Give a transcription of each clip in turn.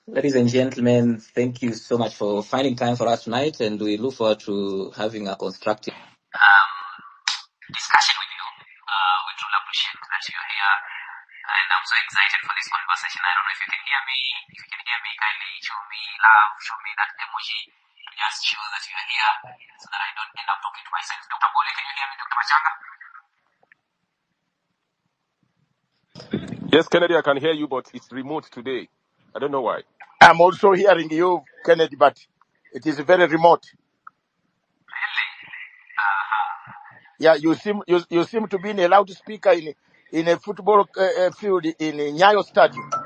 Ladies and gentlemen, thank you so much for finding time for us tonight, and we look forward to having a constructive discussion with you. We truly appreciate that you're here, and I'm so excited for this conversation. I don't know if you can hear me. If you can hear me, kindly show me love, show me that emoji to just show that you're here, so that I don't end up talking to myself. Dr. Bole, can you hear me, Dr. Machanga? Yes, Kennedy, I can hear you, but it's remote today. I don't know why. I'm also hearing you, Kennedy, but it is very remote. Really? Yeah, you seem to be in a loudspeaker in a football field in Nyayo Stadium. What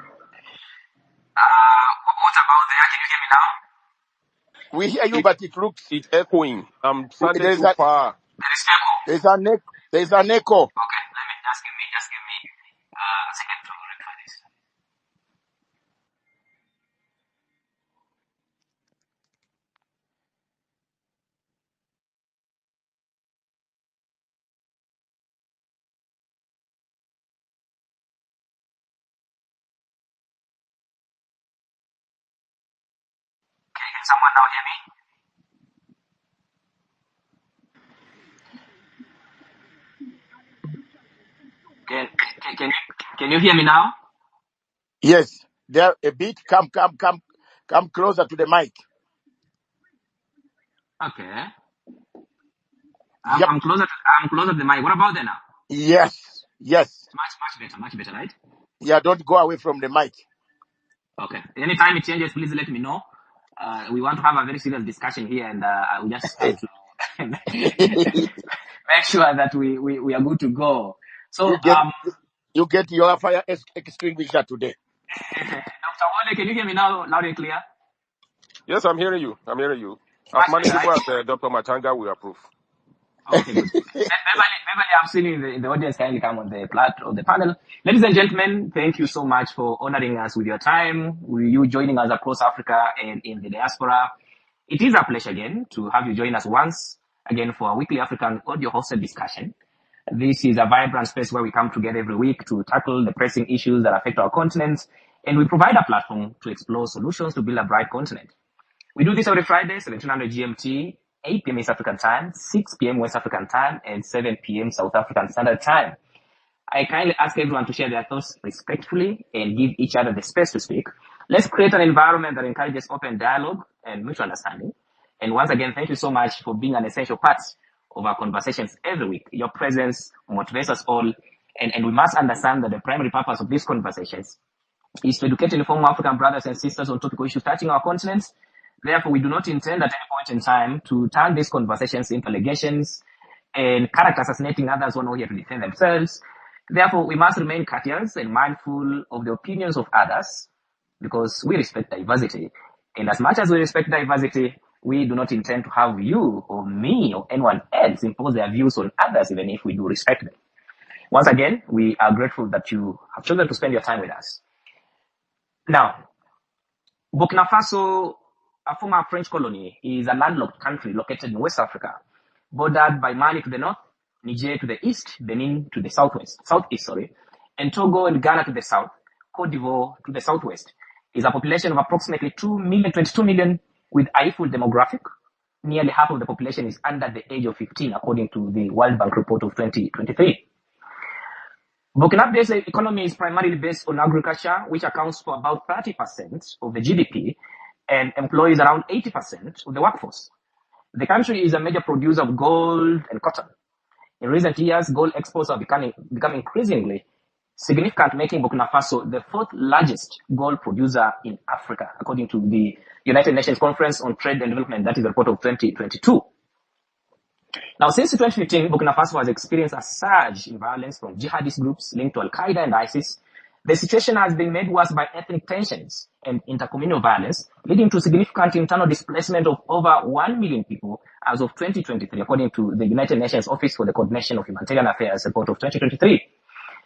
about there? Can you hear me now? We hear you, but it looks It's echoing. I'm standing there's too far. There is echo. there's an echo. Okay, let me just give me a second to rectify this. Okay, can someone now hear me? Can you hear me now? Yes, there a bit. Come closer to the mic. Okay. Yep. I'm closer to the mic. What about there now? Yes. Much better, right? Yeah, don't go away from the mic. Okay. Anytime it changes, please let me know. We want to have a very serious discussion here, and I will just try to make sure that we are good to go. So, you get your fire extinguisher today. Dr. Wale, can you hear me now loud and clear? Yes, I'm hearing you. As Much better, manageable right? as Dr. Machanga will approve. Okay, good. Beverly, I've seen you in the audience. Kindly come on the panel. Ladies and gentlemen, thank you so much for honoring us with your time, with you joining us across Africa and in the diaspora. It is a pleasure again to have you join us once again for a weekly African audio hosted discussion. This is a vibrant space where we come together every week to tackle the pressing issues that affect our continent, and we provide a platform to explore solutions to build a bright continent. We do this every Friday, 1700 GMT, 8 p.m. East African Time, 6 p.m. West African Time, and 7 p.m. South African Standard Time. I kindly ask everyone to share their thoughts respectfully and give each other the space to speak. Let's create an environment that encourages open dialogue and mutual understanding. And once again, thank you so much for being an essential part of our conversations every week. Your presence motivates us all, and we must understand that the primary purpose of these conversations is to educate and inform African brothers and sisters on topical issues touching our continent. Therefore, we do not intend at any point in time to turn these conversations into allegations and character assassinating others who are not here to defend themselves. Therefore, we must remain courteous and mindful of the opinions of others because we respect diversity. And as much as we respect diversity, we do not intend to have you or me or anyone else impose their views on others, even if we do respect them. Once again, we are grateful that you have chosen to spend your time with us. Now, Burkina Faso, a former French colony, is a landlocked country located in West Africa, bordered by Mali to the north, Niger to the east, Benin to the southeast, and Togo and Ghana to the south, Cote d'Ivoire to the southwest. Is a population of approximately 22 million with a full demographic. Nearly half of the population is under the age of 15, according to the World Bank report of 2023. Burkina Faso's economy is primarily based on agriculture, which accounts for about 30% of the GDP and employs around 80% of the workforce. The country is a major producer of gold and cotton. In recent years, gold exports have become increasingly significant, making Burkina Faso the fourth largest gold producer in Africa, according to the United Nations Conference on Trade and Development, that is the report of 2022. Now, since 2015, Burkina Faso has experienced a surge in violence from jihadist groups linked to Al-Qaeda and ISIS. The situation has been made worse by ethnic tensions and intercommunal violence, leading to significant internal displacement of over 1 million people as of 2023, according to the United Nations Office for the Coordination of Humanitarian Affairs report of 2023.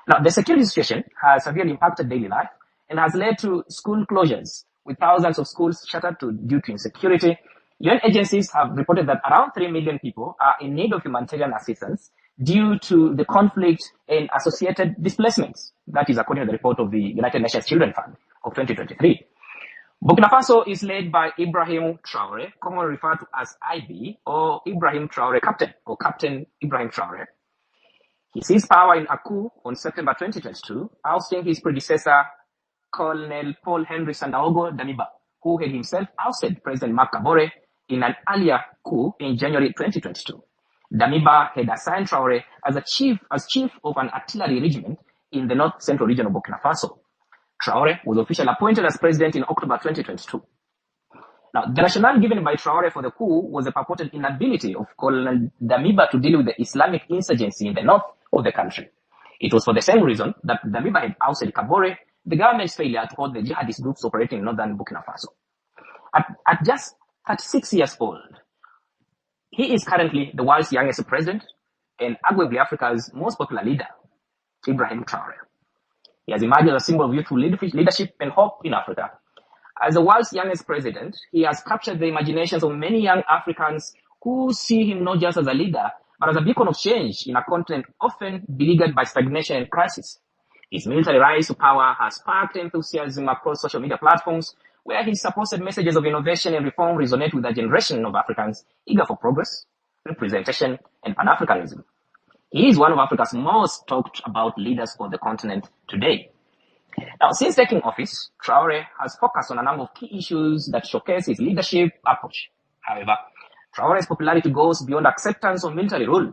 Now, the security situation has severely impacted daily life and has led to school closures, with thousands of schools shuttered due to insecurity. UN agencies have reported that around 3 million people are in need of humanitarian assistance due to the conflict and associated displacements. That is according to the report of the United Nations Children Fund of 2023. Burkina Faso is led by Ibrahim Traore, commonly referred to as IB, or Ibrahim Traore Captain, or Captain Ibrahim Traore. He seized power in a coup on September 2022, ousting his predecessor, Colonel Paul Henry Sandaogo Damiba, who had himself ousted President Marc Kabore in an earlier coup in January 2022. Damiba had assigned Traore as chief of an artillery regiment in the north-central region of Burkina Faso. Traore was officially appointed as president in October 2022. Now, the rationale given by Traore for the coup was the purported inability of Colonel Damiba to deal with the Islamic insurgency in the north of the country. It was for the same reason that Damiba had ousted Kabore, the government's failure to hold the jihadist groups operating in northern Burkina Faso. At just 36 years old, he is currently the world's youngest president and arguably Africa's most popular leader, Ibrahim Traore. He has emerged as a symbol of youthful leadership and hope in Africa. As the world's youngest president, he has captured the imaginations of many young Africans who see him not just as a leader, but as a beacon of change in a continent often beleaguered by stagnation and crisis. His military rise to power has sparked enthusiasm across social media platforms, where his supposed messages of innovation and reform resonate with a generation of Africans eager for progress, representation, and Pan-Africanism. He is one of Africa's most talked about leaders on the continent today. Now, since taking office, Traore has focused on a number of key issues that showcase his leadership approach. However, Traore's popularity goes beyond acceptance of military rule.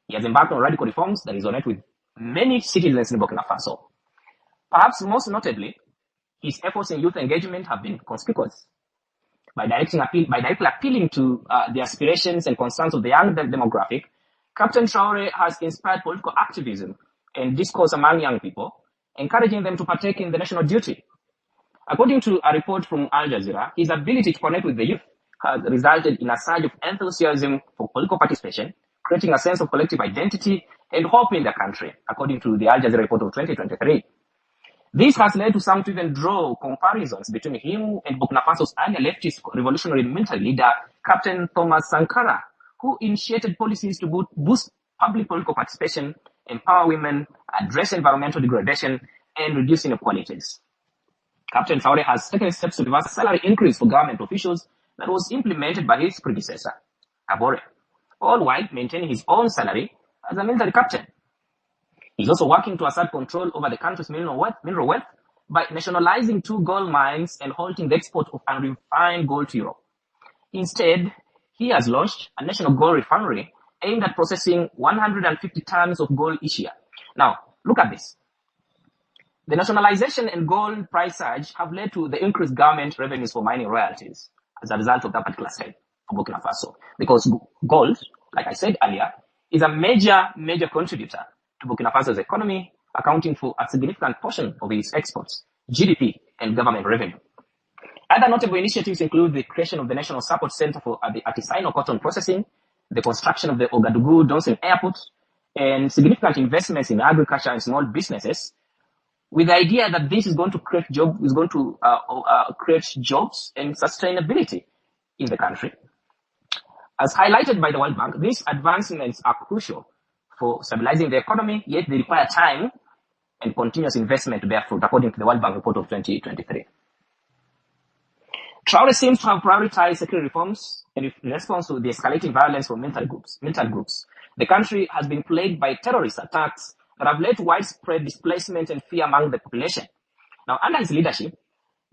He has embarked on radical reforms that resonate with many citizens in Burkina Faso. Perhaps most notably, his efforts in youth engagement have been conspicuous. By directly appealing to the aspirations and concerns of the young demographic, Captain Traore has inspired political activism and discourse among young people, encouraging them to partake in the national duty. According to a report from Al Jazeera, his ability to connect with the youth has resulted in a surge of enthusiasm for political participation, creating a sense of collective identity and hope in the country, according to the Al Jazeera report of 2023. This has led to some to even draw comparisons between him and Burkina Faso's earlier leftist revolutionary military leader, Captain Thomas Sankara, who initiated policies to boost public political participation, empower women, address environmental degradation, and reduce inequalities. Captain Traore has taken steps to reverse a salary increase for government officials that was implemented by his predecessor, Kabore, all while maintaining his own salary as a military captain. He's also working to assert control over the country's mineral wealth by nationalizing 2 gold mines and halting the export of unrefined gold to Europe. Instead, he has launched a national gold refinery aimed at processing 150 tons of gold each year. Now, look at this. The nationalization and gold price surge have led to the increased government revenues for mining royalties as a result of that particular step for Burkina Faso. Because gold, like I said earlier, is a major contributor to Burkina Faso's economy, accounting for a significant portion of its exports, GDP, and government revenue. Other notable initiatives include the creation of the National Support Center for the artisanal cotton processing, the construction of the Ouagadougou-Donsin Airport, and significant investments in agriculture and small businesses, with the idea that this is going to create jobs and sustainability in the country. As highlighted by the World Bank, these advancements are crucial for stabilizing the economy, yet they require time and continuous investment to bear fruit, according to the World Bank report of 2023. Traore seems to have prioritized security reforms in response to the escalating violence from militant groups. The country has been plagued by terrorist attacks that have led to widespread displacement and fear among the population. Now, under his leadership,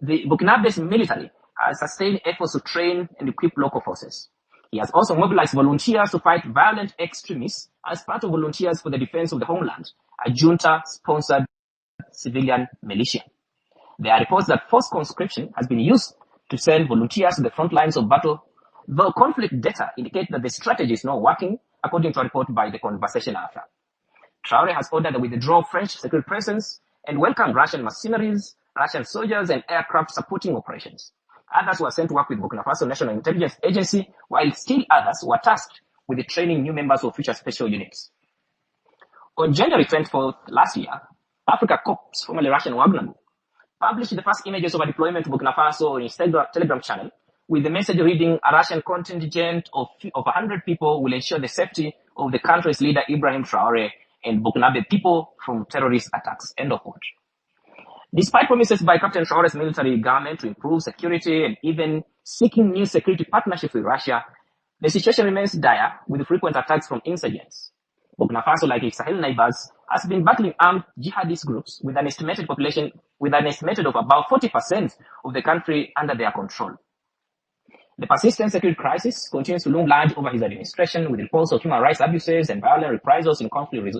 the Burkinabe's military has sustained efforts to train and equip local forces. He has also mobilized volunteers to fight violent extremists as part of Volunteers for the Defense of the Homeland, a junta-sponsored civilian militia. There are reports that forced conscription has been used to send volunteers to the front lines of battle, though conflict data indicate that the strategy is not working, according to a report by the Conversation After. Traore has ordered the withdrawal of French security presence and welcomed Russian mercenaries, Russian soldiers, and aircraft supporting operations. Others were sent to work with Burkina Faso National Intelligence Agency, while still others were tasked with training new members of future special units. On January 24th last year, Africa Corps, formerly Russian Wagner, published the first images of a deployment to Burkina Faso on its Telegram channel, with the message reading, "A Russian contingent of 100 people will ensure the safety of the country's leader Ibrahim Traore and Burkinabe people from terrorist attacks." End of quote. Despite promises by Captain Traore's military government to improve security and even seeking new security partnerships with Russia, the situation remains dire with frequent attacks from insurgents. Burkina Faso, like its Sahel neighbors, has been battling armed jihadist groups with an estimated of about 40% of the country under their control. The persistent security crisis continues to loom large over his administration, with reports of human rights abuses and violent reprisals in conflict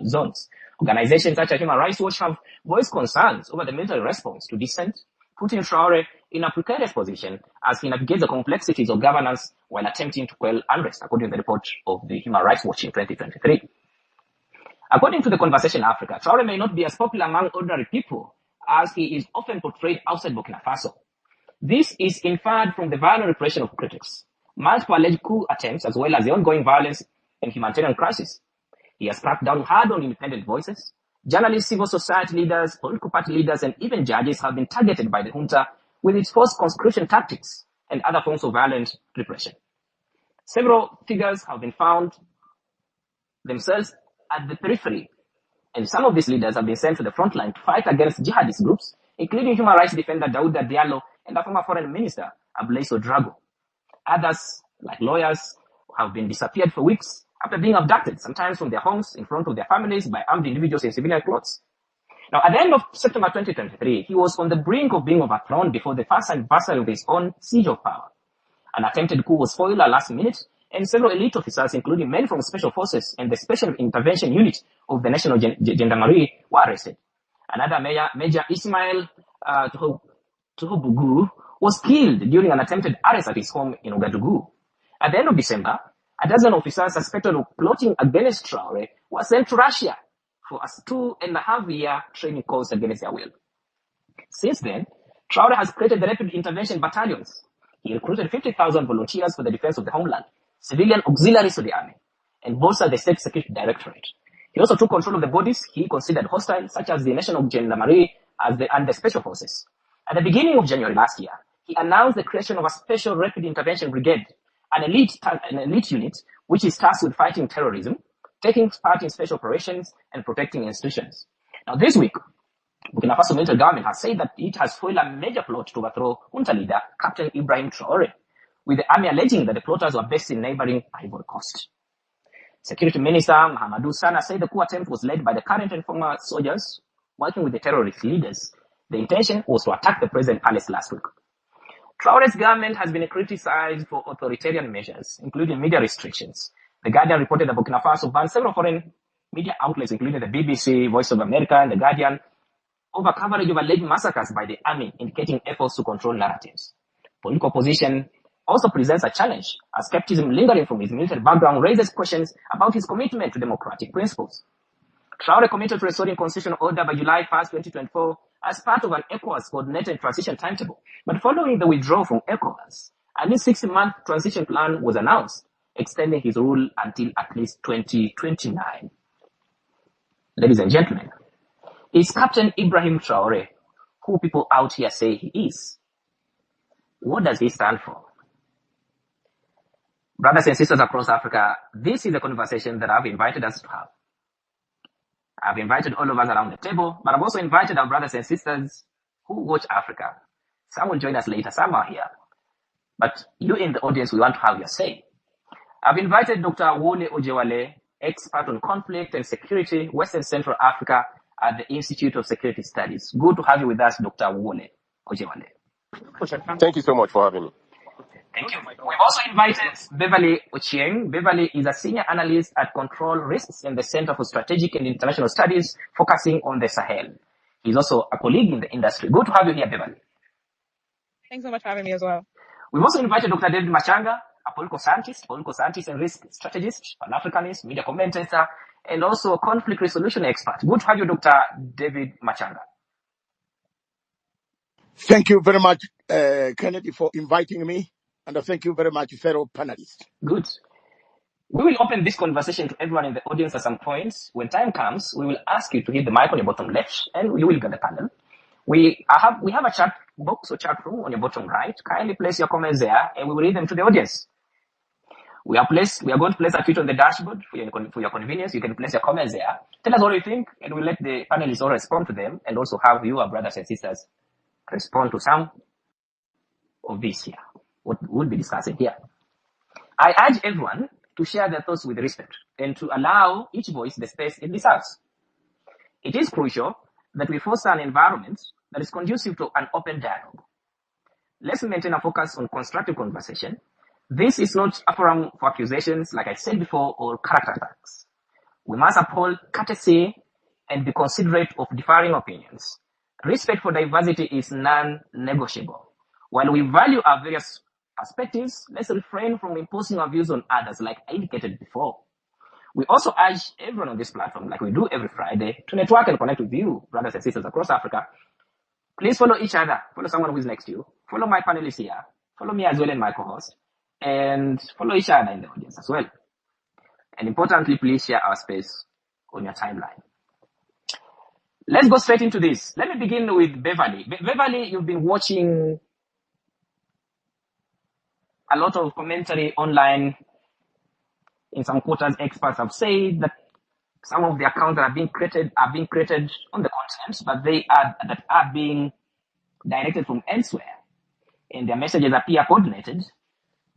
zones. Organizations such as Human Rights Watch have voiced concerns over the military response to dissent, putting Traore in a precarious position as he navigates the complexities of governance while attempting to quell unrest, according to the report of the Human Rights Watch in 2023. According to the Conversation Africa, Traore may not be as popular among ordinary people as he is often portrayed outside Burkina Faso. This is inferred from the violent repression of critics, multiple alleged coup attempts, as well as the ongoing violence and humanitarian crisis. He has cracked down hard on independent voices. Journalists, civil society leaders, political party leaders, and even judges have been targeted by the junta with its forced conscription tactics and other forms of violent repression. Several figures have been found themselves at the periphery, and some of these leaders have been sent to the front line to fight against jihadist groups, including human rights defender Daouda Diallo and the former foreign minister Ablaye Ouedraogo. Others, like lawyers, have been disappeared for weeks after being abducted, sometimes from their homes in front of their families by armed individuals in civilian clothes. Now, at the end of September 2023, he was on the brink of being overthrown before the first anniversary of his own siege of power. An attempted coup was foiled at last minute, and several elite officers, including men from Special Forces and the Special Intervention Unit of the National Gendarmerie, were arrested. Another Major Ismail Tuhubugu was killed during an attempted arrest at his home in Ouagadougou. At the end of December, a dozen officers suspected of plotting against Traore were sent to Russia for a 2.5-year training course against their will. Since then, Traore has created the Rapid Intervention Battalions. He recruited 50,000 volunteers for the defense of the homeland, civilian auxiliaries to the army, and bolstered the State Security Directorate. He also took control of the bodies he considered hostile, such as the National Gendarmerie and the Special Forces. At the beginning of January last year, he announced the creation of a Special Rapid Intervention Brigade, an elite unit which is tasked with fighting terrorism, taking part in special operations, and protecting institutions. Now, this week, Burkina Faso military government has said that it has foiled a major plot to overthrow junta leader Captain Ibrahim Traore, with the army alleging that the plotters were based in neighboring Ivory Coast. Security Minister Mahamadou Sana said the coup attempt was led by the current and former soldiers working with the terrorist leaders. The intention was to attack the president's palace last week. Traore's government has been criticized for authoritarian measures, including media restrictions. The Guardian reported that Burkina Faso banned several foreign media outlets, including the BBC, Voice of America, and The Guardian, over coverage of alleged massacres by the army, indicating efforts to control narratives. Political opposition also presents a challenge, as skepticism lingering from his military background raises questions about his commitment to democratic principles. Traore committed to restoring constitutional order by July 1st, 2024, as part of an ECOWAS coordinated transition timetable. But following the withdrawal from ECOWAS, a new 60-month transition plan was announced, extending his rule until at least 2029. Ladies and gentlemen, is Captain Ibrahim Traore who people out here say he is? What does he stand for? Brothers and sisters across Africa, this is a conversation that I've invited us to have. I've invited all of us around the table, but I've also invited our brothers and sisters who watch Africa. Some will join us later, some are here. But you in the audience, we want to have your say. I've invited Dr. Wole Ojewale, expert on conflict and security, West and Central Africa at the Institute of Security Studies. Good to have you with us, Dr. Wole Ojewale. Thank you so much for having me. Thank you. We've also invited Beverly Ochieng. Beverly is a senior analyst at Control Risks in the Center for Strategic and International Studies, focusing on the Sahel. He's also a colleague in the industry. Good to have you here, Beverly. Thanks so much for having me as well. We've also invited Dr. David Machanga, a political scientist and risk strategist, Pan-Africanist, media commentator, and also a conflict resolution expert. Good to have you, Dr. David Machanga. Thank you very much, Kennedy, for inviting me. And thank you very much, fellow panelists. Good. We will open this conversation to everyone in the audience at some point. When time comes, we will ask you to hit the mic on your bottom left, and you will get the panel. We have a chat box or chat room on your bottom right. Kindly place your comments there, and we will read them to the audience. We are going to place a tweet on the dashboard for your convenience. You can place your comments there. Tell us what you think, and we'll let the panelists all respond to them, and also have you, our brothers and sisters, respond to some of this here, what we'll be discussing here. I urge everyone to share their thoughts with respect and to allow each voice the space it deserves. It is crucial that we foster an environment that is conducive to an open dialogue. Let's maintain a focus on constructive conversation. This is not a forum for accusations, like I said before, or character attacks. We must uphold courtesy and be considerate of differing opinions. Respect for diversity is non-negotiable. While we value our various perspectives, let's refrain from imposing our views on others, like I indicated before. We also urge everyone on this platform, like we do every Friday, to network and connect with you, brothers and sisters across Africa. Please follow each other. Follow someone who is next to you. Follow my panelists here. Follow me as well and my co-host. And follow each other in the audience as well. And importantly, please share our space on your timeline. Let's go straight into this. Let me begin with Beverly. Beverly, you've been watching a lot of commentary online. In some quarters, experts have said that some of the accounts that are being created on the continent, but that are being directed from elsewhere. And their messages appear coordinated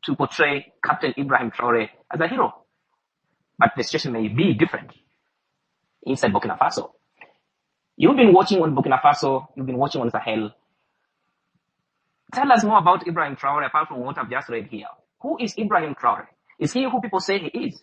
to portray Captain Ibrahim Traore as a hero. But the situation may be different inside Burkina Faso. You've been watching on Burkina Faso, you've been watching on Sahel. Tell us more about Ibrahim Traore apart from what I've just read here. Who is Ibrahim Traore? Is he who people say he is?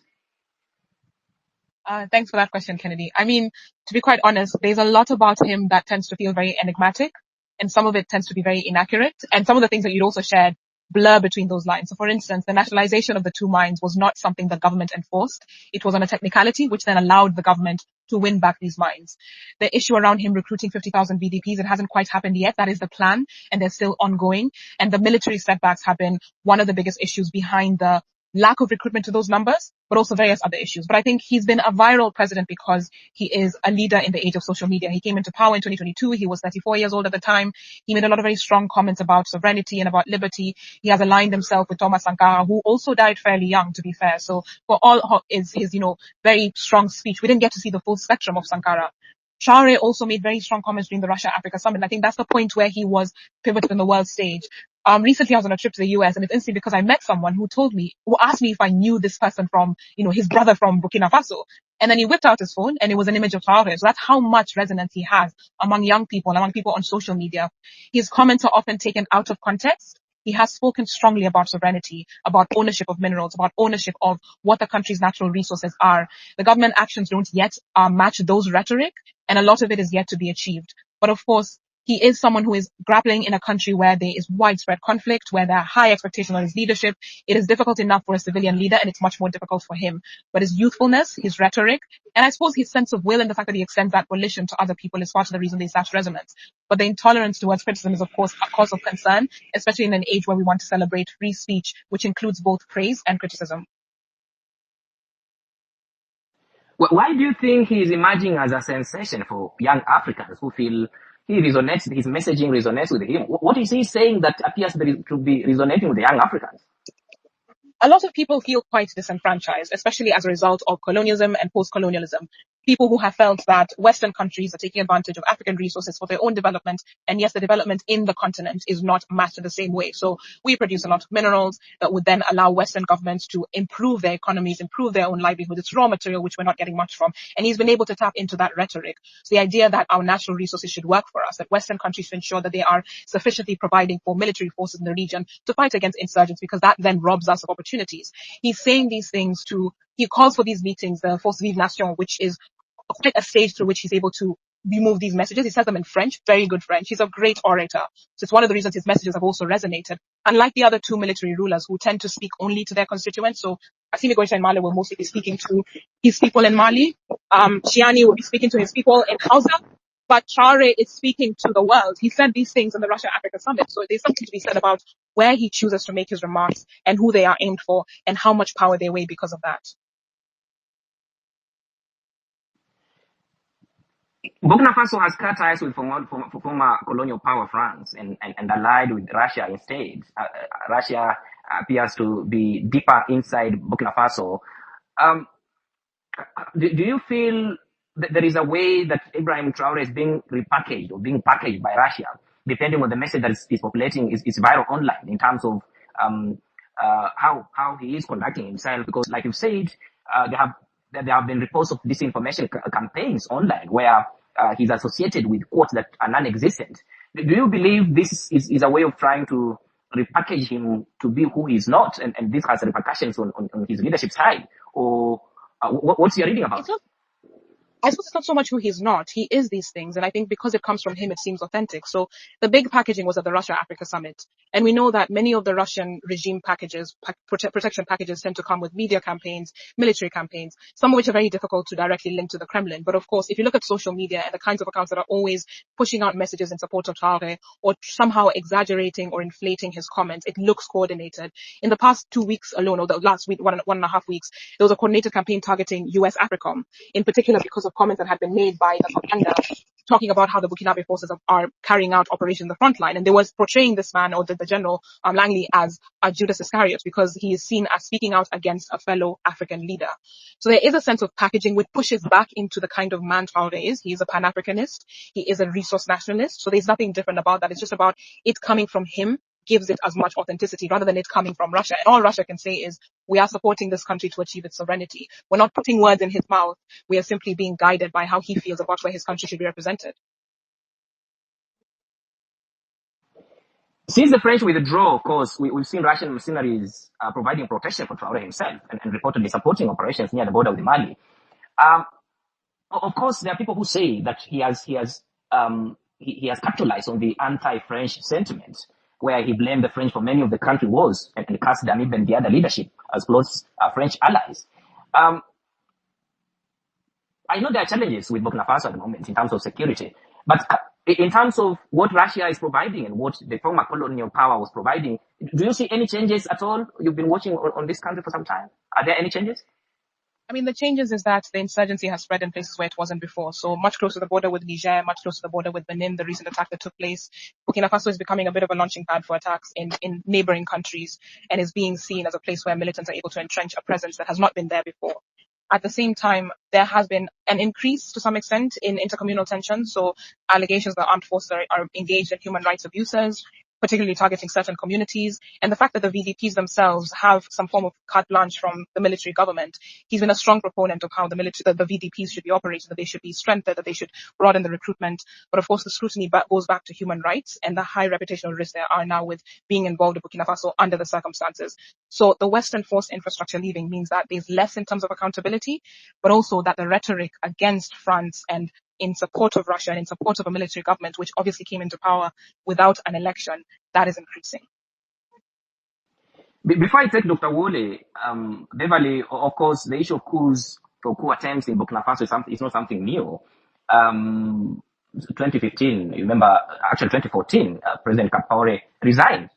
Thanks for that question, Kennedy. I mean, to be quite honest, there's a lot about him that tends to feel very enigmatic, and some of it tends to be very inaccurate, and some of the things that you'd also shared blur between those lines. So for instance, the nationalization of the 2 mines was not something the government enforced. It was on a technicality, which then allowed the government to win back these mines. The issue around him recruiting 50,000 VDPs, it hasn't quite happened yet. That is the plan, and they're still ongoing. And the military setbacks have been one of the biggest issues behind the lack of recruitment to those numbers, but also various other issues. But I think he's been a viral president because he is a leader in the age of social media. He came into power in 2022. He was 34 years old at the time. He made a lot of very strong comments about sovereignty and about liberty. He has aligned himself with Thomas Sankara, who also died fairly young, to be fair. So for all his very strong speech, we didn't get to see the full spectrum of Sankara. Traore also made very strong comments during the Russia-Africa summit. I think that's the point where he was pivotal in the world stage. Recently I was on a trip to the US, and it's interesting because I met someone who asked me if I knew this person from, his brother from Burkina Faso. And then he whipped out his phone and it was an image of Traore. So that's how much resonance he has among young people and among people on social media. His comments are often taken out of context. He has spoken strongly about sovereignty, about ownership of minerals, about ownership of what the country's natural resources are. The government actions don't yet match those rhetoric, and a lot of it is yet to be achieved. But of course, he is someone who is grappling in a country where there is widespread conflict, where there are high expectations on his leadership. It is difficult enough for a civilian leader, and it's much more difficult for him. But his youthfulness, his rhetoric, and I suppose his sense of will and the fact that he extends that volition to other people is part of the reason there's such resonance. But the intolerance towards criticism is, of course, a cause of concern, especially in an age where we want to celebrate free speech, which includes both praise and criticism. Why do you think he is emerging as a sensation for young Africans who feel his messaging resonates with him? What is he saying that appears to be resonating with the young Africans? A lot of people feel quite disenfranchised, especially as a result of colonialism and post-colonialism. People who have felt that Western countries are taking advantage of African resources for their own development, and yes, the development in the continent is not matched in the same way. So we produce a lot of minerals that would then allow Western governments to improve their economies, improve their own livelihood. It's raw material, which we're not getting much from. And he's been able to tap into that rhetoric. So the idea that our natural resources should work for us, that Western countries should ensure that they are sufficiently providing for military forces in the region to fight against insurgents, because that then robs us of opportunities. He's saying these things he calls for these meetings, the Force Vive Nation, which is quite a stage through which he's able to remove these messages. He says them in French, very good French. He's a great orator. So it's one of the reasons his messages have also resonated. Unlike the other 2 military rulers who tend to speak only to their constituents. So Assimi Goïta in Mali will mostly be speaking to his people in Mali. Chiani will be speaking to his people in Hausa. But Traore is speaking to the world. He said these things in the Russia-Africa summit. So there's something to be said about where he chooses to make his remarks and who they are aimed for and how much power they weigh because of that. Burkina Faso has cut ties with former colonial power France and allied with Russia instead. Russia appears to be deeper inside Burkina Faso. Do you feel that there is a way that Ibrahim Traore is being repackaged or being packaged by Russia, depending on the message that is populating is viral online in terms of how he is conducting himself? Because, like you said, there have been reports of disinformation campaigns online where he's associated with quotes that are non-existent. Do you believe this is a way of trying to repackage him to be who he's not, and this has repercussions on his leadership side? Or what's your reading about it? I suppose it's not so much who he's not. He is these things. And I think because it comes from him, it seems authentic. So the big packaging was at the Russia-Africa summit. And we know that many of the Russian regime packages, protection packages, tend to come with media campaigns, military campaigns, some of which are very difficult to directly link to the Kremlin. But of course, if you look at social media and the kinds of accounts that are always pushing out messages in support of Traore or somehow exaggerating or inflating his comments, it looks coordinated. In the past 2 weeks alone, or the last week, one and a half weeks, there was a coordinated campaign targeting US AFRICOM, in particular because of comments that had been made by the propaganda talking about how the Burkinabe forces are carrying out operations in the front line. And they was portraying this man, or the general Langley, as a Judas Iscariot because he is seen as speaking out against a fellow African leader. So there is a sense of packaging which pushes back into the kind of man Traore is. He is a Pan-Africanist. He is a resource nationalist. So there's nothing different about that. It's just about it coming from him gives it as much authenticity rather than it coming from Russia. And all Russia can say is, we are supporting this country to achieve its sovereignty. We're not putting words in his mouth. We are simply being guided by how he feels about where his country should be represented. Since the French withdrew, of course, we've seen Russian mercenaries providing protection for Traore himself and reportedly supporting operations near the border with Mali. Of course, there are people who say that he has capitalized on the anti-French sentiment, where he blamed the French for many of the country wars and cast Danube and the other leadership as close French allies. I know there are challenges with Burkina Faso at the moment in terms of security, but in terms of what Russia is providing and what the former colonial power was providing, do you see any changes at all? You've been watching on this country for some time. Are there any changes? I mean, the changes is that the insurgency has spread in places where it wasn't before. So much closer to the border with Niger, much closer to the border with Benin, the recent attack that took place. Burkina Faso is becoming a bit of a launching pad for attacks in neighboring countries and is being seen as a place where militants are able to entrench a presence that has not been there before. At the same time, there has been an increase to some extent in intercommunal tension. So allegations that armed forces are engaged in human rights abuses, particularly targeting certain communities, and the fact that the VDPs themselves have some form of carte blanche from the military government. He's been a strong proponent of how the VDPs should be operated, that they should be strengthened, that they should broaden the recruitment. But of course, the scrutiny goes back to human rights and the high reputational risks there are now with being involved in Burkina Faso under the circumstances. So the Western force infrastructure leaving means that there's less in terms of accountability, but also that the rhetoric against France and in support of Russia and in support of a military government, which obviously came into power without an election, that is increasing. Before I take Dr. Wole, Beverly, of course, the issue of coups or coup attempts in Burkina Faso is not something new. 2015, you remember, actually 2014, President Traore resigned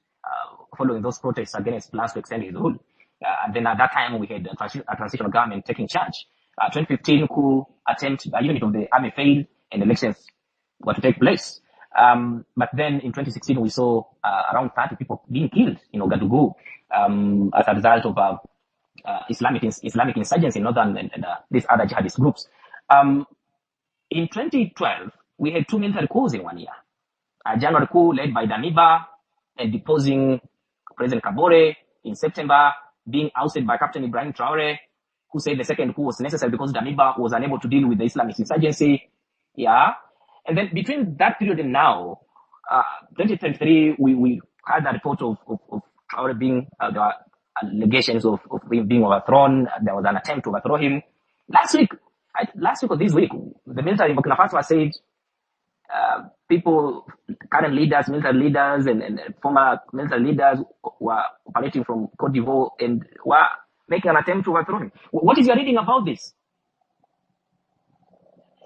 following those protests against plans to extend his rule. And then at that time, we had a transitional government taking charge. 2015 coup attempt, a unit of the army failed and elections were to take place. But then in 2016, we saw around 30 people being killed in Ouagadougou as a result of Islamic insurgency in northern and these other jihadist groups. In 2012, we had 2 military coups in 1 year. A January coup led by Damiba and deposing President Kabore in September, being ousted by Captain Ibrahim Traore, who said the second coup was necessary because Damiba was unable to deal with the Islamic insurgency. Yeah. And then between that period and now, 2023, we had a report of Traore being, there were allegations of him being overthrown. There was an attempt to overthrow him. Last week or this week, the military in Burkina Faso said people, current leaders, military leaders, and former military leaders were operating from Cote d'Ivoire and were making an attempt to overthrow him. What is your reading about this?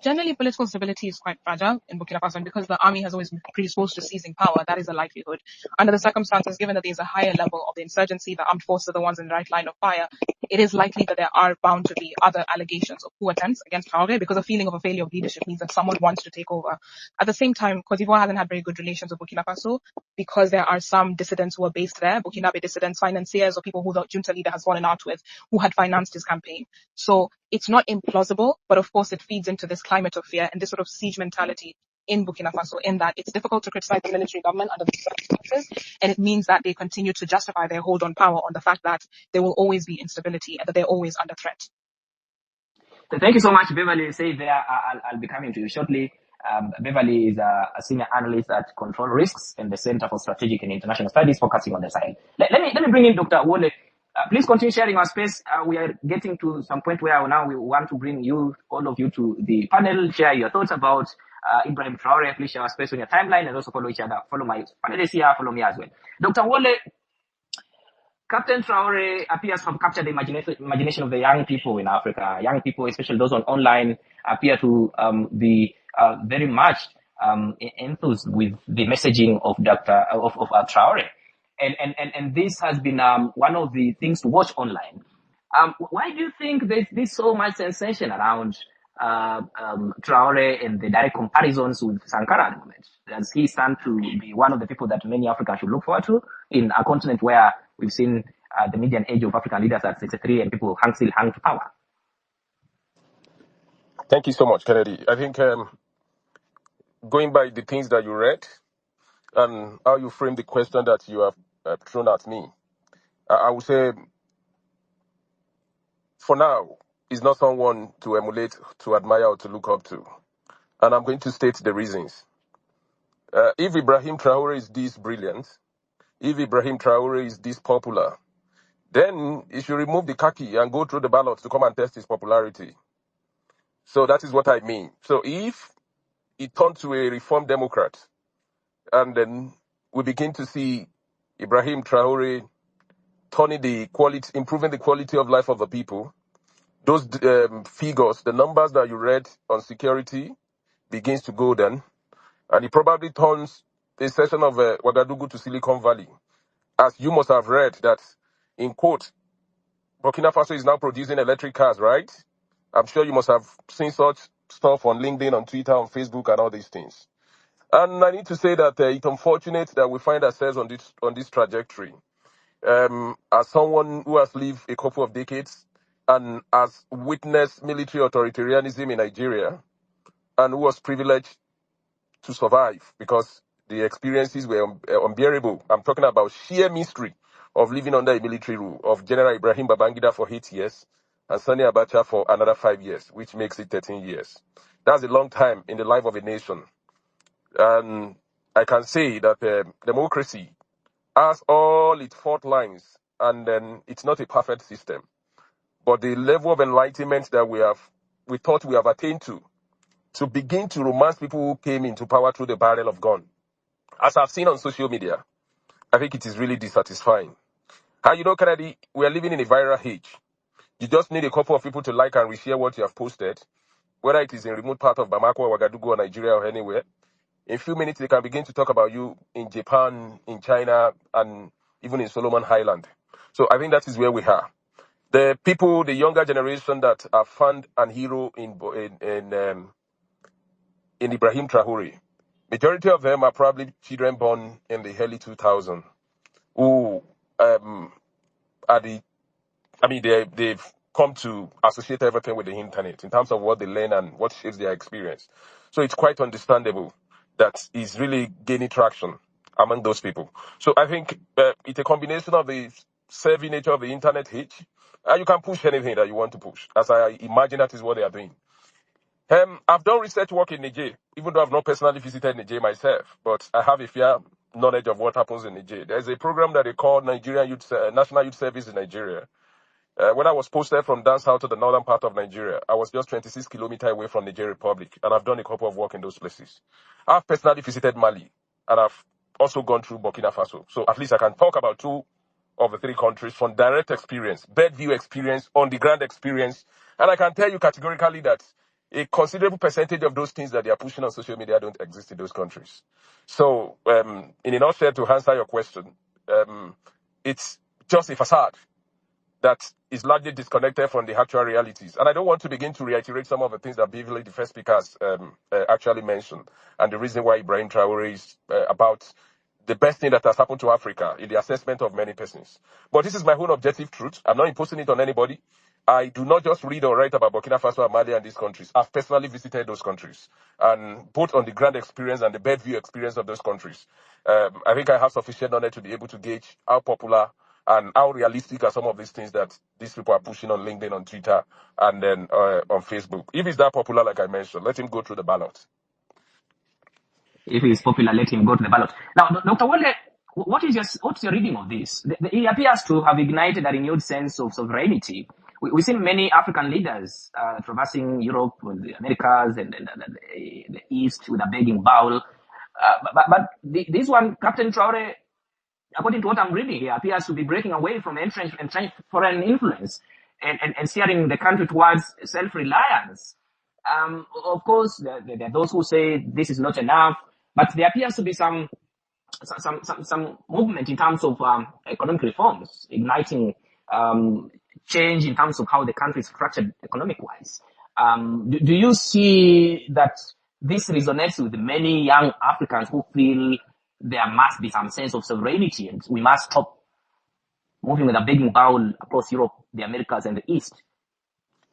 Generally, political stability is quite fragile in Burkina Faso, and because the army has always been predisposed to seizing power, that is a likelihood. Under the circumstances, given that there is a higher level of the insurgency, the armed forces are the ones in the right line of fire, it is likely that there are bound to be other allegations of coup attempts against Traore, because a feeling of a failure of leadership means that someone wants to take over. At the same time, Cote d'Ivoire hasn't had very good relations with Burkina Faso because there are some dissidents who are based there, Burkinabe dissidents, financiers, or people who the junta leader has fallen out with, who had financed his campaign. So it's not implausible, but of course it feeds into this climate of fear and this sort of siege mentality in Burkina Faso, in that it's difficult to criticize the military government under these circumstances, and it means that they continue to justify their hold on power on the fact that there will always be instability and that they're always under threat. So thank you so much, Beverly. Say there, I'll be coming to you shortly. Beverly is a senior analyst at Control Risks in the Center for Strategic and International Studies, focusing on the Sahel. Let me bring in Dr. Wole. Please continue sharing our space. We are getting to some point where now we want to bring you, all of you, to the panel. Share your thoughts about Ibrahim Traore. Please share our space on your timeline and also follow each other. Follow my panelists here. Follow me as well. Dr. Wole, Captain Traore appears to have captured the imagination of the young people in Africa. Young people, especially those on online, appear to be very much enthused with the messaging of Traore. And this has been one of the things to watch online. Why do you think there's so much sensation around Traore and the direct comparisons with Sankara at the moment? Does he stand to be one of the people that many Africans should look forward to in a continent where we've seen the median age of African leaders at 63 and people still hang to power? Thank you so much, Kennedy. I think going by the things that you read and how you frame the question that you have thrown at me, I would say, for now, he's not someone to emulate, to admire, or to look up to. And I'm going to state the reasons. If Ibrahim Traore is this brilliant, if Ibrahim Traore is this popular, then he should remove the khaki and go through the ballots to come and test his popularity. So that is what I mean. So if he turned to a reform Democrat, and then we begin to see Ibrahim Traore turning the quality, improving the quality of life of the people, those figures, the numbers that you read on security begins to go then, and he probably turns a section of Ouagadougou to Silicon Valley. As you must have read that, in quote, Burkina Faso is now producing electric cars, right? I'm sure you must have seen such stuff on LinkedIn, on Twitter, on Facebook, and all these things. And I need to say that it's unfortunate that we find ourselves on this trajectory. As someone who has lived a couple of decades and has witnessed military authoritarianism in Nigeria, and who was privileged to survive because the experiences were unbearable. I'm talking about sheer mystery of living under a military rule of General Ibrahim Babangida for 8 years and Sani Abacha for another 5 years, which makes it 13 years. That's a long time in the life of a nation. And I can say that democracy has all its fault lines, and then it's not a perfect system. But the level of enlightenment that we thought we have attained to begin to romance people who came into power through the barrel of gun, as I've seen on social media, I think it is really dissatisfying. And Kennedy, we are living in a viral age. You just need a couple of people to like and reshare what you have posted, whether it is in remote part of Bamako or Ouagadougou or Nigeria or anywhere. In a few minutes, they can begin to talk about you in Japan, in China, and even in Solomon Island. So I think that is where we are. The people, the younger generation that have found an hero in Ibrahim Traore, majority of them are probably children born in the early 2000s who they've come to associate everything with the internet in terms of what they learn and what shapes their experience. So it's quite understandable that it's really gaining traction among those people. So I think it's a combination of the savvy nature of the internet age, and you can push anything that you want to push, as I imagine that is what they are doing. I've done research work in Niger, even though I've not personally visited Niger myself, but I have a fair knowledge of what happens in Niger. There's a program that they call National Youth Service in Nigeria. When I was posted from down south to the northern part of Nigeria, I was just 26 kilometers away from Niger Republic, and I've done a couple of work in those places. I've personally visited Mali, and I've also gone through Burkina Faso. So at least I can talk about 2 of the 3 countries from direct experience, bed view experience, on the ground experience, and I can tell you categorically that a considerable percentage of those things that they are pushing on social media don't exist in those countries. So, in a nutshell, to answer your question, it's just a facade that is largely disconnected from the actual realities. And I don't want to begin to reiterate some of the things that Beverly, the first speakers, actually mentioned, and the reason why Ibrahim Traore is about the best thing that has happened to Africa in the assessment of many persons. But this is my own objective truth. I'm not imposing it on anybody. I do not just read or write about Burkina Faso and Mali and these countries. I've personally visited those countries, and both on the ground experience and the bed view experience of those countries. I think I have sufficient knowledge to be able to gauge how popular and how realistic are some of these things that these people are pushing on LinkedIn, on Twitter, and then on Facebook. If it's that popular, like I mentioned, let him go through the ballot. If he is popular, let him go to the ballot. Now, Dr. Wale, what's your reading of this? He appears to have ignited a renewed sense of sovereignty. We've seen many African leaders traversing Europe, the Americas, and the East with a begging bowl. But this one, Captain Traore, according to what I'm reading here, appears to be breaking away from entrenched foreign influence and steering the country towards self-reliance. Of course, there are those who say this is not enough, but there appears to be some movement in terms of economic reforms, igniting change in terms of how the country is structured economic-wise. Do you see that this resonates with many young Africans who feel there must be some sense of sovereignty and we must stop moving with a begging bowl across Europe, the Americas, and the East,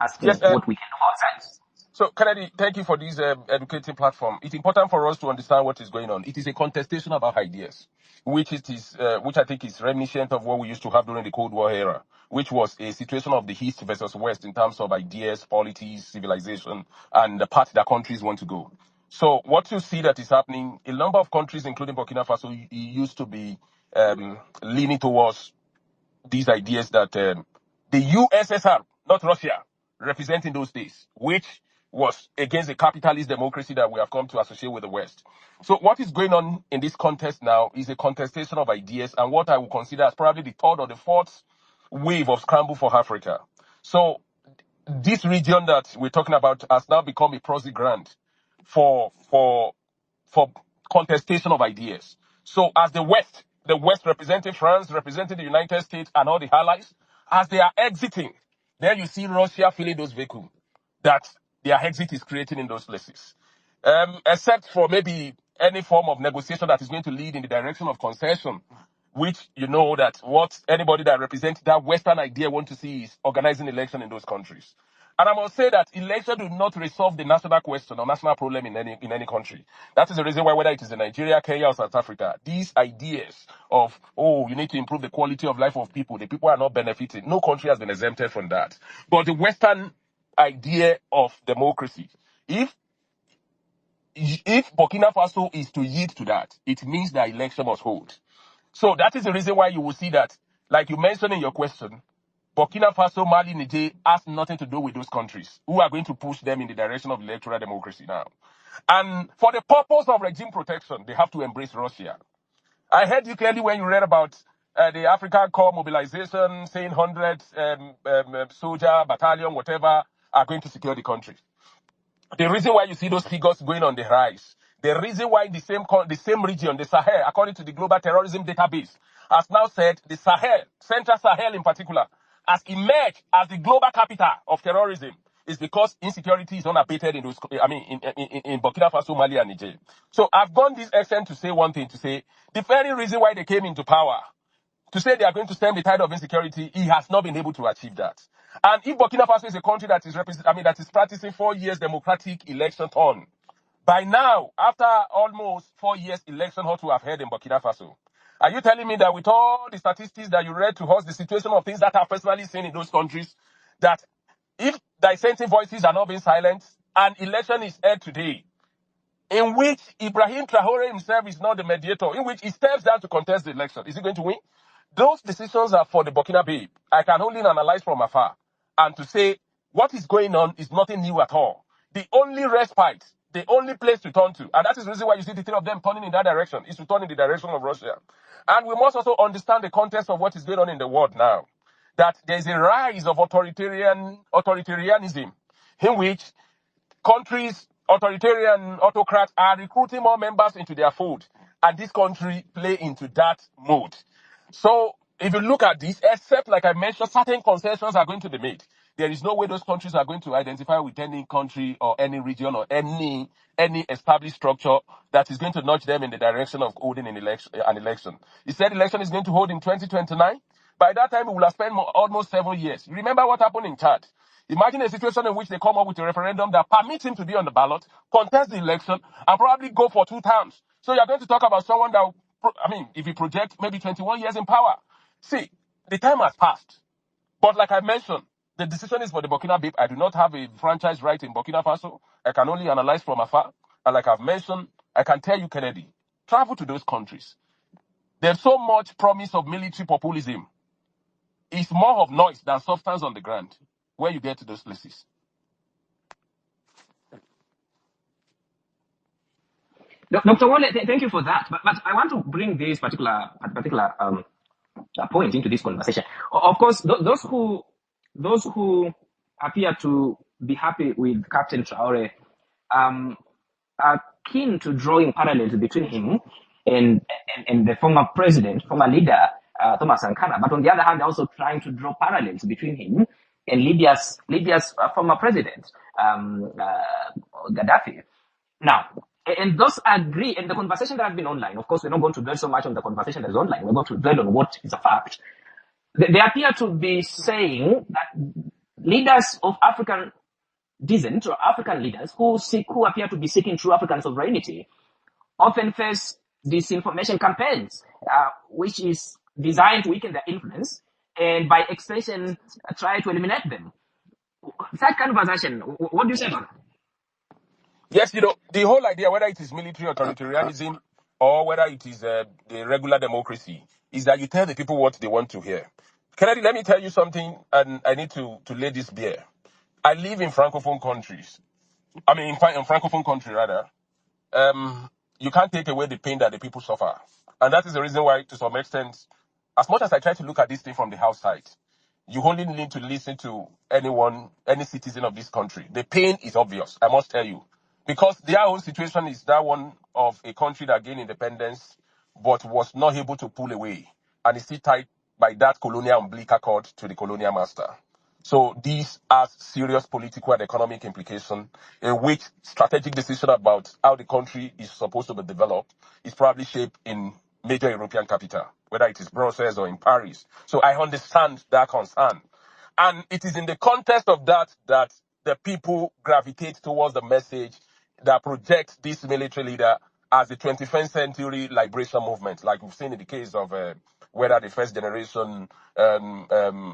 asking Yes, what we can do ourselves? so, Kennedy, thank you for this educating platform. It's important for us to understand what is going on. It is a contestation about ideas, which I think is reminiscent of what we used to have during the Cold War era, which was a situation of the East versus West in terms of ideas, polities, civilization, and the path that countries want to go. So, what you see that is happening, a number of countries, including Burkina Faso, used to be leaning towards these ideas that the USSR, not Russia, representing those days, which was against the capitalist democracy that we have come to associate with the West. So what is going on in this contest now is a contestation of ideas and what I would consider as probably the third or the fourth wave of scramble for Africa. So this region that we're talking about has now become a prosy ground for contestation of ideas. So as the West representing France, representing the United States and all the allies, as they are exiting, then you see Russia filling those vacuum that their exit is creating in those places. Except for maybe any form of negotiation that is going to lead in the direction of concession, which you know that what anybody that represents that Western idea want to see is organizing election in those countries. And I must say that election do not resolve the national question or national problem in any country. That is the reason why, whether it is in Nigeria, Kenya, or South Africa, these ideas of, oh, you need to improve the quality of life of people, the people are not benefiting. No country has been exempted from that. But the Western idea of democracy, if Burkina Faso is to yield to that, it means that election must hold. So that is the reason why you will see that, like you mentioned in your question, Burkina Faso, Mali, Niger has nothing to do with those countries who are going to push them in the direction of electoral democracy now. And for the purpose of regime protection, they have to embrace Russia. I heard you clearly when you read about the African Corps mobilization, saying 100 soldier, battalion, whatever, are going to secure the country. The reason why you see those figures going on the rise, the reason why the same region, the Sahel, according to the Global Terrorism Database, has now said the Sahel, Central Sahel in particular, has emerged as the global capital of terrorism, is because insecurity is unabated in Burkina Faso, Mali, and Niger. So I've gone this extent to say one thing, to say the very reason why they came into power, to say they are going to stem the tide of insecurity, he has not been able to achieve that. And if Burkina Faso is a country that is practicing 4 years democratic election turn, by now, after almost 4 years election ought to have held in Burkina Faso. Are you telling me that with all the statistics that you read to us, the situation of things that I've personally seen in those countries, that if dissenting voices are not being silenced, an election is held today, in which Ibrahim Traore himself is not the mediator, in which he steps down to contest the election, is he going to win? Those decisions are for the Burkina Faso. I can only analyze from afar and to say what is going on is nothing new at all. The only respite, the only place to turn to, and that is the reason why you see the three of them turning in that direction, is to turn in the direction of Russia. And we must also understand the context of what is going on in the world now. That there is a rise of authoritarianism in which countries, authoritarian autocrats are recruiting more members into their fold. And this country play into that mode. So if you look at this, except like I mentioned, certain concessions are going to be made. There is no way those countries are going to identify with any country or any region or any established structure that is going to nudge them in the direction of holding an election. He said election is going to hold in 2029. By that time, we will have spent almost 7 years. You remember what happened in Chad? Imagine a situation in which they come up with a referendum that permits him to be on the ballot, contest the election, and probably go for 2 terms. So you're going to talk about someone that, if you project maybe 21 years in power. See, the time has passed. But like I mentioned, the decision is for the Burkina Faso. I do not have a franchise right in Burkina Faso. I can only analyze from afar. And like I've mentioned, I can tell you, Kennedy, travel to those countries. There's so much promise of military populism. It's more of noise than substance on the ground where you get to those places. Dr. Wale, thank you for that. But I want to bring this particular point into this conversation. Of course, those who appear to be happy with Captain Traore are keen to drawing parallels between him and the former president, former leader, Thomas Sankara. But on the other hand, they're also trying to draw parallels between him and Libya's former president, Gaddafi. Now, and those agree, and the conversation that has been online, of course, we're not going to dwell so much on the conversation that is online. We're going to dwell on what is a fact. They appear to be saying that leaders of African descent, or African leaders who appear to be seeking true African sovereignty, often face disinformation campaigns, which is designed to weaken their influence and, by extension, try to eliminate them. That conversation, what do you say about that? Yes, the whole idea, whether it is military authoritarianism or whether it is the regular democracy, is that you tell the people what they want to hear. Kennedy, let me tell you something, and I need to lay this bare. I live in Francophone countries. In Francophone country, rather. You can't take away the pain that the people suffer. And that is the reason why, to some extent, as much as I try to look at this thing from the outside, you only need to listen to any citizen of this country. The pain is obvious, I must tell you. Because their own situation is that one of a country that gained independence, but was not able to pull away. And is still tied by that colonial umbilical cord to the colonial master. So these are serious political and economic implications in which strategic decision about how the country is supposed to be developed is probably shaped in major European capital, whether it is Brussels or in Paris. So I understand that concern. And it is in the context of that the people gravitate towards the message that projects this military leader as the 21st century liberation movement, like we've seen in the case of whether the first generation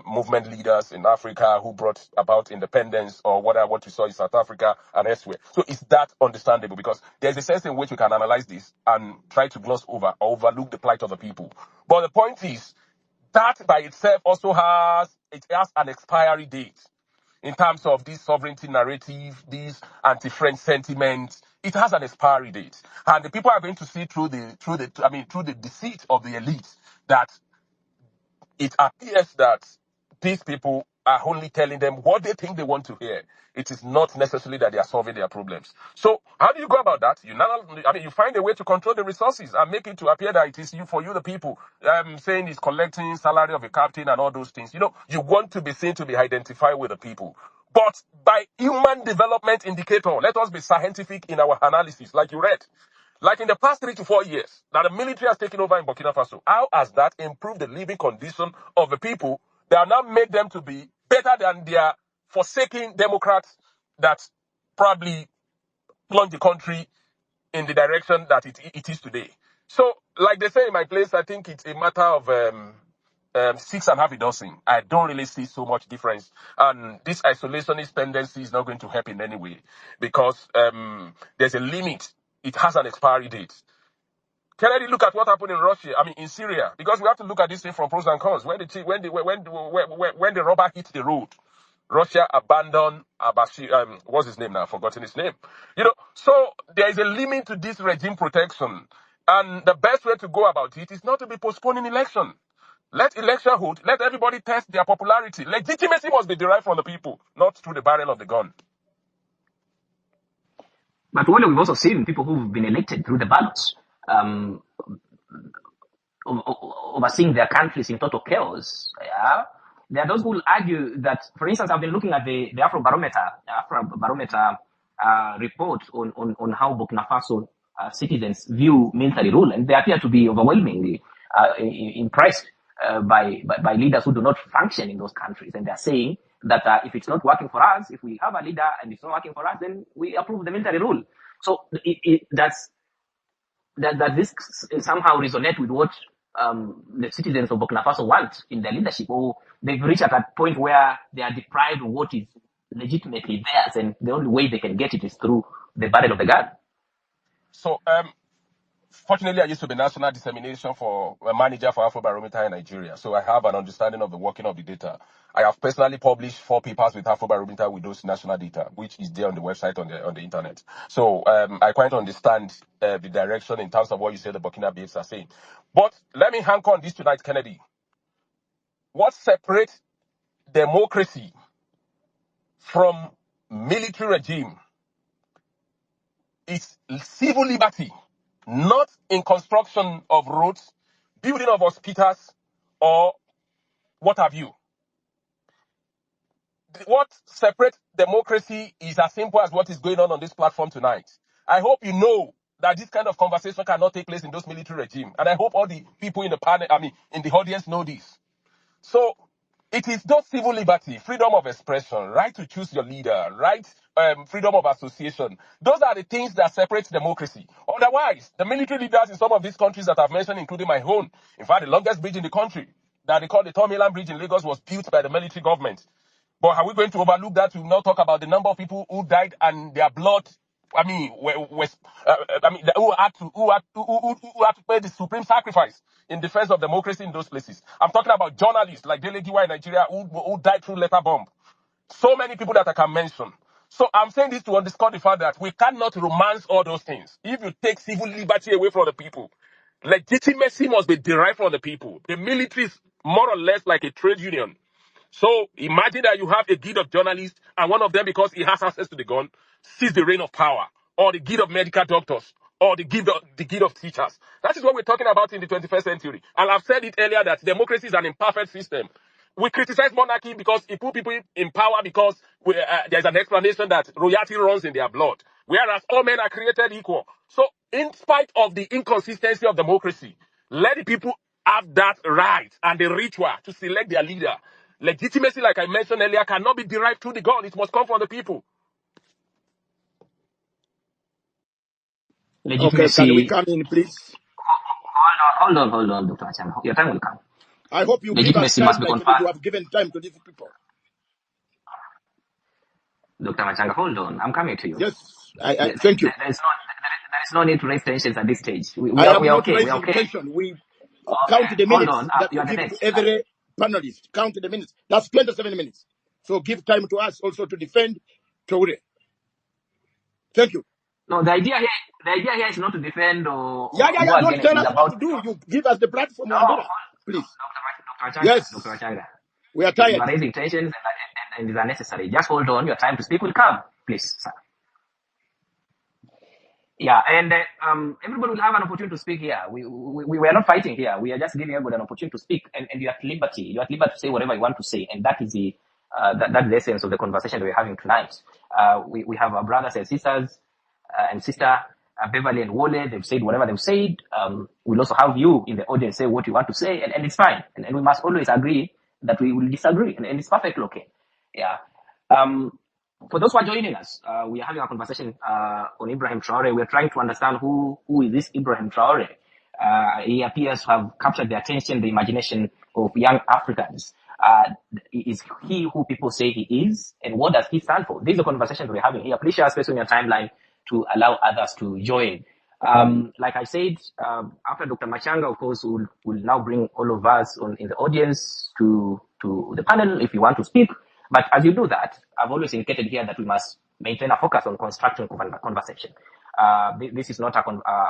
movement leaders in Africa who brought about independence, or what we saw in South Africa and elsewhere. So is that understandable? Because there's a sense in which we can analyze this and try to gloss over or overlook the plight of the people. But the point is, that by itself also has an expiry date. In terms of this sovereignty narrative, this anti-French sentiment, it has an expiry date, and the people are going to see through the deceit of the elite that it appears that these people are only telling them what they think they want to hear. It is not necessarily that they are solving their problems. So how do you go about that? You find a way to control the resources and make it to appear that it is for you, the people, saying it's collecting salary of a captain and all those things. You want to be seen to be identified with the people. But by human development indicator, let us be scientific in our analysis, like you read. Like in the past 3 to 4 years that the military has taken over in Burkina Faso, how has that improved the living condition of the people that now made them to be better than their forsaken Democrats that probably plunged the country in the direction that it is today? So, like they say in my place, I think it's a matter of 6.5 a dozen. I don't really see so much difference. And this isolationist tendency is not going to help in any way because there's a limit. It has an expiry date. Kennedy, look at what happened in Russia. In Syria, because we have to look at this thing from pros and cons. When the rubber hit the road, Russia abandoned Bashir. What's his name now? I've forgotten his name. So there is a limit to this regime protection, and the best way to go about it is not to be postponing election. Let election hold. Let everybody test their popularity. Legitimacy must be derived from the people, not through the barrel of the gun. But we've also seen people who've been elected through the ballots. overseeing their countries in total chaos. Yeah. There are those who will argue that, for instance, I've been looking at the Afrobarometer report on how Burkina Faso citizens view military rule, and they appear to be overwhelmingly impressed by leaders who do not function in those countries, and they're saying that if it's not working for us, if we have a leader and it's not working for us, then we approve the military rule. So that this somehow resonate with what the citizens of Burkina Faso want in their leadership, or they've reached at a point where they are deprived of what is legitimately theirs, and the only way they can get it is through the barrel of the gun. So, fortunately, I used to be national dissemination for a manager for Afrobarometer in Nigeria, so I have an understanding of the working of the data. I have personally published 4 papers with Afrobarometer with those national data, which is there on the website on the internet. So I quite understand the direction in terms of what you say the Burkina babes are saying. But let me hang on this tonight, Kennedy. What separates democracy from military regime is civil liberty, not in construction of roads, building of hospitals, or what have you. What separates democracy is as simple as what is going on this platform tonight. I hope you know that this kind of conversation cannot take place in those military regimes. And I hope all the people in the panel, in the audience know this. So it is not civil liberty, freedom of expression, right to choose your leader, right, freedom of association. Those are the things that separate democracy. Otherwise, the military leaders in some of these countries that I've mentioned, including my own, in fact, the longest bridge in the country that they call the Tomiland Bridge in Lagos was built by the military government. But are we going to overlook that? We will not talk about the number of people who died and their blood. Who had to pay the supreme sacrifice in defense of democracy in those places. I'm talking about journalists like Dele Giwa in Nigeria who died through letter bomb. So many people that I can mention. So I'm saying this to underscore the fact that we cannot romance all those things. If you take civil liberty away from the people, legitimacy must be derived from the people. The military is more or less like a trade union. So imagine that you have a guild of journalists and one of them, because he has access to the gun, sees the reign of power, or the guild of medical doctors, or the guild of teachers. That is what we're talking about in the 21st century. And I've said it earlier that democracy is an imperfect system. We criticize monarchy because it put people in power because there's an explanation that royalty runs in their blood, whereas all men are created equal. So in spite of the inconsistency of democracy, let the people have that right and the ritual to select their leader. Legitimacy, like I mentioned earlier, cannot be derived through the gun. It must come from the people. Okay, can we Legitimacy. come in, please? Hold on, Dr. Achang. Your time will come. I hope you give us Legitimacy time must be like conferred. you have given time to these people. Dr. Machanga, hold on. I'm coming to you. Yes, thank you. There is no need to raise tensions at this stage. We I am are not okay. We are raising okay. tension. We count Okay. the Hold minutes on. that You we are the give to next. every panelist. Count the minutes. That's 27 minutes. So give time to us also to defend Traore. Thank you. No, the idea here is not to defend or Yeah. go Don't against. tell It's us what about to do. You give us the platform, no, Wandera. Please. Dr. Yes, Achanga. we are You tired. are raising tensions and it's unnecessary. Just hold on. Your time to speak will come, please, sir. Yeah, and everybody will have an opportunity to speak here. We are not fighting here. We are just giving everybody an opportunity to speak, and you're at liberty. You're at liberty to say whatever you want to say, and that is the that's the essence of the conversation that we're having tonight. We have our brothers and sisters and sister Beverly and Wole. They've said whatever they've said. We'll also have you in the audience say what you want to say, and it's fine. And we must always agree that we will disagree, and it's perfectly okay. Yeah. For those who are joining us, we are having a conversation on Ibrahim Traore. We are trying to understand who is this Ibrahim Traore. He appears to have captured the attention, the imagination of young Africans. Is he who people say he is, and what does he stand for? These are the conversations we're having here. Please share space on your timeline to allow others to join. Like I said, after Dr. Machanga, of course, will now bring all of us in the audience to the panel if you want to speak. But as you do that, I've always indicated here that we must maintain a focus on constructing conversation. This is not a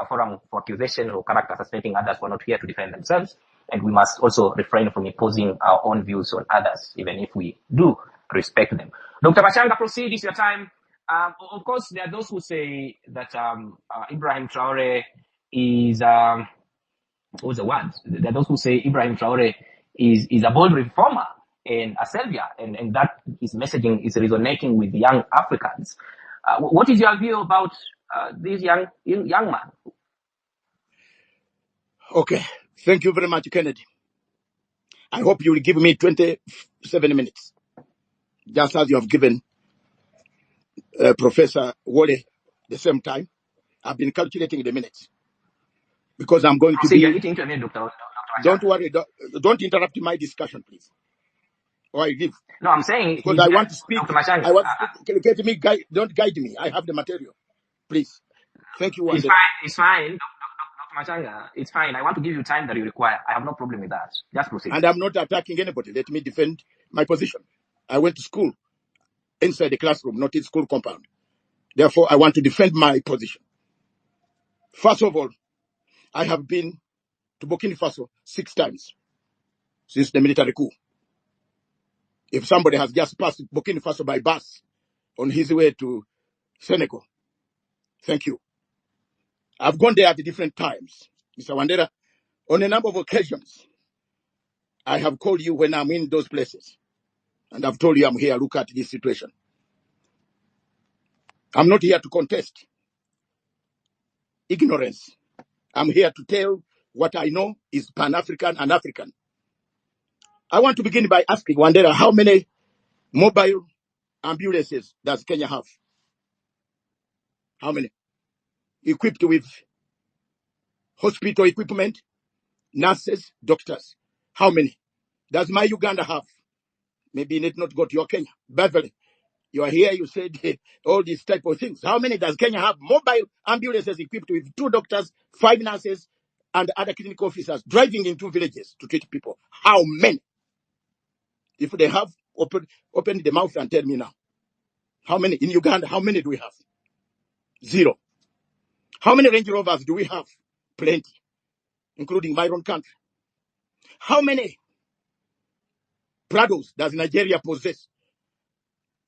forum for accusation or character assassinating others who are not here to defend themselves. And we must also refrain from imposing our own views on others, even if we do respect them. Dr. Machanga, proceed. It's your time. Of course, there are those who say that Ibrahim Traore is What's the word? There are those who say Ibrahim Traore is a bold reformer and a savior, and that his messaging is resonating with young Africans. What is your view about this young man? Okay. Thank you very much, Kennedy. I hope you will give me 27 minutes, just as you have given Professor Wole the same time. I've been calculating the minutes because I'm going to See, you're be. eating into me, Dr. Don't Machanga. worry. Don't interrupt my discussion, please, or I leave. No, I'm saying, Because I want to speak. Dr. Machanga, I want to speak. Get me. Don't guide me. I have the material. Please. Thank you, it's Wandera. fine, it's fine, Dr. Machanga, it's fine. I want to give you time that you require. I have no problem with that. Just proceed. And I'm not attacking anybody. Let me defend my position. I went to school inside the classroom, not in school compound. Therefore, I want to defend my position. First of all, I have been to Burkina Faso 6 times since the military coup. If somebody has just passed Burkina Faso by bus on his way to Senegal, thank you. I've gone there at different times. Mr. Wandera, on a number of occasions, I have called you when I'm in those places. And I've told you I'm here, look at this situation. I'm not here to contest ignorance. I'm here to tell what I know is Pan-African and African. I want to begin by asking Wandera, how many mobile ambulances does Kenya have? How many? Equipped with hospital equipment, nurses, doctors. How many? Does my Uganda have? Maybe you need not go to your Kenya. Beverly, you are here, you said all these type of things. How many does Kenya have? Mobile ambulances equipped with 2 doctors, 5 nurses, and other clinical officers driving into villages to treat people. How many? If they have, open the mouth and tell me now. How many? In Uganda, how many do we have? 0. How many Range Rovers do we have? Plenty, including my own country. How many Prados does Nigeria possess?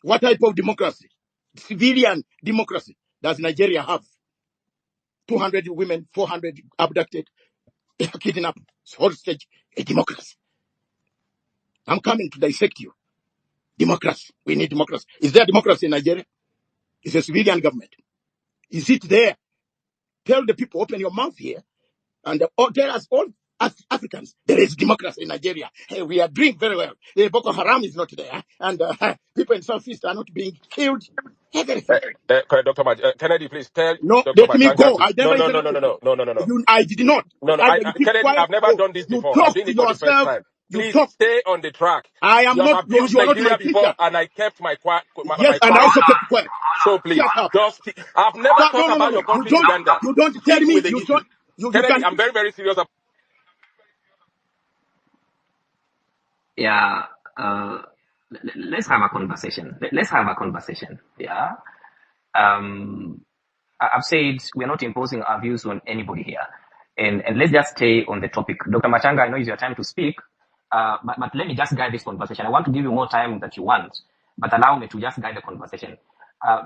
What type of democracy? Civilian democracy does Nigeria have? 200 women, 400 abducted, kidnapped, hostage, a democracy. I'm coming to dissect you. Democracy. We need democracy. Is there democracy in Nigeria? It's a civilian government. Is it there? Tell the people, open your mouth here, and tell us all Africans, there is democracy in Nigeria. Hey, we are doing very well. Boko Haram is not there, and people in Southeast are not being killed. Everything. Kennedy, please tell No, Dr. let me Machanga go. to. I No, never no, no, no, interrupted no, you. no, no, no, no, no. I did not. No, no, Either you keep Kennedy, quiet I've never or done this you before. I'm talk doing to it for the first yourself. time. You Please talk. stay on the track. I am You have not. abused You are not my Nigeria before, teacher. and I kept my Yes, and I quiet. also kept quiet. So please, Shut up. just I've never No, talked no, no, about no. your You country, don't. Uganda. You don't tell Stick me. with the You issue. don't. You Kennedy, can. I'm very, very serious about. Yeah, let's have a conversation. Let's have a conversation. Yeah. I've said we're not imposing our views on anybody here. And let's just stay on the topic. Dr. Machanga, I know it's your time to speak, but let me just guide this conversation. I want to give you more time that you want, but allow me to just guide the conversation.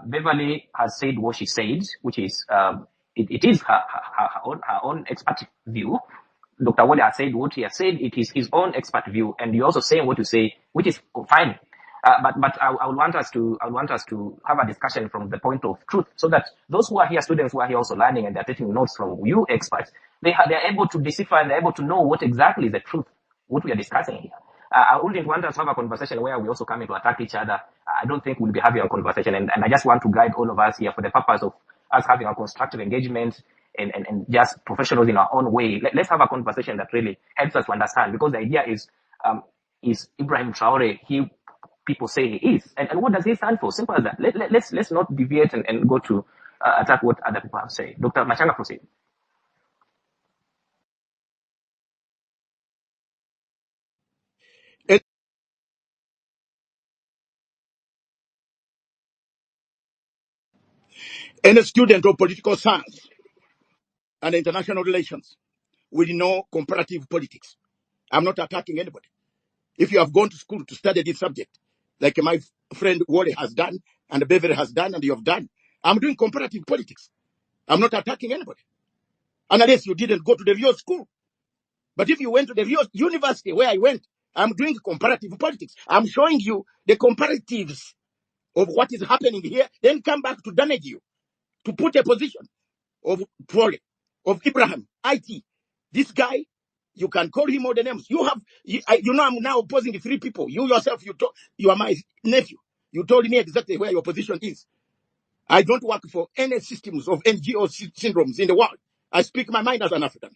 Beverly has said what she said, which is it is her own expert view. Dr. Wode has said what he has said. It is his own expert view, and you're also saying what you say, which is fine. But I would want us to have a discussion from the point of truth, so that those who are here, students who are here also learning, and they're taking notes from you experts, they're able to decipher and they're able to know what exactly is the truth, what we are discussing here. I wouldn't want us to have a conversation where we also come in to attack each other. I don't think we'll be having a conversation, and I just want to guide all of us here for the purpose of us having a constructive engagement and just professionals in our own way. Let's have a conversation that really helps us to understand, because the idea is Ibrahim Traore, people say he is. And what does he stand for? Simple as that. Let's not deviate and go to attack what other people have said. Dr. Machanga, proceed. Any student of political science and international relations will know comparative politics. I'm not attacking anybody. If you have gone to school to study this subject, like my friend Wally has done, and Beverly has done, and you have done, I'm doing comparative politics. I'm not attacking anybody. Unless you didn't go to the real school. But if you went to the real university where I went, I'm doing comparative politics. I'm showing you the comparatives of what is happening here, then come back to damage you, to put a position of Traore, of Ibrahim, IT. This guy, you can call him all the names. You know, I'm now opposing 3 people. You yourself, you are my nephew. You told me exactly where your position is. I don't work for any systems of NGO syndromes in the world. I speak my mind as an African.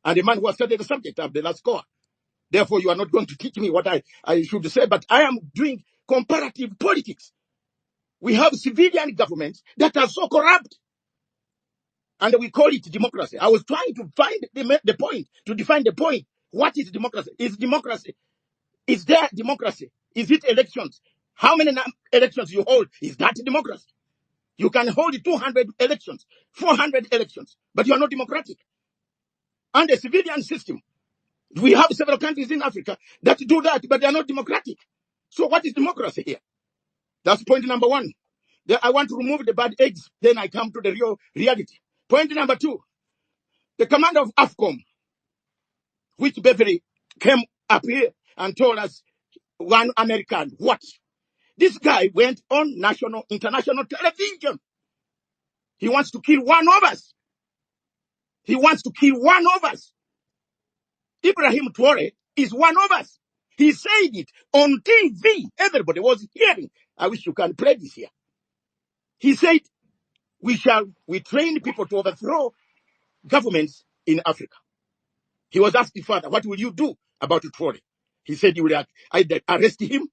And the man who has studied the subject of the last score. Therefore, you are not going to teach me what I should say, but I am doing comparative politics. We have civilian governments that are so corrupt, and we call it democracy. I was trying to find the point, to define the point. What is democracy? Is democracy? Is there democracy? Is it elections? How many elections you hold? Is that democracy? You can hold 200 elections, 400 elections, but you are not democratic. And the civilian system, we have several countries in Africa that do that, but they are not democratic. So what is democracy here? That's point number 1. Then I want to remove the bad eggs. Then I come to the real reality. Point number 2. The commander of AFCOM, which Beverly came up here and told us, one American, what? This guy went on international television. He wants to kill one of us. He wants to kill one of us. Ibrahim Traore is one of us. He said it on TV. Everybody was hearing. I wish you can play this here. He said, we train people to overthrow governments in Africa. He was asked the father, what will you do about Traore? He said he will either arrest him.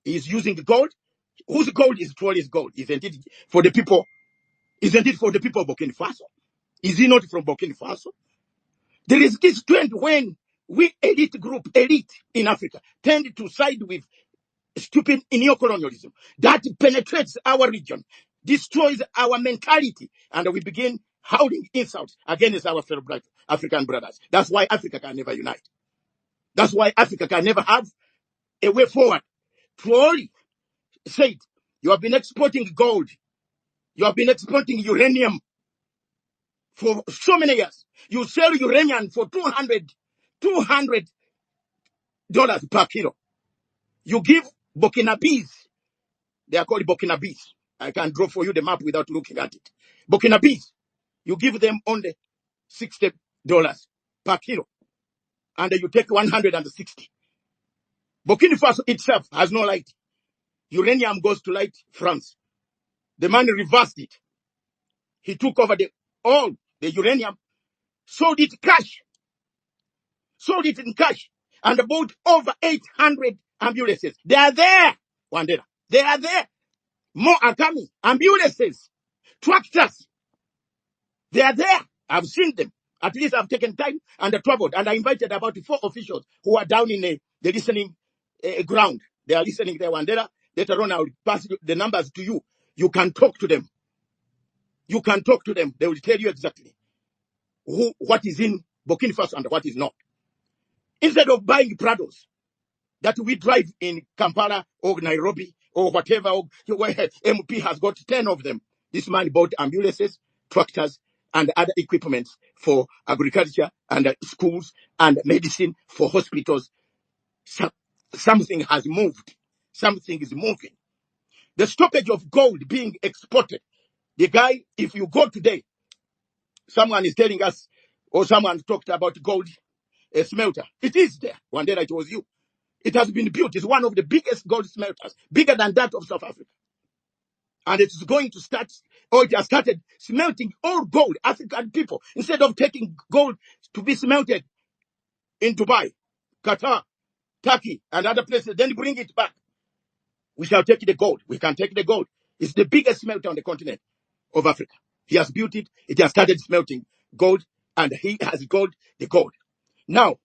He's using the gold. Whose gold is Traore's gold? Isn't it for the people? Isn't it for the people of Burkina Faso? Is he not from Burkina Faso? There is this trend when we elite in Africa, tend to side with stupid neocolonialism that penetrates our region, destroys our mentality, and we begin howling insults against our fellow African brothers. That's why Africa can never unite. That's why Africa can never have a way forward. Traore said, you have been exporting gold. You have been exporting uranium for so many years. You sell uranium for $200 per kilo. You give Burkinabes, they are called Burkinabes. I can draw for you the map without looking at it. Burkinabes, you give them only $60 per kilo, and you take 160. Burkina Faso itself has no light. Uranium goes to light France. The man reversed it. He took over all the uranium, sold it in cash, and bought over 800 ambulances. They are there, Wandera. They are there. More are coming. Ambulances, tractors. They are there. I've seen them. At least I've taken time and traveled, and I invited about 4 officials who are down in the listening ground. They are listening there, Wandera. Later on, I will pass the numbers to you. You can talk to them. You can talk to them. They will tell you exactly what is in Burkina Faso and what is not. Instead of buying Prados that we drive in Kampala or Nairobi or whatever, where MP has got 10 of them, this man bought ambulances, tractors, and other equipment for agriculture and schools and medicine for hospitals. Something has moved. Something is moving. The stoppage of gold being exported. The guy, if you go today, someone is telling us, or someone talked about gold, a smelter. It is there. One day it was you. It has been built. It's one of the biggest gold smelters, bigger than that of South Africa. And it's going to start, or it has started smelting all gold. African people, instead of taking gold to be smelted in Dubai, Qatar, Turkey, and other places, then bring it back. We shall take the gold. We can take the gold. It's the biggest smelter on the continent of Africa. He has built it. It has started smelting gold, and he has gold, the gold. Now,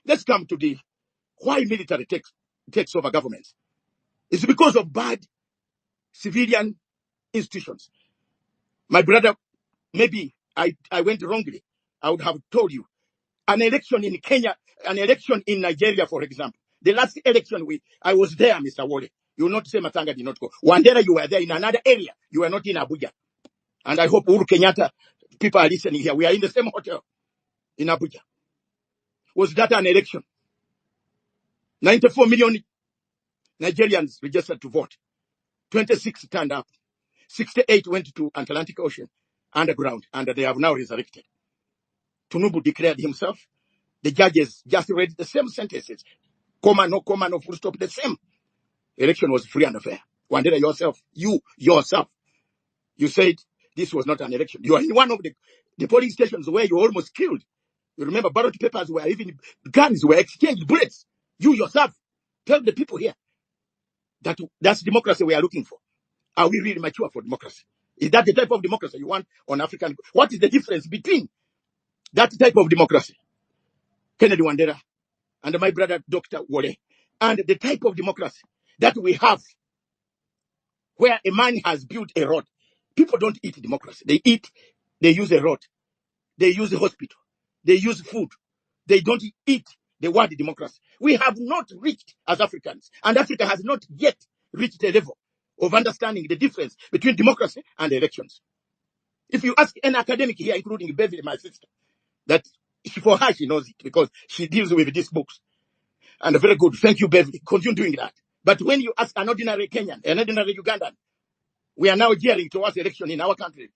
let's come to the why military takes over governments. It's because of bad civilian institutions. My brother, maybe I went wrongly. I would have told you. An election in Kenya, an election in Nigeria, for example. The last election I was there, Mr. Wole. You will not say Matanga did not go. Wandera, you were there in another area. You were not in Abuja. And I hope Uhuru Kenyatta, people are listening here. We are in the same hotel in Abuja. Was that an election? 94 million Nigerians registered to vote. 26 turned up. 68 went to Atlantic Ocean underground, and they have now resurrected. Tinubu declared himself. The judges just read the same sentences. Comma, no full stop, the same. Election was free and fair. Wandera yourself, you said this was not an election. You are in one of the polling stations where you almost killed. You remember ballot papers were even, guns were exchanged, bullets. You yourself, tell the people here that that's democracy we are looking for. Are we really mature for democracy? Is that the type of democracy you want on African? What is the difference between that type of democracy, Kennedy Wandera, and my brother Dr. Wole, and the type of democracy that we have where a man has built a road? People don't eat democracy. They use a road. They use a hospital. They use food. They don't eat the word democracy. We have not reached as Africans, and Africa has not yet reached a level of understanding the difference between democracy and elections. If you ask an academic here, including Beverly, my sister, that for her, she knows it because she deals with these books. And very good. Thank you, Beverly. Continue doing that. But when you ask an ordinary Kenyan, an ordinary Ugandan, we are now gearing towards election in our country.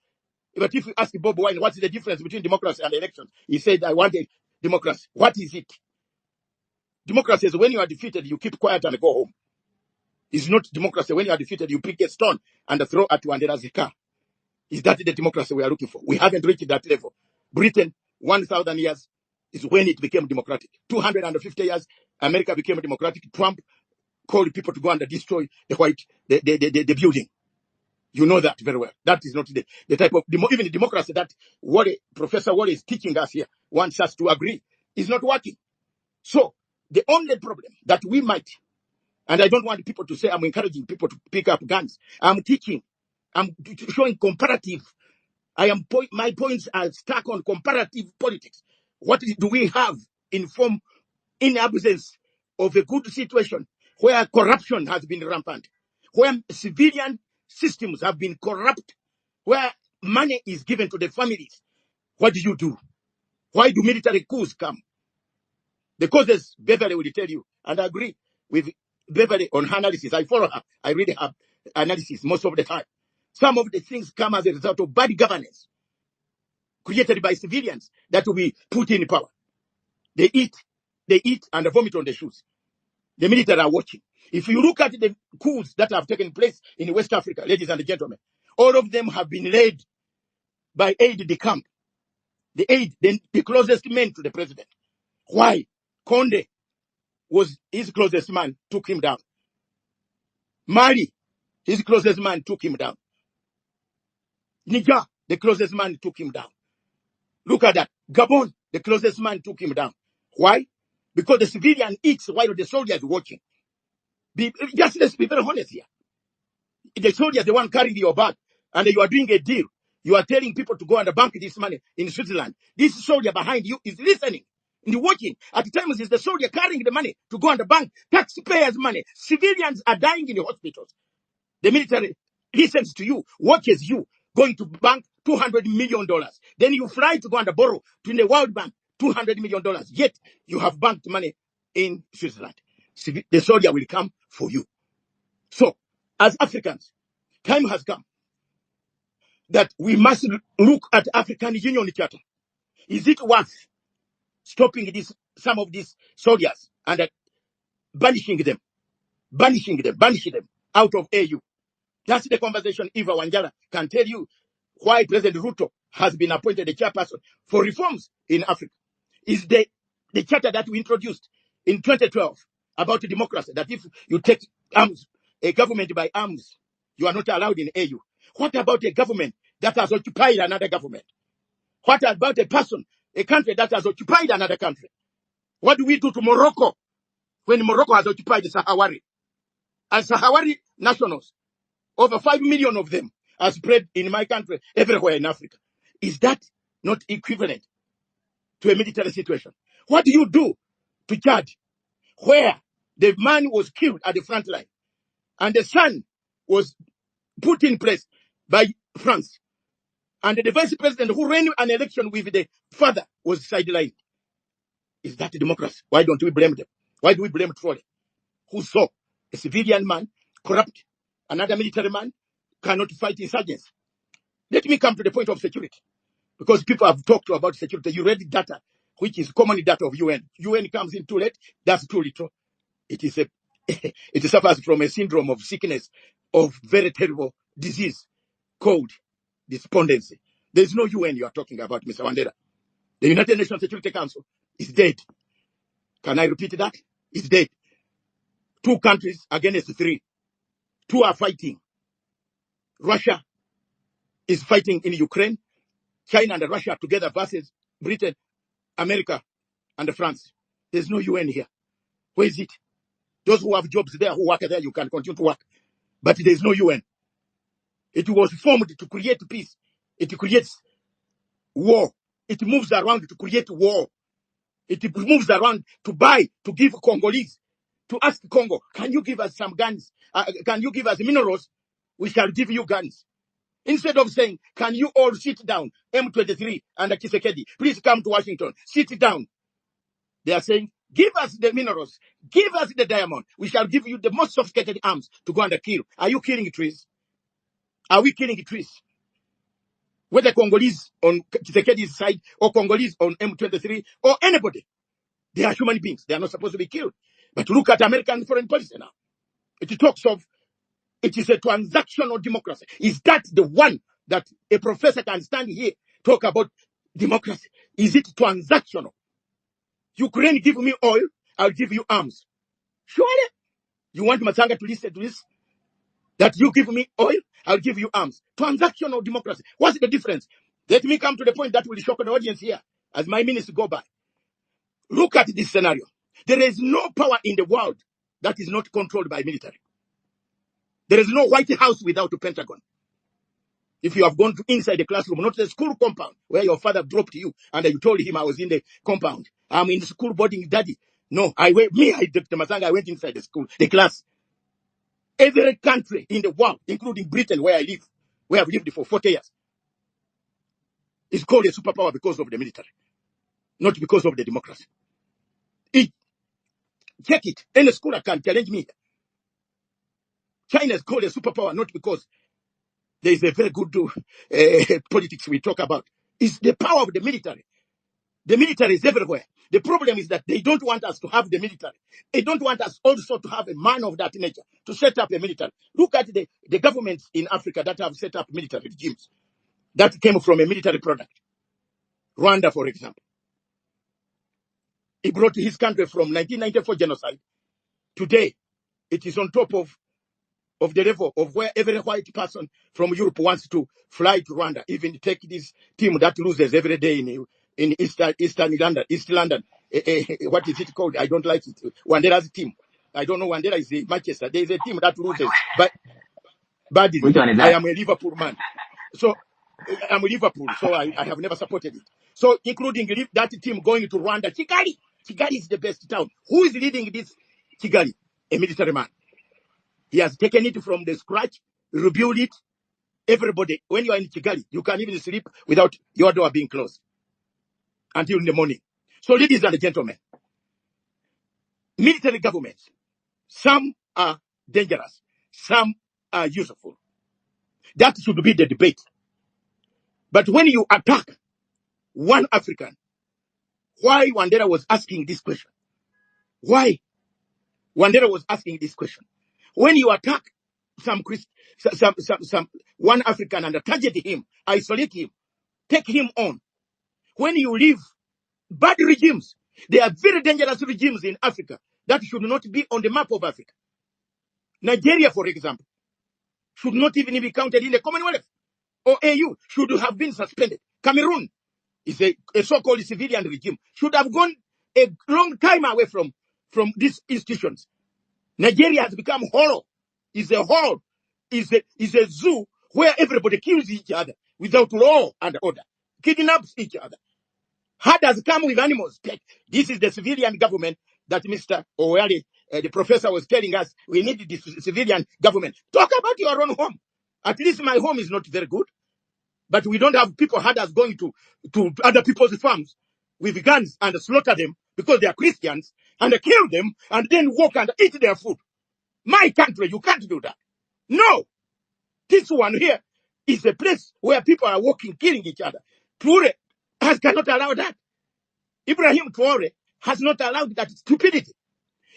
But if you ask Bob Wine, what's the difference between democracy and elections? He said, I want a democracy. What is it? Democracy is when you are defeated, you keep quiet and go home. It's not democracy. When you are defeated, you pick a stone and throw at Wandera's car. Is that the democracy we are looking for? We haven't reached that level. Britain, 1,000 years is when it became democratic. 250 years, America became democratic. Trump called people to go and destroy the building. You know that very well. That is not the type of, even the democracy that Professor Wall is teaching us here wants us to agree is not working. So, the only problem that we might, and I don't want people to say I'm encouraging people to pick up guns. I'm teaching. I'm showing comparative. My points are stuck on comparative politics. What do we have in absence of a good situation where corruption has been rampant, where civilian systems have been corrupt, where money is given to the families? What do? Why do military coups come? The causes, Beverly will tell you, and I agree with Beverly on her analysis. I follow her. I read her analysis most of the time. Some of the things come as a result of bad governance created by civilians that will be put in power. They eat and vomit on the shoes. The military are watching. If you look at the coups that have taken place in West Africa, ladies and gentlemen, all of them have been led by aide de camp. The closest man to the president. Why? Conde was his closest man, took him down. Mali, his closest man took him down. Niger, the closest man took him down. Look at that. Gabon, the closest man took him down. Why? Because the civilian eats while the soldier is watching. Let's be very honest here. The soldier is the one carrying your bag, and you are doing a deal. You are telling people to go and bank this money in Switzerland. This soldier behind you is listening and watching. At times, it's the soldier carrying the money to go and bank taxpayers' money. Civilians are dying in the hospitals. The military listens to you, watches you going to bank $200 million. Then you fly to go and borrow to the World Bank $200 million. Yet you have banked money in Switzerland. The soldier will come for you. So, as Africans, time has come that we must look at African Union Charter. Is it worth stopping some of these soldiers and banishing them out of AU? That's the conversation Eva Wanjala can tell you why President Ruto has been appointed the chairperson for reforms in Africa. Is the charter that we introduced in 2012 about democracy, that if you take arms, a government by arms, you are not allowed in AU. What about a government that has occupied another government? What about a country that has occupied another country? What do we do to Morocco when Morocco has occupied Sahawari? As Sahawari nationals, over 5 million of them are spread in my country, everywhere in Africa. Is that not equivalent to a military situation? What do you do to Chad, where the man was killed at the front line and the son was put in place by France, and the vice president who ran an election with the father was sidelined? Is that democracy? Why don't we blame them? Why do we blame Traore, who saw a civilian man corrupt, another military man cannot fight insurgents? Let me come to the point of security, because people have talked about security. You read data, which is common data of UN. UN comes in too late. That's too little. It is a, it suffers from a syndrome of sickness, of very terrible disease called despondency. There's no UN you are talking about, Mr. Wandera. The United Nations Security Council is dead. Can I repeat that? It's dead. 2 countries against 3. 2 are fighting. Russia is fighting in Ukraine. China and Russia together versus Britain, America, and France. There's no UN here. Where is it? Those who have jobs there, who work there, you can continue to work. But there's no UN. It was formed to create peace. It creates war. It moves around to create war. It moves around to buy, to give Congolese, to ask Congo, can you give us some guns? Can you give us minerals? We shall give you guns. Instead of saying, can you all sit down, M23 and Tshisekedi, please come to Washington, sit down. They are saying, give us the minerals, give us the diamond. We shall give you the most sophisticated arms to go and kill. Are you killing trees? Are we killing trees? Whether Congolese on Tshisekedi's side or Congolese on M23 or anybody, they are human beings. They are not supposed to be killed. But look at American foreign policy now. It talks of, it is a transactional democracy. Is that the one that a professor can stand here, talk about democracy? Is it transactional? Ukraine give me oil, I'll give you arms. Surely, you want Matanga to listen to this? That you give me oil, I'll give you arms. Transactional democracy. What's the difference? Let me come to the point that will shock the audience here as my minutes go by. Look at this scenario. There is no power in the world that is not controlled by military. There is no White House without a Pentagon. If you have gone to inside the classroom, not the school compound where your father dropped you and you told him I was in the compound. I'm in the school boarding, daddy. No, Dr. Masanga, I went inside the school, the class. Every country in the world, including Britain, where I live, where I've lived for 40 years, is called a superpower because of the military, not because of the democracy. Check it. Any school can challenge me. China is called a superpower not because there is a very good politics we talk about. It's the power of the military. The military is everywhere. The problem is that they don't want us to have the military. They don't want us also to have a man of that nature to set up a military. Look at the governments in Africa that have set up military regimes that came from a military product. Rwanda, for example. He brought his country from 1994 genocide. Today, it is on top of the level of where every white person from Europe wants to fly to Rwanda, even take this team that loses every day in East London. What is it called? I don't like it. Wandera's team. I don't know. Wandera is Manchester. There is a team that loses, but badly. Which one is I that? am a Liverpool man, so I'm a Liverpool. So I have never supported it. So including that team going to Rwanda, Kigali. Kigali is the best town. Who is leading this Kigali? A military man. He has taken it from the scratch, rebuilt it. Everybody, when you are in Kigali, you can't even sleep without your door being closed until in the morning. So, ladies and gentlemen, military governments, some are dangerous, some are useful. That should be the debate. But when you attack one African, why Wandera was asking this question? Why Wandera was asking this question? When you attack some one African and target him, isolate him, take him on. When you leave bad regimes, there are very dangerous regimes in Africa that should not be on the map of Africa. Nigeria, for example, should not even be counted in the Commonwealth or AU, should have been suspended. Cameroon is a so-called civilian regime, should have gone a long time away from these institutions. Nigeria has become horror. Is a horror. Is a zoo where everybody kills each other without law and order, kidnaps each other. How does it come with animals? This is the civilian government that Mr. Oweri, the professor, was telling us. We need this civilian government. Talk about your own home. At least my home is not very good. But we don't have people herders going to other people's farms with guns and slaughter them because they are Christians and kill them and then walk and eat their food. My country, you can't do that. No, this one here is a place where people are walking, killing each other. Traore cannot allow that. Ibrahim Traore has not allowed that stupidity.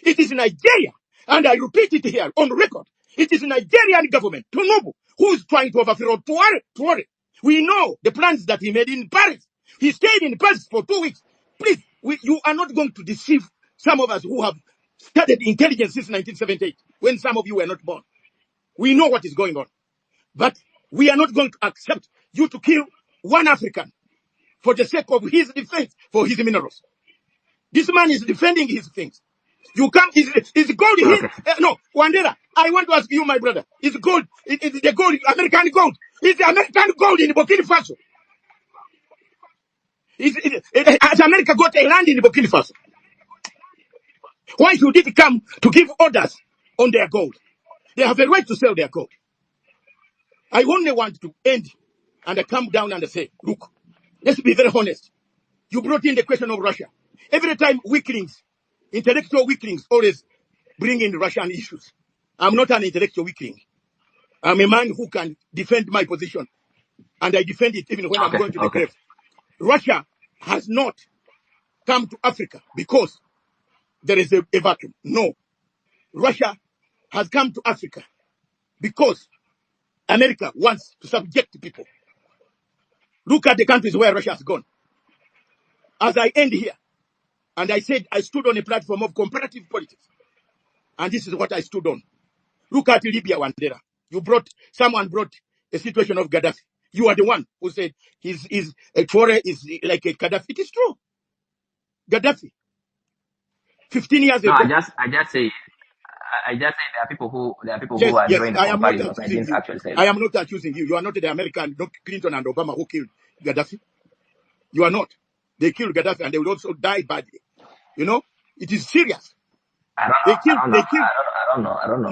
It is Nigeria, and I repeat it here on record. It is Nigerian government, Tinubu, who is trying to overthrow Traore. We know the plans that he made in Paris. He stayed in Paris for 2 weeks. Please, you are not going to deceive some of us who have studied intelligence since 1978, when some of you were not born. We know what is going on. But we are not going to accept you to kill one African for the sake of his defense for his minerals. This man is defending his things. You can't, is gold his? Okay. No, Wandera, I want to ask you, my brother, is gold, is the gold, American gold? Is the American gold in Burkina Faso? Has America got a land in Burkina Faso? Why should it come to give orders on their gold? They have a right to sell their gold. I only want to end and I come down and I say, look, let's be very honest. You brought in the question of Russia. Every time weaklings, intellectual weaklings, always bring in Russian issues. I'm not an intellectual weakling. I'm a man who can defend my position. And I defend it even when I'm going to the grave. Russia has not come to Africa because there is a vacuum. No. Russia has come to Africa because America wants to subject people. Look at the countries where Russia has gone. As I end here, and I said I stood on a platform of comparative politics. And this is what I stood on. Look at Libya, Wandera. Someone brought a situation of Gaddafi. You are the one who said Traore is like a Gaddafi. It is true. Gaddafi, 15 years No, ago. I just say there are people who Yes, are yes, drawing the I am not comparison, but I accusing didn't you. actually say I that. am not accusing you. You are not the American, not Clinton and Obama who killed Gaddafi. You are not. They killed Gaddafi and they will also die badly. You know, it is serious. I They killed. don't know.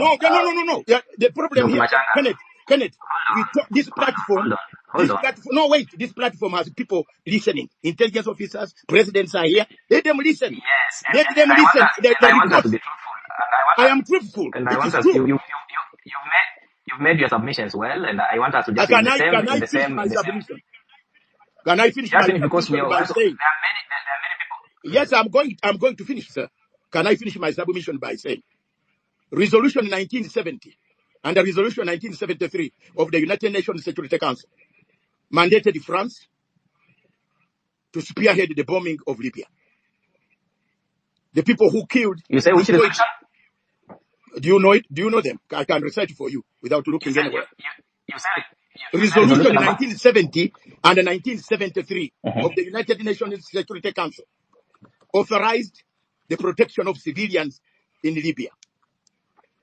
No. Yeah, the problem Dr. here, Machanga, Kenneth, this platform, hold on. no, wait, this platform has people listening. Intelligence officers, presidents are here. Let them listen. Yes, Let them listen. The I want us to reports. be truthful, I am truthful. and I It want is us. true. You've made your submissions well, and I want us to just be Can I finish my in the same. submission? Can I finish Just my finish because submission by saying, there are many people. yes, I'm going to finish, sir. Can I finish my submission by saying, Resolution 1970 and the Resolution 1973 of the United Nations Security Council mandated France to spearhead the bombing of Libya. The people who killed, You say which destroyed. resolution? Do you know it? Do you know them? I can recite it for you without looking anywhere. You said Resolution resolution number. 1970 and 1973 of the United Nations Security Council authorized the protection of civilians in Libya.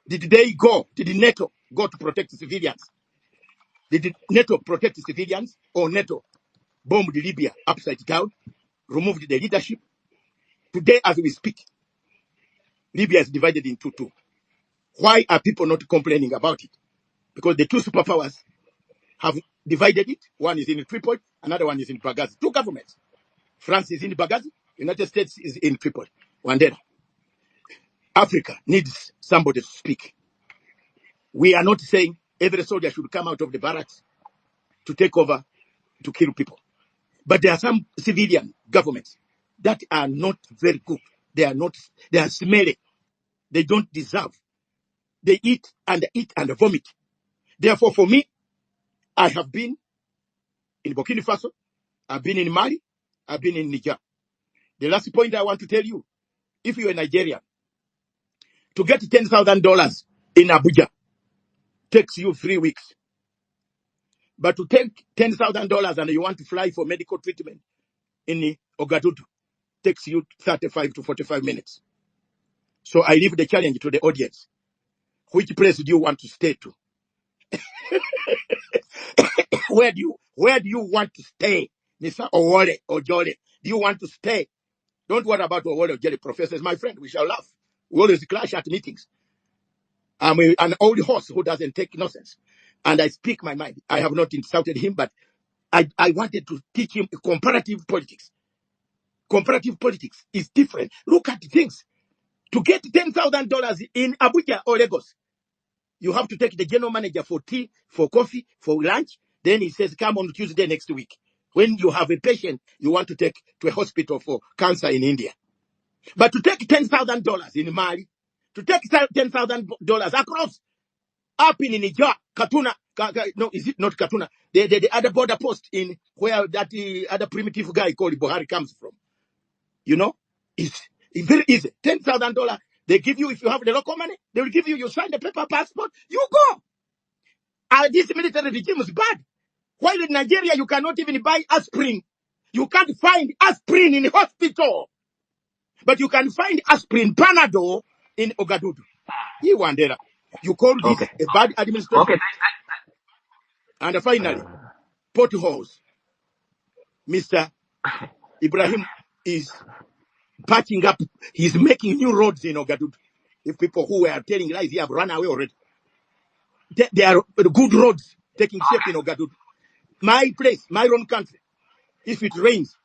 Did NATO go to protect the civilians? Did NATO protect the civilians, or NATO bombed Libya upside down, removed the leadership? Today, as we speak, Libya is divided into two. Why are people not complaining about it? Because the two superpowers have divided it. One is in Tripoli, another one is in Benghazi. Two governments. France is in Benghazi, United States is in Tripoli. Wandera. Africa needs somebody to speak. We are not saying every soldier should come out of the barracks to take over, to kill people. But there are some civilian governments that are not very good. They are smelly. They don't deserve. They eat and vomit. Therefore, for me, I have been in Burkina Faso, I've been in Mali, I've been in Niger. The last point I want to tell you, if you're a Nigerian, to get $10,000 in Abuja takes you 3 weeks. But to take $10,000 and you want to fly for medical treatment in Ogadudu takes you 35 to 45 minutes. So I leave the challenge to the audience. Which place do you want to stay to? Where do you want to stay? Mr. Owole or Jolly? Do you want to stay? Don't worry about Owole or Jolly. Professors, my friend, we shall laugh. We always clash at meetings. I'm an old horse who doesn't take nonsense. And I speak my mind. I have not insulted him, but I wanted to teach him comparative politics. comparative politics is different. Look at things. To get $10,000 in Abuja or Lagos, you have to take the general manager for tea, for coffee, for lunch. Then he says, come on Tuesday next week. When you have a patient you want to take to a hospital for cancer in India. But to take $10,000 in Mali, to take $10,000 across, up in Niger, Katuna, no, is it not Katuna? The other border post in where that other primitive guy called Buhari comes from. You know, it's very easy. $10,000 they give you if you have the local money. They will give you. You sign the paper passport. You go. This military regime is bad. While in Nigeria you cannot even buy aspirin. You can't find aspirin in hospital, but you can find aspirin Panadol in Ogadudu. You call this Okay. a bad Okay. administration. And finally, potholes. Mr. Ibrahim is patching up. He's making new roads in Ogadudu. If people who were telling lies, they have run away already. There are good roads taking shape in Ogadudu. My place, my own country. If it rains,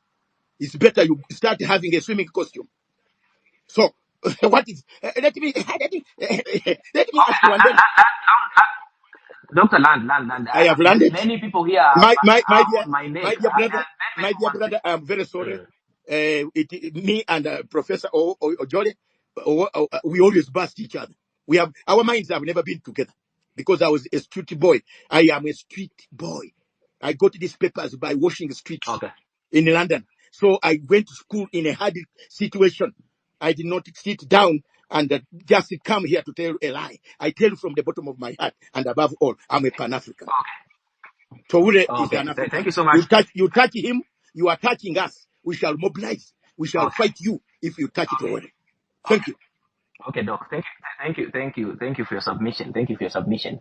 it's better you start having a swimming costume. So, what is? Let me ask you, and then Dr. Land. I have landed. Many people here have My called my name. dear brother, Very much. I am very sorry. Me and Professor Ojole, we always bust each other. We have our minds have never been together because I was a street boy. I am a street boy. I got these papers by washing streets Okay. in London. So I went to school in a hard situation. I did not sit down and just come here to tell a lie. I tell from the bottom of my heart, and above all, I'm a Pan-African. Traore is Okay. an African. Thank you so much. You touch him, you are touching us. We shall mobilize. We shall Okay. fight you if you touch Traore. Okay. Thank you. Okay, Doc. Thank you for your submission. Thank you for your submission.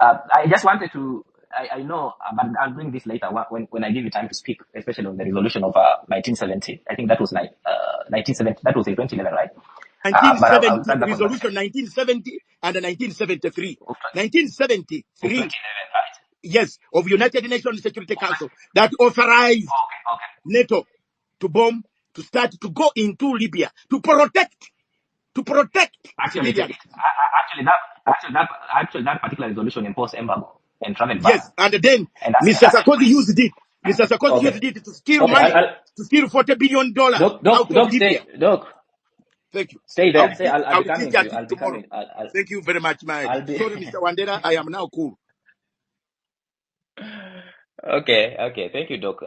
I just wanted to. I know, but I'll bring this later when I give you time to speak, especially on the resolution of 1970. I think that was 1970. That was in 2011, right? But I'll 1970, start the resolution conversation. 1970 and 1973. Of 1973, 2011, right? yes, of United Nations Security Council that authorized Okay. NATO to bomb, to start to go into Libya to protect Actually, civilians. that particular resolution imposed embargo and travel ban, Yes, and then and that's Mr. a Sarkozy twist. used it. Mr. Sarkozy Okay. used it to steal Okay. money, to steal $40 billion out of Libya. Thank you. Stay I'll there. I'll be teach coming to at you. it I'll be tomorrow. coming. Thank you very much, I'll be. sorry, Mr. Wandera. I am now cool. Okay. Thank you, Doc.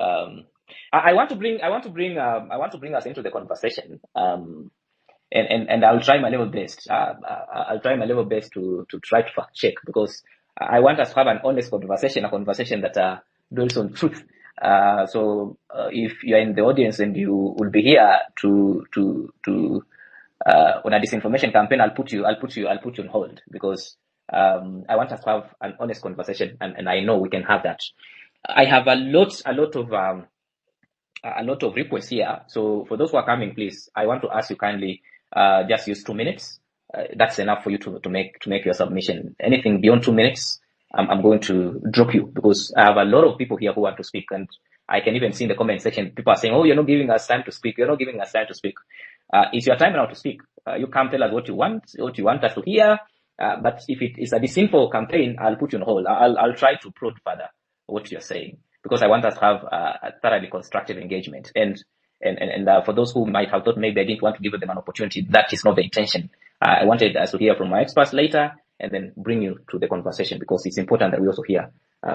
I want to bring us into the conversation. And I'll try my level best. I'll try my level best to try to fact check, because I want us to have an honest conversation, a conversation that builds on truth. So if you're in the audience and you will be here to on a disinformation campaign, I'll put you on hold, because I want us to have an honest conversation, and I know we can have that. I have a lot of requests here. So for those who are coming, please, I want to ask you kindly, just use 2 minutes. That's enough for you to make your submission. Anything beyond 2 minutes, I'm going to drop you, because I have a lot of people here who want to speak, and I can even see in the comment section people are saying, "Oh, you're not giving us time to speak. You're not giving us time to speak." It's your time now to speak. You come tell us what you want us to hear. But if it is a disinfo campaign, I'll put you on hold. I'll try to prod further what you're saying, because I want us to have a thoroughly constructive engagement. And for those who might have thought maybe I didn't want to give them an opportunity, that is not the intention. I wanted us to hear from my experts later, and then bring you to the conversation, because it's important that we also hear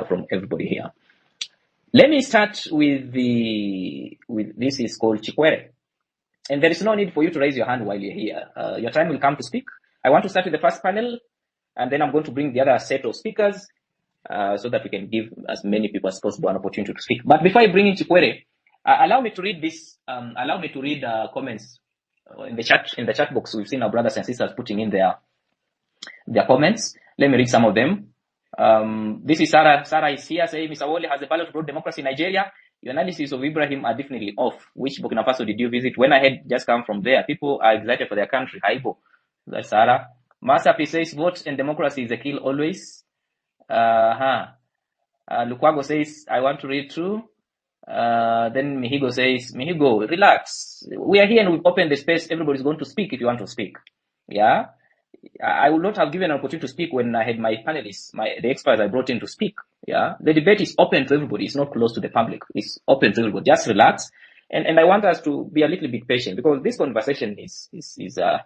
from everybody here. Let me start with this is called Chikwere. And there is no need for you to raise your hand while you're here. Your time will come to speak. I want to start with the first panel, and then I'm going to bring the other set of speakers, so that we can give as many people as possible an opportunity to speak. But before I bring in Chikwere, allow me to read this. Allow me to read comments in the chat box. We've seen our brothers and sisters putting in their comments. Let me read some of them. This is Sarah. Sarah is here saying, Mr. Wole, has the ballot brought democracy in Nigeria? Your analysis of Ibrahim are definitely off. Which Burkina Faso did you visit? When I had just come from there, people are excited for their country. Haibo. That's Sarah. Masterpiece says, vote and democracy is a kill always. Lukwago says, I want to read through. Then Mihigo says, Mihigo, relax. We are here and we've opened the space. Everybody's going to speak if you want to speak. Yeah. I would not have given an opportunity to speak when I had my panelists, the experts I brought in to speak. Yeah. The debate is open to everybody. It's not closed to the public. It's open to everybody. Just relax. And I want us to be a little bit patient because this conversation is a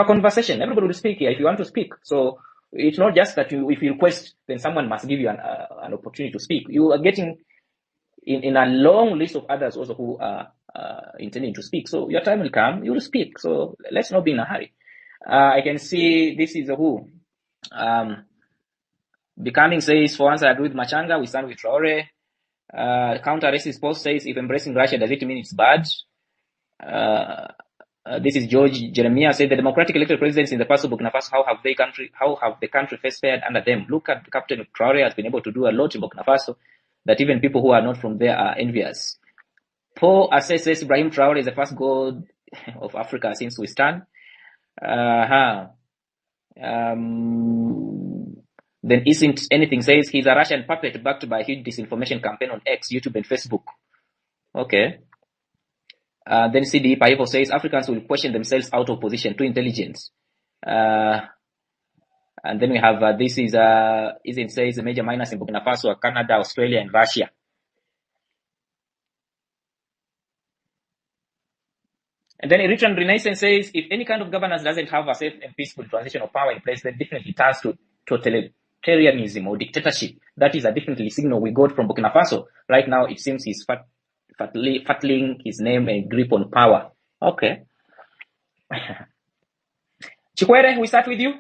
conversation. Everybody will speak here if you want to speak. So it's not just that if you request, then someone must give you an opportunity to speak. You are getting in a long list of others also who are intending to speak. So your time will come, you will speak. So let's not be in a hurry. I can see this is who. Becoming says, for once I agree with Machanga, we stand with Traore. Counter racist post says, if embracing Russia, does it mean it's bad? This is George Jeremiah said, the democratic elected presidents in the past of Burkina Faso, how have the country first fared under them? Look at Captain Traore has been able to do a lot in Burkina Faso that even people who are not from there are envious. Paul assesses Ibrahim Traore is the first god of Africa since we stand. Then Isn't Anything says he's a Russian puppet backed by a huge disinformation campaign on X, YouTube, and Facebook. Okay. Then CD Paivo says Africans will question themselves out of position, too intelligent. And then we have this is Isn't says the major miners in Burkina Faso are Canada, Australia, and Russia. And then Richard Renaissance says, if any kind of governance doesn't have a safe and peaceful transition of power in place, then definitely turns to totalitarianism or dictatorship. That is a definitely signal we got from Burkina Faso. Right now, it seems he's fatling his name and grip on power. Okay. Chikwere, we start with you.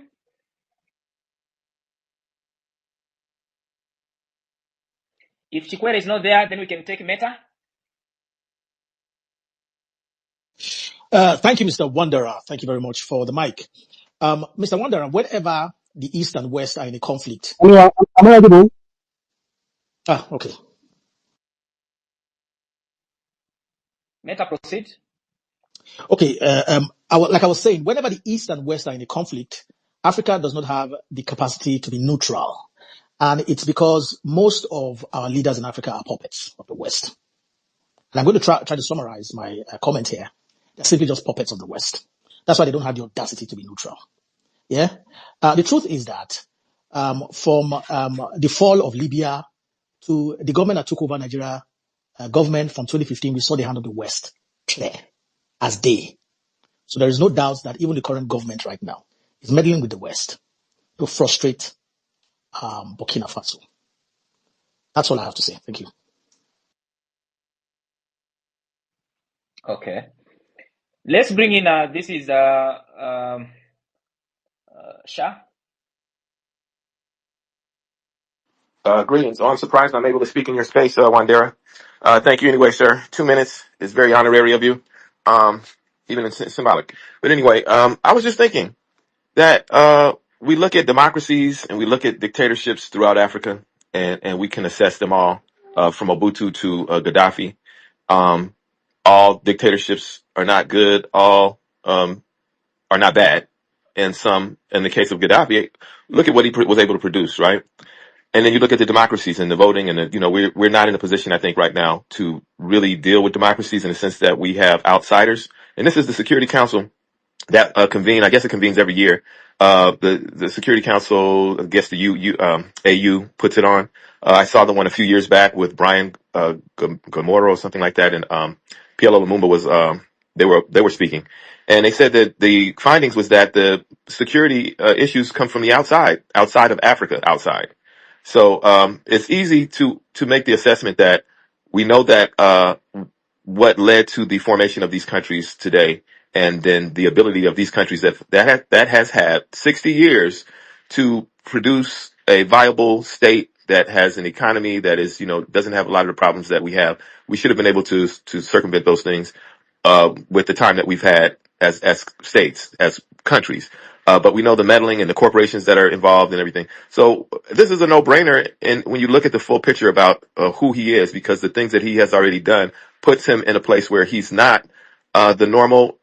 If Chikwere is not there, then we can take Meta. Thank you, Mr. Wanderer. Thank you very much for the mic. Mr. Wanderer, whenever the East and West are in a conflict. Am I audible? Okay. Meta, proceed. Okay. Like I was saying, whenever the East and West are in a conflict, Africa does not have the capacity to be neutral. And it's because most of our leaders in Africa are puppets of the West. And I'm going to try to summarize my comment here. They're simply just puppets of the West. That's why they don't have the audacity to be neutral. Yeah. The truth is that from the fall of Libya to the government that took over Nigeria government from 2015, we saw the hand of the West clear as day. So there is no doubt that even the current government right now is meddling with the West to frustrate Burkina Faso. That's all I have to say. Thank you. Okay. Let's bring in, this is Shah. Greetings. Oh, I'm surprised I'm able to speak in your space, Wandera. Thank you anyway, sir. 2 minutes is very honorary of you, even it's symbolic. But anyway, I was just thinking that we look at democracies and we look at dictatorships throughout Africa, and we can assess them all, from Mobutu to Gaddafi. All dictatorships are not good. All are not bad. And some, in the case of Gaddafi, look at what he was able to produce, right? And then you look at the democracies and the voting, and we're not in a position, I think, right now to really deal with democracies in the sense that we have outsiders. And this is the Security Council that I guess it convenes every year. The Security Council, I guess AU puts it on. I saw the one a few years back with Brian Gamoro or something like that, and PLO Lumumba was they were speaking, and they said that the findings was that the security issues come from the outside of Africa, outside. So it's easy to make the assessment that we know that what led to the formation of these countries today, and then the ability of these countries that has had 60 years to produce a viable state that has an economy that is, doesn't have a lot of the problems that we have. We should have been able to circumvent those things with the time that we've had as states, as countries. But we know the meddling and the corporations that are involved and everything. So this is a no-brainer. And when you look at the full picture about who he is, because the things that he has already done puts him in a place where he's not the normal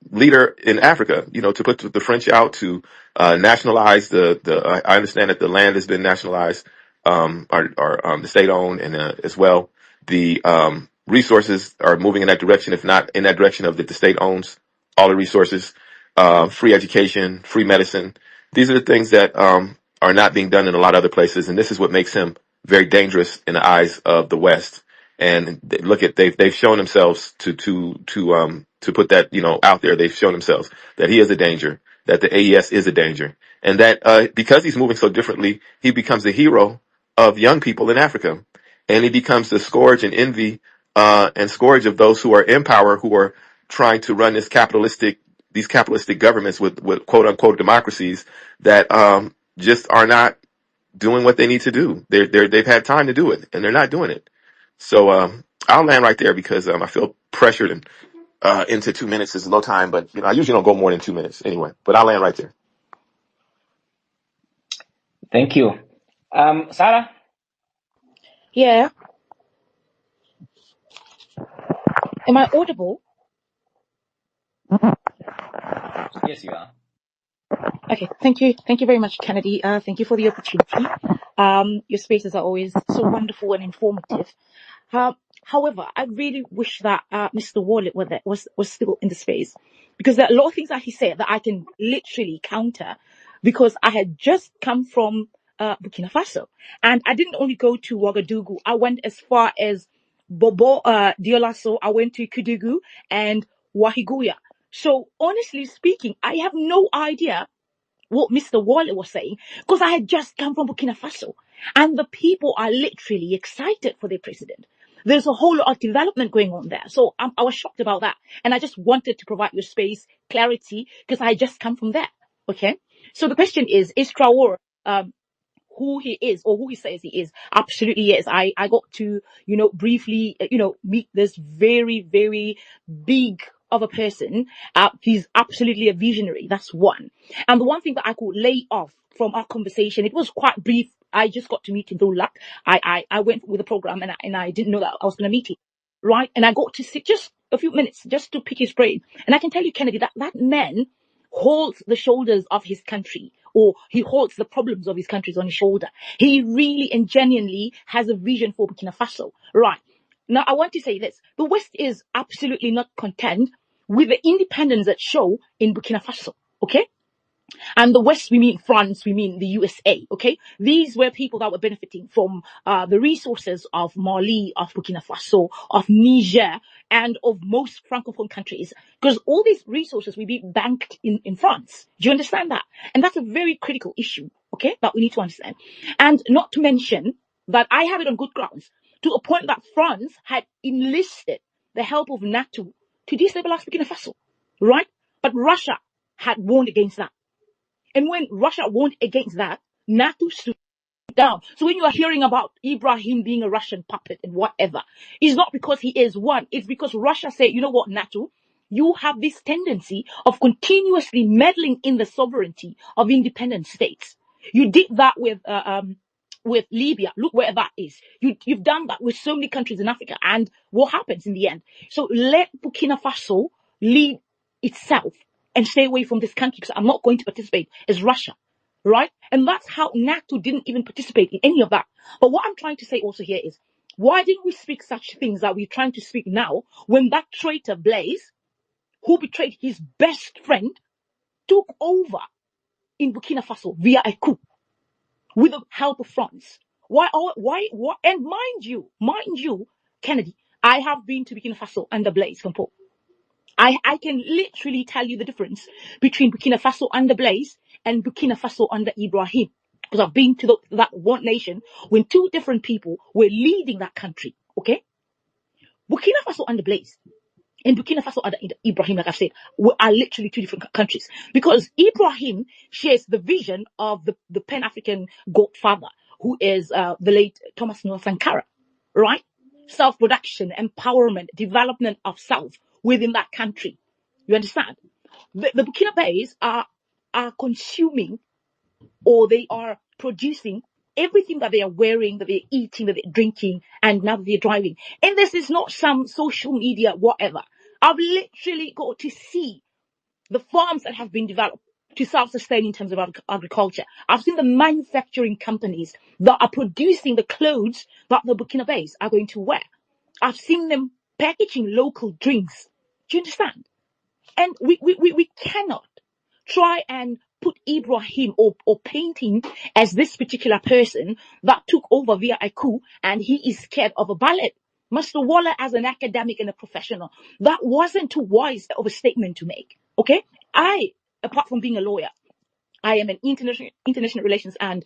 leader in Africa. To put the French out, to nationalize I understand that the land has been nationalized, or the state-owned, and as well. the resources are moving in that direction, if not in that direction of that the state owns all the resources, free education, free medicine. These are the things that are not being done in a lot of other places, and this is what makes him very dangerous in the eyes of the West. And look at they've shown themselves to put that out there. They've shown themselves that he is a danger, that the AES is a danger, and that because he's moving so differently, he becomes the hero of young people in Africa, and he becomes the scourge and envy and scourge of those who are in power, who are trying to run these capitalistic governments with quote unquote democracies that just are not doing what they need to do. They've had time to do it, and they're not doing it. So I'll land right there because I feel pressured and into 2 minutes is low time, but I usually don't go more than 2 minutes anyway. But I'll land right there. Thank you. Sarah? Yeah. Am I audible? Yes, you are. Okay. Thank you. Thank you very much, Kennedy. Thank you for the opportunity. Your spaces are always so wonderful and informative. However, I really wish that Mr. Wallet was still in the space, because there are a lot of things that he said that I can literally counter, because I had just come from Burkina Faso, and I didn't only go to Ouagadougou. I went as far as Bobo Dioulasso. I went to Kudugu and Wahiguya. So honestly speaking, I have no idea what Mr. Wale was saying, because I had just come from Burkina Faso, and the people are literally excited for their president. There's a whole lot of development going on there. So I was shocked about that. And I just wanted to provide your space clarity, because I had just come from there. Okay. So the question is Traore who he is, or who he says he is? Absolutely, yes. I got to, briefly, meet this very, very big of a person. He's absolutely a visionary. That's one. And the one thing that I could lay off from our conversation, it was quite brief. I just got to meet him through luck. I went with the program, and I didn't know that I was going to meet him. Right. And I got to sit just a few minutes just to pick his brain. And I can tell you, Kennedy, that man holds the shoulders of his country, or he holds the problems of his countries on his shoulder. He really and genuinely has a vision for Burkina Faso. Right. Now, I want to say this. The West is absolutely not content with the independence that show in Burkina Faso. Okay? And the West, we mean France, we mean the USA, okay? These were people that were benefiting from the resources of Mali, of Burkina Faso, of Niger, and of most Francophone countries. Because all these resources will be banked in France. Do you understand that? And that's a very critical issue, okay, that we need to understand. And not to mention that I have it on good grounds, to a point that France had enlisted the help of NATO to destabilize Burkina Faso, right? But Russia had warned against that. And when Russia warned against that, NATO stood down. So when you are hearing about Ibrahim being a Russian puppet and whatever, it's not because he is one. It's because Russia said, you know what, NATO, you have this tendency of continuously meddling in the sovereignty of independent states. You did that with Libya. Look where that is. You've done that with so many countries in Africa. And what happens in the end? So let Burkina Faso lead itself and stay away from this country, because I'm not going to participate as Russia. Right? And that's how NATO didn't even participate in any of that. But what I'm trying to say also here is, why didn't we speak such things that we're trying to speak now, when that traitor Blaise, who betrayed his best friend, took over in Burkina Faso via a coup with the help of France? Why? And mind you, Kennedy, I have been to Burkina Faso under Blaise Compaoré. I can literally tell you the difference between Burkina Faso under Blaise and Burkina Faso under Ibrahim, because I've been to that one nation when two different people were leading that country. Okay, Burkina Faso under Blaise and Burkina Faso under Ibrahim, like I said, are literally two different countries, because Ibrahim shares the vision of the Pan-African godfather, who is the late Thomas Noah Sankara, right? Self-production, empowerment, development of self within that country. You understand? The Burkinabés are consuming, or they are producing everything that they are wearing, that they're eating, that they're drinking, and now that they're driving. And this is not some social media, whatever. I've literally got to see the farms that have been developed to self-sustain in terms of agriculture. I've seen the manufacturing companies that are producing the clothes that the Burkinabés are going to wear. I've seen them packaging local drinks. Do you understand? And we cannot try and put Ibrahim or paint him as this particular person that took over via a coup and he is scared of a ballot. Mr. Waller, as an academic and a professional, that wasn't too wise of a statement to make. Okay? Apart from being a lawyer, I am an international relations and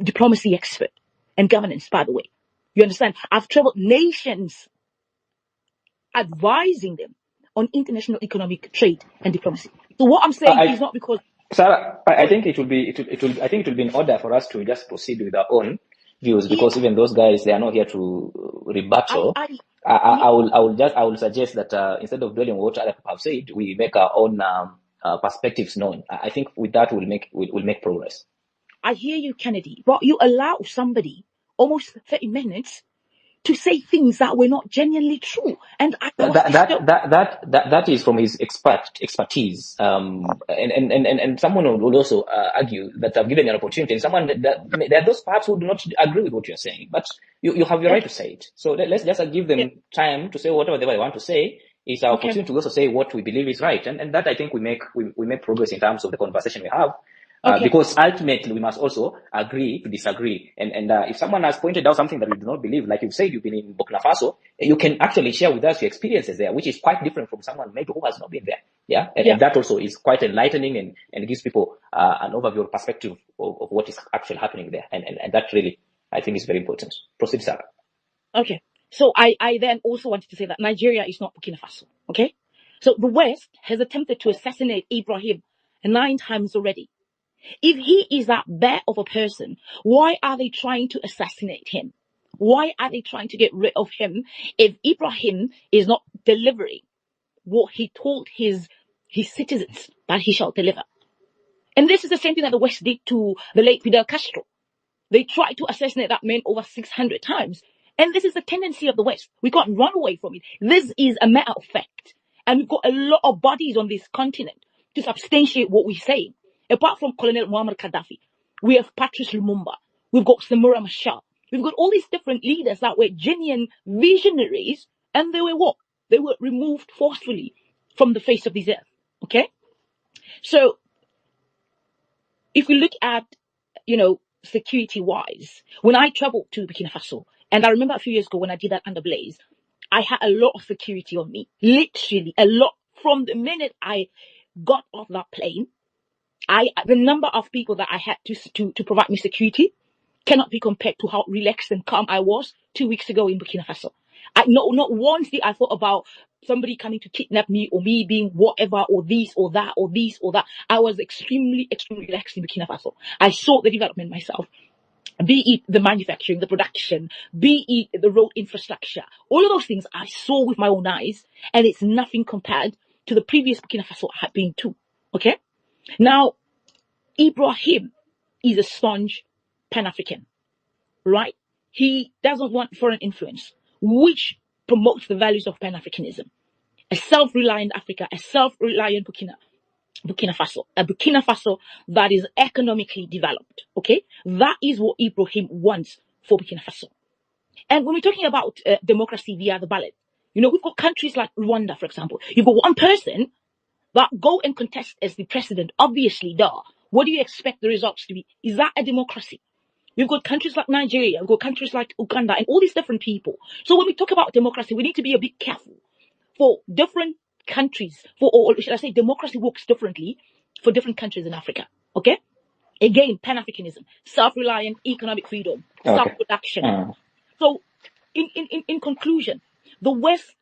diplomacy expert and governance, by the way. You understand? I've traveled nations advising them on international economic trade and diplomacy. So what I'm saying is not because Sarah, I think it will be I think it will be in order for us to just proceed with our own views, because even those guys, they are not here to rebuttal. I will suggest that instead of dwelling on what other people have said, we make our own perspectives known. I think with that we'll make progress. I hear you, Kennedy, but you allow somebody almost 30 minutes to say things that were not genuinely true, and that is from his expertise. And someone will also argue that I've given you an opportunity, and someone there are those perhaps who do not agree with what you're saying, but you have your right to say it. So let's just give them time to say whatever they want to say. It's our opportunity to also say what we believe is right, and that I think we make progress in terms of the conversation we have. Because ultimately we must also agree to disagree. And if someone has pointed out something that we do not believe, like you've said, you've been in Burkina Faso, you can actually share with us your experiences there, which is quite different from someone maybe who has not been there. And that also is quite enlightening and gives people an overview or perspective of what is actually happening there. And that really, I think, is very important. Proceed, Sarah. Okay. So I then also wanted to say that Nigeria is not Burkina Faso. Okay. So the West has attempted to assassinate Ibrahim 9 times already. If he is that bad of a person, why are they trying to assassinate him? Why are they trying to get rid of him if Ibrahim is not delivering what he told his citizens that he shall deliver? And this is the same thing that the West did to the late Fidel Castro. They tried to assassinate that man over 600 times. And this is the tendency of the West. We can't run away from it. This is a matter of fact. And we've got a lot of bodies on this continent to substantiate what we're saying. Apart from Colonel Muammar Gaddafi, we have Patrice Lumumba. We've got Samora Machel. We've got all these different leaders that were genuine visionaries. And they were what? They were removed forcefully from the face of this earth. Okay? So, if we look at, security wise, when I traveled to Burkina Faso, and I remember a few years ago when I did that under Blaze, I had a lot of security on me, literally a lot. From the minute I got off that plane, the number of people that I had to provide me security cannot be compared to how relaxed and calm I was 2 weeks ago in Burkina Faso. Not once did I thought about somebody coming to kidnap me or me being whatever or this or that or this or that. I was extremely, extremely relaxed in Burkina Faso. I saw the development myself, be it the manufacturing, the production, be it the road infrastructure. All of those things I saw with my own eyes, and it's nothing compared to the previous Burkina Faso I had been to. Okay? Now, Ibrahim is a staunch Pan-African, right? He doesn't want foreign influence, which promotes the values of Pan-Africanism. A self-reliant Africa, a self-reliant Burkina Faso, a Burkina Faso that is economically developed, okay? That is what Ibrahim wants for Burkina Faso. And when we're talking about democracy via the ballot, we've got countries like Rwanda, for example. You've got one person that go and contest as the president, obviously, what do you expect the results to be? Is that a democracy? We've got countries like Nigeria, we've got countries like Uganda, and all these different people. So when we talk about democracy, we need to be a bit careful. For different countries, or should I say democracy works differently for different countries in Africa, okay? Again, Pan-Africanism, self-reliant economic freedom, self-production. So in conclusion, the West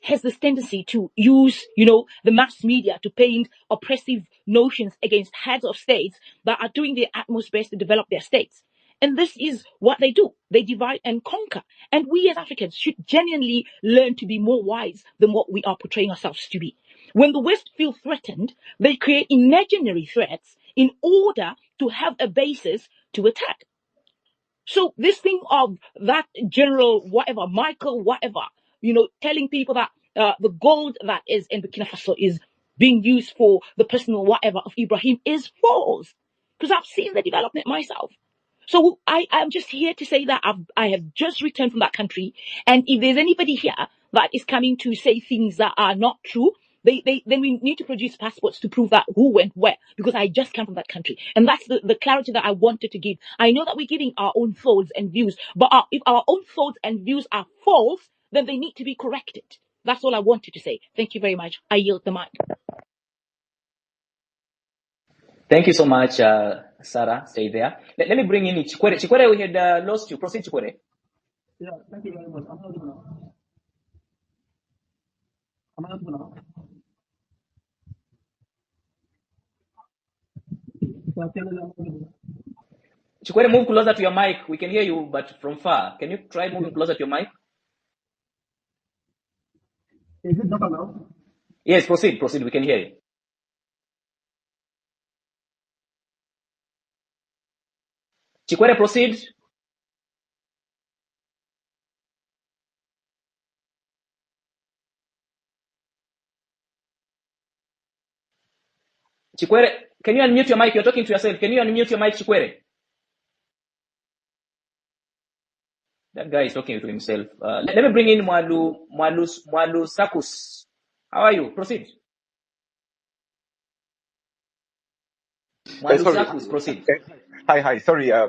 has this tendency to use, the mass media to paint oppressive notions against heads of states that are doing their utmost best to develop their states. And this is what they do. They divide and conquer. And we as Africans should genuinely learn to be more wise than what we are portraying ourselves to be. When the West feel threatened, they create imaginary threats in order to have a basis to attack. So this thing of that general, whatever, Michael, whatever, telling people that the gold that is in Burkina Faso is being used for the personal whatever of Ibrahim is false. Because I've seen the development myself. So I'm just here to say that I have just returned from that country. And if there's anybody here that is coming to say things that are not true, then we need to produce passports to prove that who went where, because I just came from that country. And that's the clarity that I wanted to give. I know that we're giving our own thoughts and views, but if our own thoughts and views are false, then they need to be corrected. That's all I wanted to say. Thank you very much. I yield the mic. Thank you so much, Sarah. Stay there. Let me bring in Chikwere. Chikwere, we had lost you. Proceed, Chikwere. Yeah, thank you very much. I'm audible now. Am I audible now? Chikwere, move closer to your mic. We can hear you, but from far. Can you try moving closer to your mic? Is it better now? Yes, proceed. Proceed. We can hear you. Chikwere, proceed. Chikwere, can you unmute your mic? You're talking to yourself. Can you unmute your mic, Chikwere? That guy is talking to himself. Let me bring in Mwalu Sakus. How are you? Proceed. Mwalu Sorry. Sakus, proceed. Hi. Sorry. I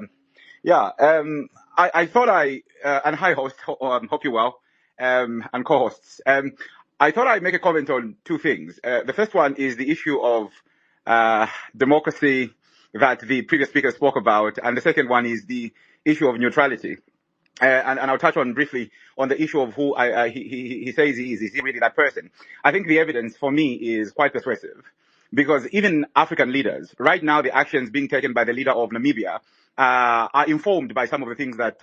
thought and hi host, hope you're well, and co-hosts. I thought I'd make a comment on two things. The first one is the issue of democracy that the previous speaker spoke about, and the second one is the issue of neutrality. And I'll touch on briefly on the issue of who he says he is. Is he really that person? I think the evidence for me is quite persuasive, because even African leaders, right now, the actions being taken by the leader of Namibia are informed by some of the things that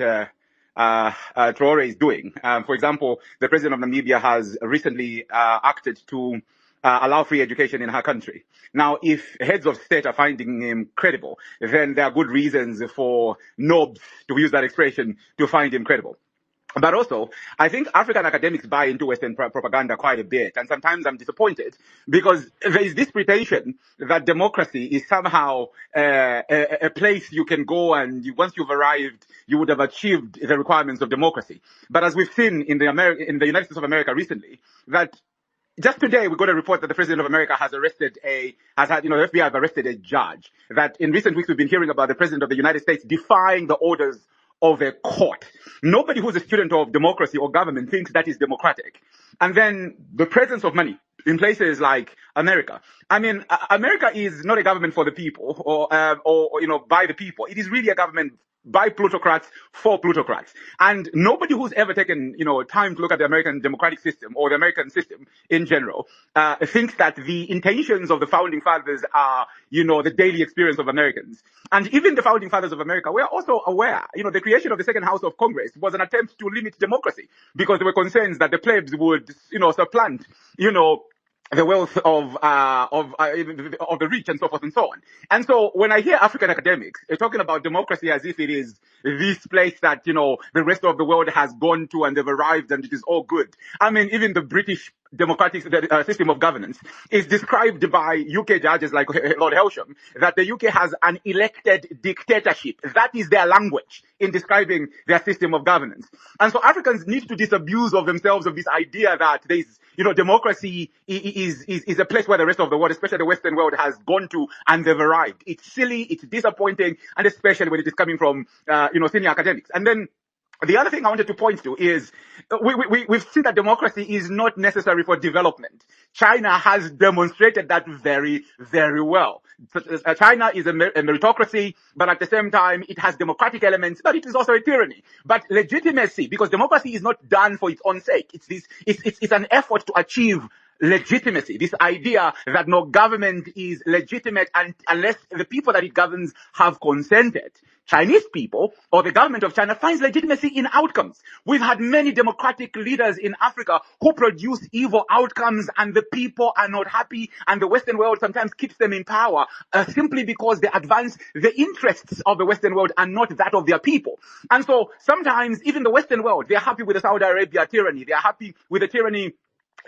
Traore is doing. For example, the president of Namibia has recently acted to allow free education in her country. Now, if heads of state are finding him credible, then there are good reasons for nobs, to use that expression, to find him credible. But also, I think African academics buy into Western propaganda quite a bit, and sometimes I'm disappointed, because there is this pretension that democracy is somehow a place you can go, and once you've arrived, you would have achieved the requirements of democracy. But as we've seen in the United States of America recently, that just today, we got a report that the president of America the FBI have arrested a judge. That in recent weeks, we've been hearing about the president of the United States defying the orders of a court. Nobody who's a student of democracy or government thinks that is democratic. And then the presence of money in places like America. I mean, America is not a government for the people or by the people. It is really a government by plutocrats for plutocrats. And nobody who's ever taken, time to look at the American democratic system or the American system in general, thinks that the intentions of the founding fathers are, the daily experience of Americans. And even the founding fathers of America were also aware, the creation of the second house of Congress was an attempt to limit democracy, because there were concerns that the plebs would, supplant, the wealth of the rich, and so forth and so on. And so when I hear African academics talking about democracy as if it is this place that, the rest of the world has gone to and they've arrived and it is all good. I mean, even the British democratic system of governance is described by UK judges like Lord Helsham, that the UK has an elected dictatorship. That is their language in describing their system of governance. And so Africans need to disabuse of themselves of this idea that there is, democracy is a place where the rest of the world, especially the Western world, has gone to and they've arrived. It's silly, it's disappointing, and especially when it is coming from, senior academics. And then the other thing I wanted to point to is we've seen that democracy is not necessary for development. China has demonstrated that very, very well. China is a meritocracy, but at the same time, it has democratic elements, but it is also a tyranny. But legitimacy, because democracy is not done for its own sake. It's an effort to achieve legitimacy. This idea that no government is legitimate unless the people that it governs have consented. Chinese people, or the government of China, finds legitimacy in outcomes. We've had many democratic leaders in Africa who produce evil outcomes, and the people are not happy, and the Western world sometimes keeps them in power simply because they advance the interests of the Western world and not that of their people. And so sometimes even the Western world, they're happy with the Saudi Arabia tyranny. They're happy with the tyranny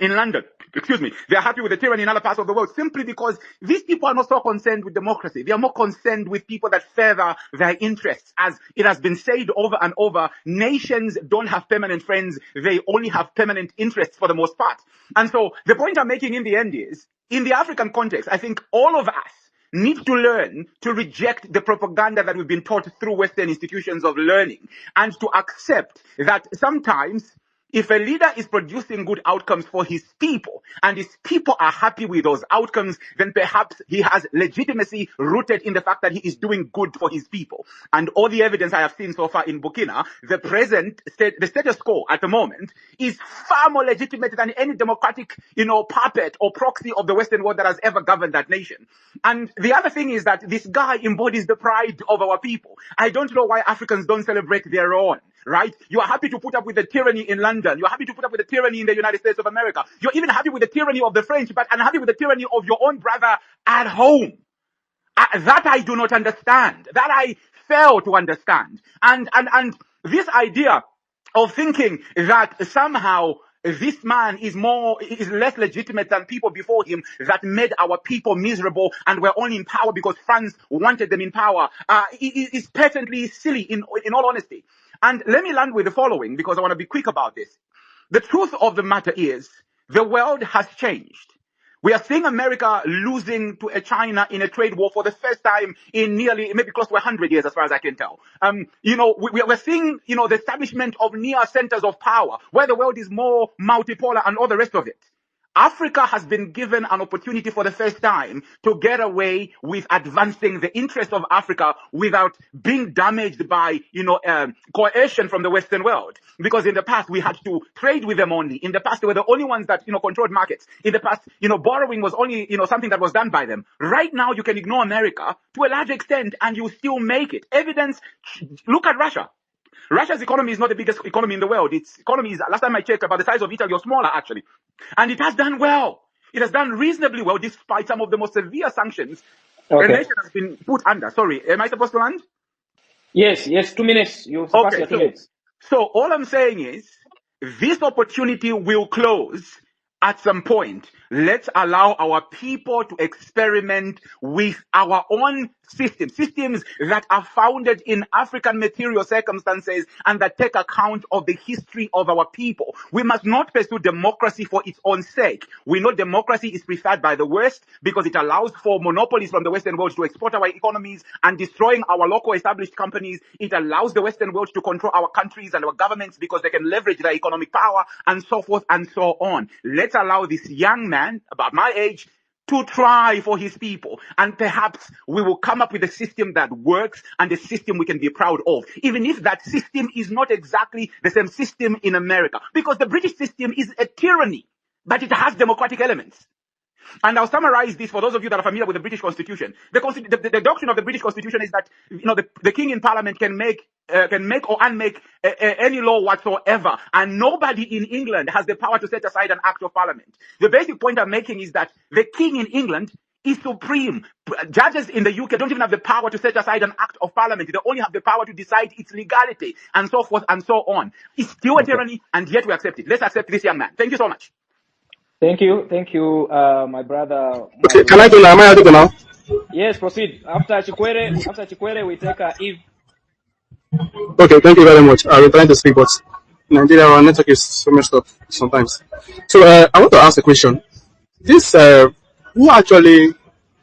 in London. Excuse me. They are happy with the tyranny in other parts of the world simply because these people are not so concerned with democracy. They are more concerned with people that further their interests. As it has been said over and over, nations don't have permanent friends. They only have permanent interests for the most part. And so the point I'm making in the end is, in the African context, I think all of us need to learn to reject the propaganda that we've been taught through Western institutions of learning and to accept that sometimes if a leader is producing good outcomes for his people and his people are happy with those outcomes, then perhaps he has legitimacy rooted in the fact that he is doing good for his people. And all the evidence I have seen so far in Burkina, the status quo at the moment is far more legitimate than any democratic, puppet or proxy of the Western world that has ever governed that nation. And the other thing is that this guy embodies the pride of our people. I don't know why Africans don't celebrate their own. Right? You are happy to put up with the tyranny in London. You're happy to put up with the tyranny in the United States of America. You're even happy with the tyranny of the French, but unhappy with the tyranny of your own brother at home. That I do not understand. That I fail to understand. And this idea of thinking that somehow this man is less legitimate than people before him that made our people miserable and were only in power because France wanted them in power is patently silly in all honesty. And let me land with the following, because I want to be quick about this. The truth of the matter is, the world has changed. We are seeing America losing to China in a trade war for the first time in maybe close to 100 years, as far as I can tell. We're seeing, the establishment of near centers of power, where the world is more multipolar and all the rest of it. Africa has been given an opportunity for the first time to get away with advancing the interests of Africa without being damaged by, coercion from the Western world. Because in the past, we had to trade with them only. In the past, they were the only ones that, controlled markets. In the past, borrowing was only, something that was done by them. Right now, you can ignore America to a large extent and you still make it. Evidence, look at Russia. Russia's economy is not the biggest economy in the world. Its economy is, last time I checked, about the size of Italy or smaller, actually. And it has done well. It has done reasonably well despite some of the most severe sanctions a nation has been put under. Sorry, am I supposed to land? Yes, 2 minutes. You surpassed your 2 minutes. So all I'm saying is, this opportunity will close at some point. Let's allow our people to experiment with our own systems that are founded in African material circumstances and that take account of the history of our people. We must not pursue democracy for its own sake. We know democracy is preferred by the West because it allows for monopolies from the Western world to export our economies and destroying our local established companies. It allows the Western world to control our countries and our governments because they can leverage their economic power and so forth and so on. Let's allow this young man, about my age, to try for his people. And perhaps we will come up with a system that works and a system we can be proud of. Even if that system is not exactly the same system in America. Because the British system is a tyranny, but it has democratic elements. And I'll summarize this for those of you that are familiar with the British Constitution. The doctrine of the British Constitution is that the King in Parliament can make or unmake any law whatsoever, and nobody in England has the power to set aside an act of Parliament. The basic point I'm making is that the King in England is supreme. Judges in the UK don't even have the power to set aside an act of Parliament. They only have the power to decide its legality, and so forth and so on. It's still a tyranny, and yet we accept it. Let's accept this young man. Thank you so much. Thank you, my brother. Okay, can I go now? Am I audible now? Yes, proceed. After Chikwere, we take Eve. Okay, thank you very much. I've been trying to speak, but Nigeria, our network is so messed up sometimes. So I want to ask a question. This, who actually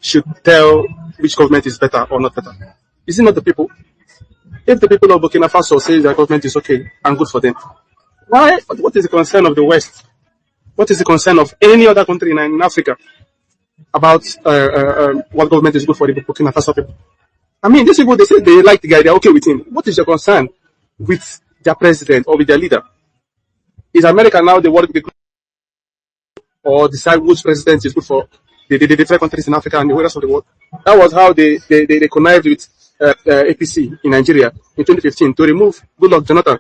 should tell which government is better or not better? Is it not the people? If the people of Burkina Faso say their government is okay and good for them, why? What is the concern of the West? What is the concern of any other country in Africa about what government is good for the Burkina Faso people? I mean, these people, they say they like the guy, they're okay with him. What is your concern with their president or with their leader? Is America now the world or decide which president is good for the different countries in Africa and the rest of the world? That was how they connived with APC in Nigeria in 2015 to remove Goodluck Jonathan.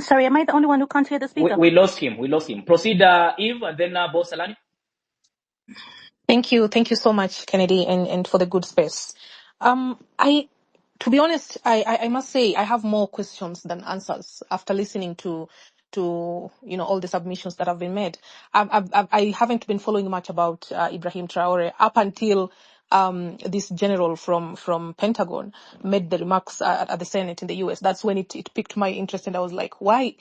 Sorry, am I the only one who can't hear the speaker? We lost him. Proceed, Eve, and then Boss Salani. Thank you so much, Kennedy, and for the good space. I, to be honest, I must say I have more questions than answers after listening to all the submissions that have been made. I haven't been following much about Ibrahim Traore up until this general from Pentagon made the remarks at the Senate in the US. That's when it piqued my interest, and I was like, why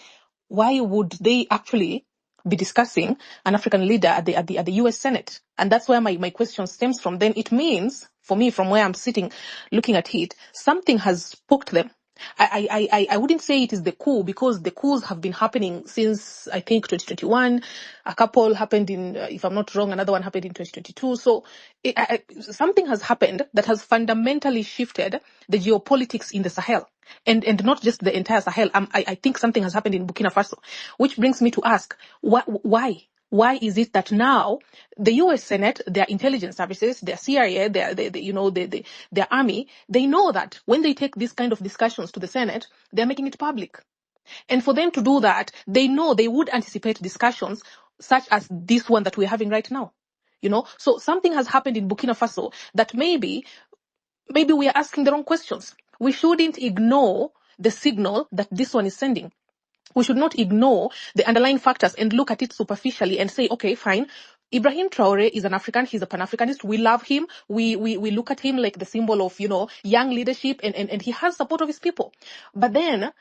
would they actually be discussing an African leader at the US Senate? And that's where my question stems from. Then it means, for me, from where I'm sitting looking at it, something has spooked them. I wouldn't say it is the coup, because the coups have been happening since, I think, 2021. A couple happened in, if I'm not wrong, another one happened in 2022. So something has happened that has fundamentally shifted the geopolitics in the Sahel. And not just the entire Sahel. I think something has happened in Burkina Faso, which brings me to ask, why? Why is it that now the U.S. Senate, their intelligence services, their CIA, their army, they know that when they take these kind of discussions to the Senate, they're making it public. And for them to do that, they know they would anticipate discussions such as this one that we're having right now. So something has happened in Burkina Faso that maybe we are asking the wrong questions. We shouldn't ignore the signal that this one is sending. We should not ignore the underlying factors and look at it superficially and say, okay, fine. Ibrahim Traore is an African. He's a Pan-Africanist. We love him. We look at him like the symbol of, young leadership, and he has support of his people. But then,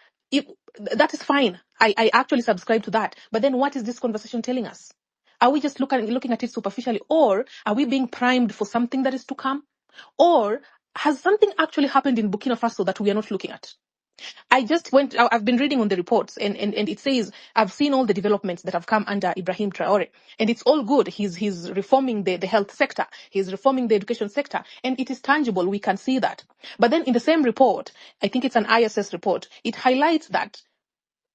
that is fine. I actually subscribe to that. But then what is this conversation telling us? Are we just looking at it superficially, or are we being primed for something that is to come? Or has something actually happened in Burkina Faso that we are not looking at? I've been reading on the reports, and it says, I've seen all the developments that have come under Ibrahim Traore, and it's all good. He's reforming the health sector. He's reforming the education sector, and it is tangible. We can see that. But then in the same report, I think it's an ISS report, it highlights that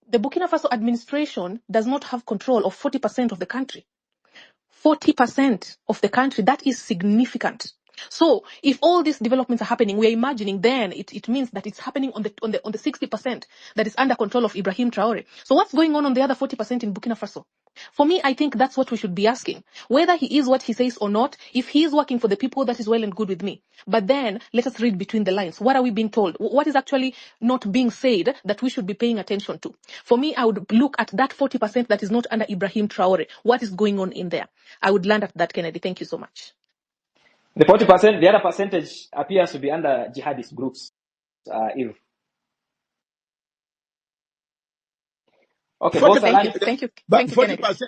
the Burkina Faso administration does not have control of 40% of the country. 40% of the country, that is significant. So if all these developments are happening, we're imagining then it means that it's happening on the 60% that is under control of Ibrahim Traore. So what's going on the other 40% in Burkina Faso? For me, I think that's what we should be asking. Whether he is what he says or not, if he is working for the people, that is well and good with me. But then let us read between the lines. What are we being told? What is actually not being said that we should be paying attention to? For me, I would look at that 40% that is not under Ibrahim Traore. What is going on in there? I would land at that, Kennedy. Thank you so much. The 40%, the other percentage appears to be under jihadist groups. Okay, 40%, Thank you, but Kennedy. 40%,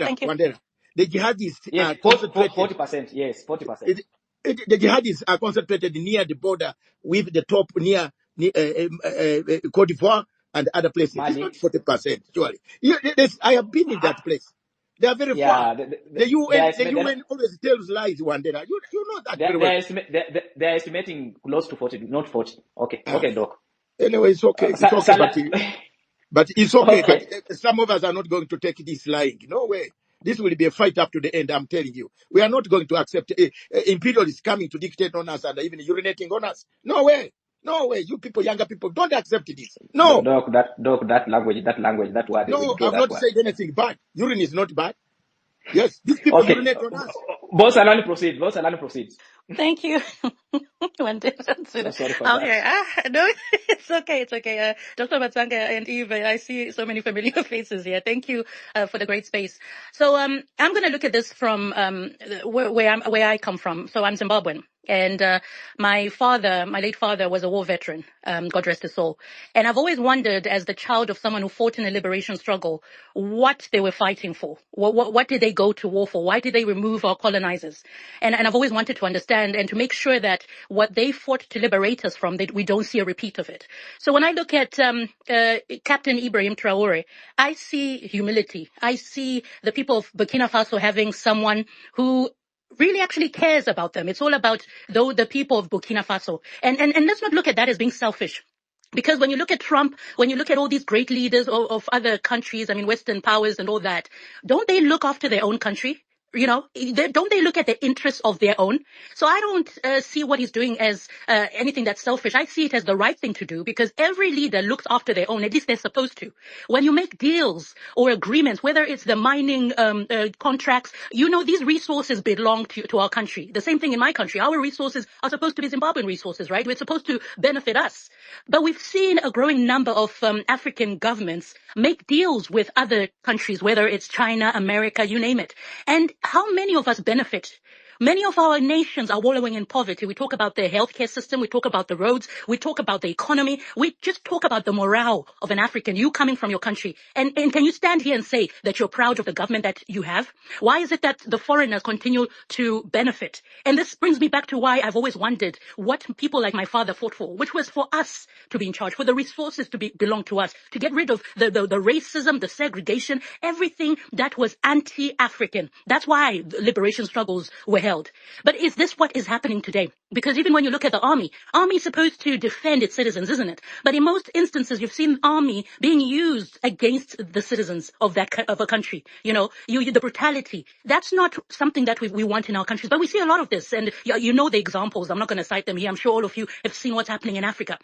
Thank you. Wandera. The jihadists yes, are concentrated. 40%, yes, 40%. The jihadists are concentrated near the border with the top near Cote d'Ivoire and other places. Mali. It's not 40%, surely. I have been in that place. They are very far. The UN always tells lies, Wandera. You know that very well. They're estimating close to 40, not 40. Okay, Doc. Anyway, it's okay. It's okay, but it's okay. Okay. But some of us are not going to take this lying. No way. This will be a fight up to the end, I'm telling you. We are not going to accept imperialists coming to dictate on us and even urinating on us. No way. No way. You people, younger people, don't accept this. No. Doc, that language, that word. No, I've not said anything bad. Urine is not bad. Yes, these people urinate on us. Boss Alani proceed. Thank you. One day, sorry for that. Okay. No, it's okay. It's okay. Dr. Matsanga and Eve, I see so many familiar faces here. Thank you for the great space. So I'm going to look at this from where I come from. So I'm Zimbabwean. And my late father, was a war veteran, God rest his soul. And I've always wondered, as the child of someone who fought in a liberation struggle, what they were fighting for. What did they go to war for? Why did they remove our colonizers? And I've always wanted to understand and to make sure that what they fought to liberate us from, that we don't see a repeat of it. So when I look at Captain Ibrahim Traore, I see humility. I see the people of Burkina Faso having someone who really actually cares about them. It's all about the people of Burkina Faso. And let's not look at that as being selfish. Because when you look at Trump, when you look at all these great leaders of other countries, I mean, Western powers and all that, don't they look after their own country? Don't they look at the interests of their own? So I don't see what he's doing as anything that's selfish. I see it as the right thing to do, because every leader looks after their own. At least they're supposed to. When you make deals or agreements, whether it's the mining contracts, these resources belong to our country. The same thing in my country. Our resources are supposed to be Zimbabwean resources, right? We're supposed to benefit us. But we've seen a growing number of African governments make deals with other countries, whether it's China, America, you name it. And how many of us benefit? Many of our nations are wallowing in poverty. We talk about the healthcare system. We talk about the roads. We talk about the economy. We just talk about the morale of an African, you coming from your country. And can you stand here and say that you're proud of the government that you have? Why is it that the foreigners continue to benefit? And this brings me back to why I've always wondered what people like my father fought for, which was for us to be in charge, for the resources to belong to us, to get rid of the racism, the segregation, everything that was anti-African. That's why the liberation struggles were held. But is this what is happening today? Because even when you look at the army is supposed to defend its citizens, isn't it? But in most instances, you've seen army being used against the citizens of a country. The brutality. That's not something that we want in our countries. But we see a lot of this, and you know the examples. I'm not going to cite them here. I'm sure all of you have seen what's happening in Africa.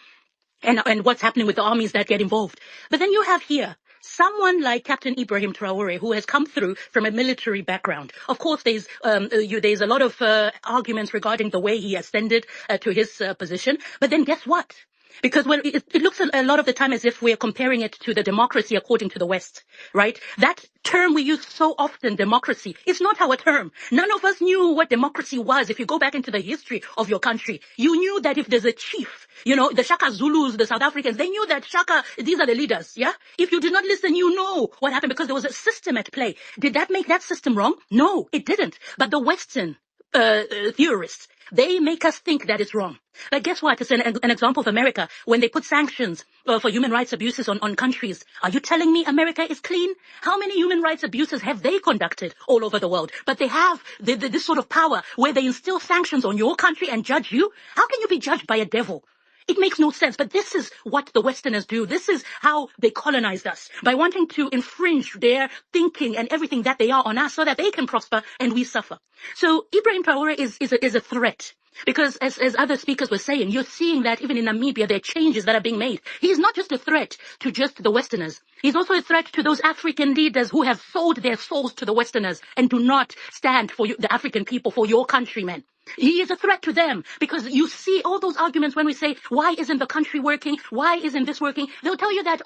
And what's happening with the armies that get involved. But then you have here someone like Captain Ibrahim Traore, who has come through from a military background. Of course, there's a lot of arguments regarding the way he ascended to his position. But then guess what? Because it looks a lot of the time as if we're comparing it to the democracy according to the West, right? That term we use so often, democracy, is not our term. None of us knew what democracy was. If you go back into the history of your country, you knew that if there's a chief, the Shaka Zulus, the South Africans, they knew that Shaka, these are the leaders, yeah? If you did not listen, you know what happened, because there was a system at play. Did that make that system wrong? No, it didn't. But the Western theorists, they make us think that it's wrong. But guess what? It's an example of America when they put sanctions for human rights abuses on countries. Are you telling me America is clean? How many human rights abuses have they conducted all over the world? But they have this sort of power where they instill sanctions on your country and judge you. How can you be judged by a devil? It makes no sense, but this is what the Westerners do. This is how they colonized us, by wanting to infringe their thinking and everything that they are on us so that they can prosper and we suffer. So Ibrahim Traore is a threat. Because as other speakers were saying, you're seeing that even in Namibia, there are changes that are being made. He's not just a threat to just the Westerners. He's also a threat to those African leaders who have sold their souls to the Westerners and do not stand for the African people, for your countrymen. He is a threat to them, because you see all those arguments when we say, why isn't the country working? Why isn't this working? They'll tell you that,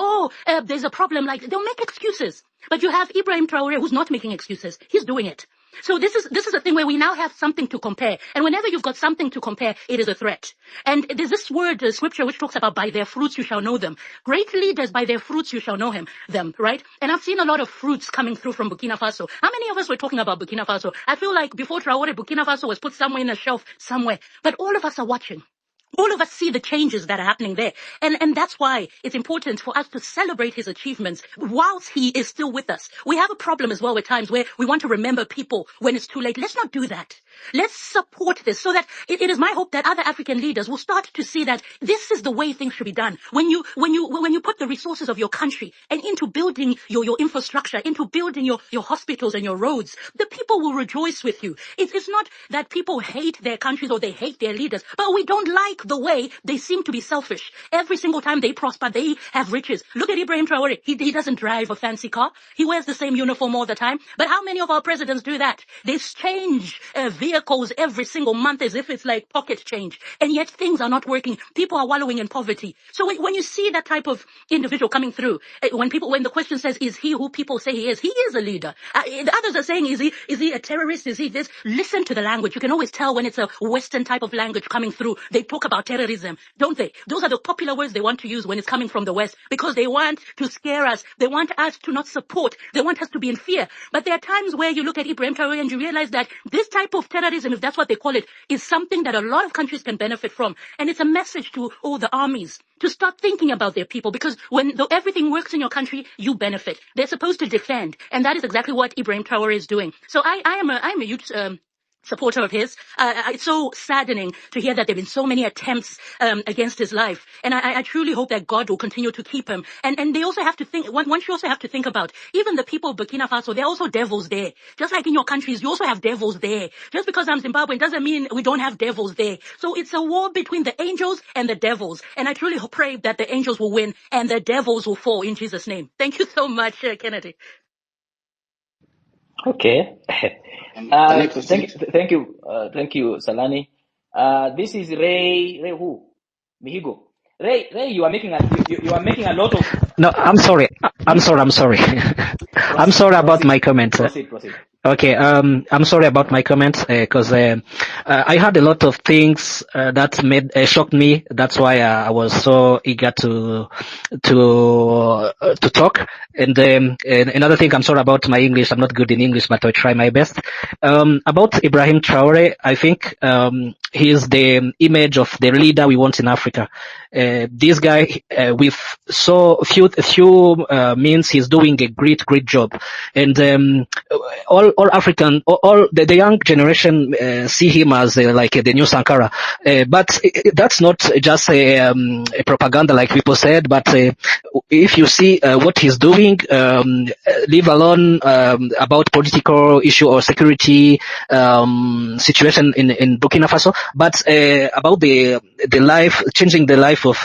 there's a problem. Like, they'll make excuses. But you have Ibrahim Traore, who's not making excuses. He's doing it. So this is a thing where we now have something to compare. And whenever you've got something to compare, it is a threat. And there's this word, scripture, which talks about by their fruits you shall know them. Great leaders, by their fruits you shall know them, right? And I've seen a lot of fruits coming through from Burkina Faso. How many of us were talking about Burkina Faso? I feel like before Traore, Burkina Faso was put somewhere in a shelf somewhere. But all of us are watching. All of us see the changes that are happening there. And that's why it's important for us to celebrate his achievements whilst he is still with us. We have a problem as well at times where we want to remember people when it's too late. Let's not do that. Let's support this so that it is my hope that other African leaders will start to see that this is the way things should be done. When you put the resources of your country and into building your infrastructure, into building your hospitals and your roads, the people will rejoice with you. It's not that people hate their countries or they hate their leaders, but we don't like the way they seem to be selfish. Every single time they prosper, they have riches. Look at Ibrahim Traore. He doesn't drive a fancy car. He wears the same uniform all the time. But how many of our presidents do that? They change vehicles every single month as if it's like pocket change. And yet things are not working. People are wallowing in poverty. So when you see that type of individual coming through, when the question says, is he who people say he is a leader. The others are saying, is he a terrorist? Is he this? Listen to the language. You can always tell when it's a Western type of language coming through. They talk about terrorism, don't they? Those are the popular words they want to use when it's coming from the West, because they want to scare us. They want us to not support. They want us to be in fear. But there are times where you look at Ibrahim Traore and you realize that this type of terrorism, if that's what they call it, is something that a lot of countries can benefit from. And it's a message to all the armies to start thinking about their people, because though everything works in your country, you benefit. They're supposed to defend. And that is exactly what Ibrahim Traore is doing. So I am a huge supporter of his. It's so saddening to hear that there have been so many attempts against his life. And I truly hope that God will continue to keep him. And they also have to think, one should also have to think about, even the people of Burkina Faso, there are also devils there. Just like in your countries, you also have devils there. Just because I'm Zimbabwean doesn't mean we don't have devils there. So it's a war between the angels and the devils. And I truly pray that the angels will win and the devils will fall in Jesus' name. Thank you so much, Kennedy. Okay. Can I proceed? Thank you, Salani. This is Ray who? Mihigo. Ray, you are making you are making a lot of. No, I'm sorry. I'm sorry. I'm sorry. I'm sorry about my comments. Proceed. Okay, I'm sorry about my comments because I had a lot of things that made shocked me. That's why I was so eager to talk. And another thing, I'm sorry about my English. I'm not good in English, but I'll try my best. About Ibrahim Traore, I think he is the image of the leader we want in Africa. This guy, with so few means, he's doing a great job. And all African, all the young generation see him as like the new Sankara. But that's not just a propaganda like people said, but if you see what he's doing, leave alone about political issue or security situation in Burkina Faso, but about the life, changing the life of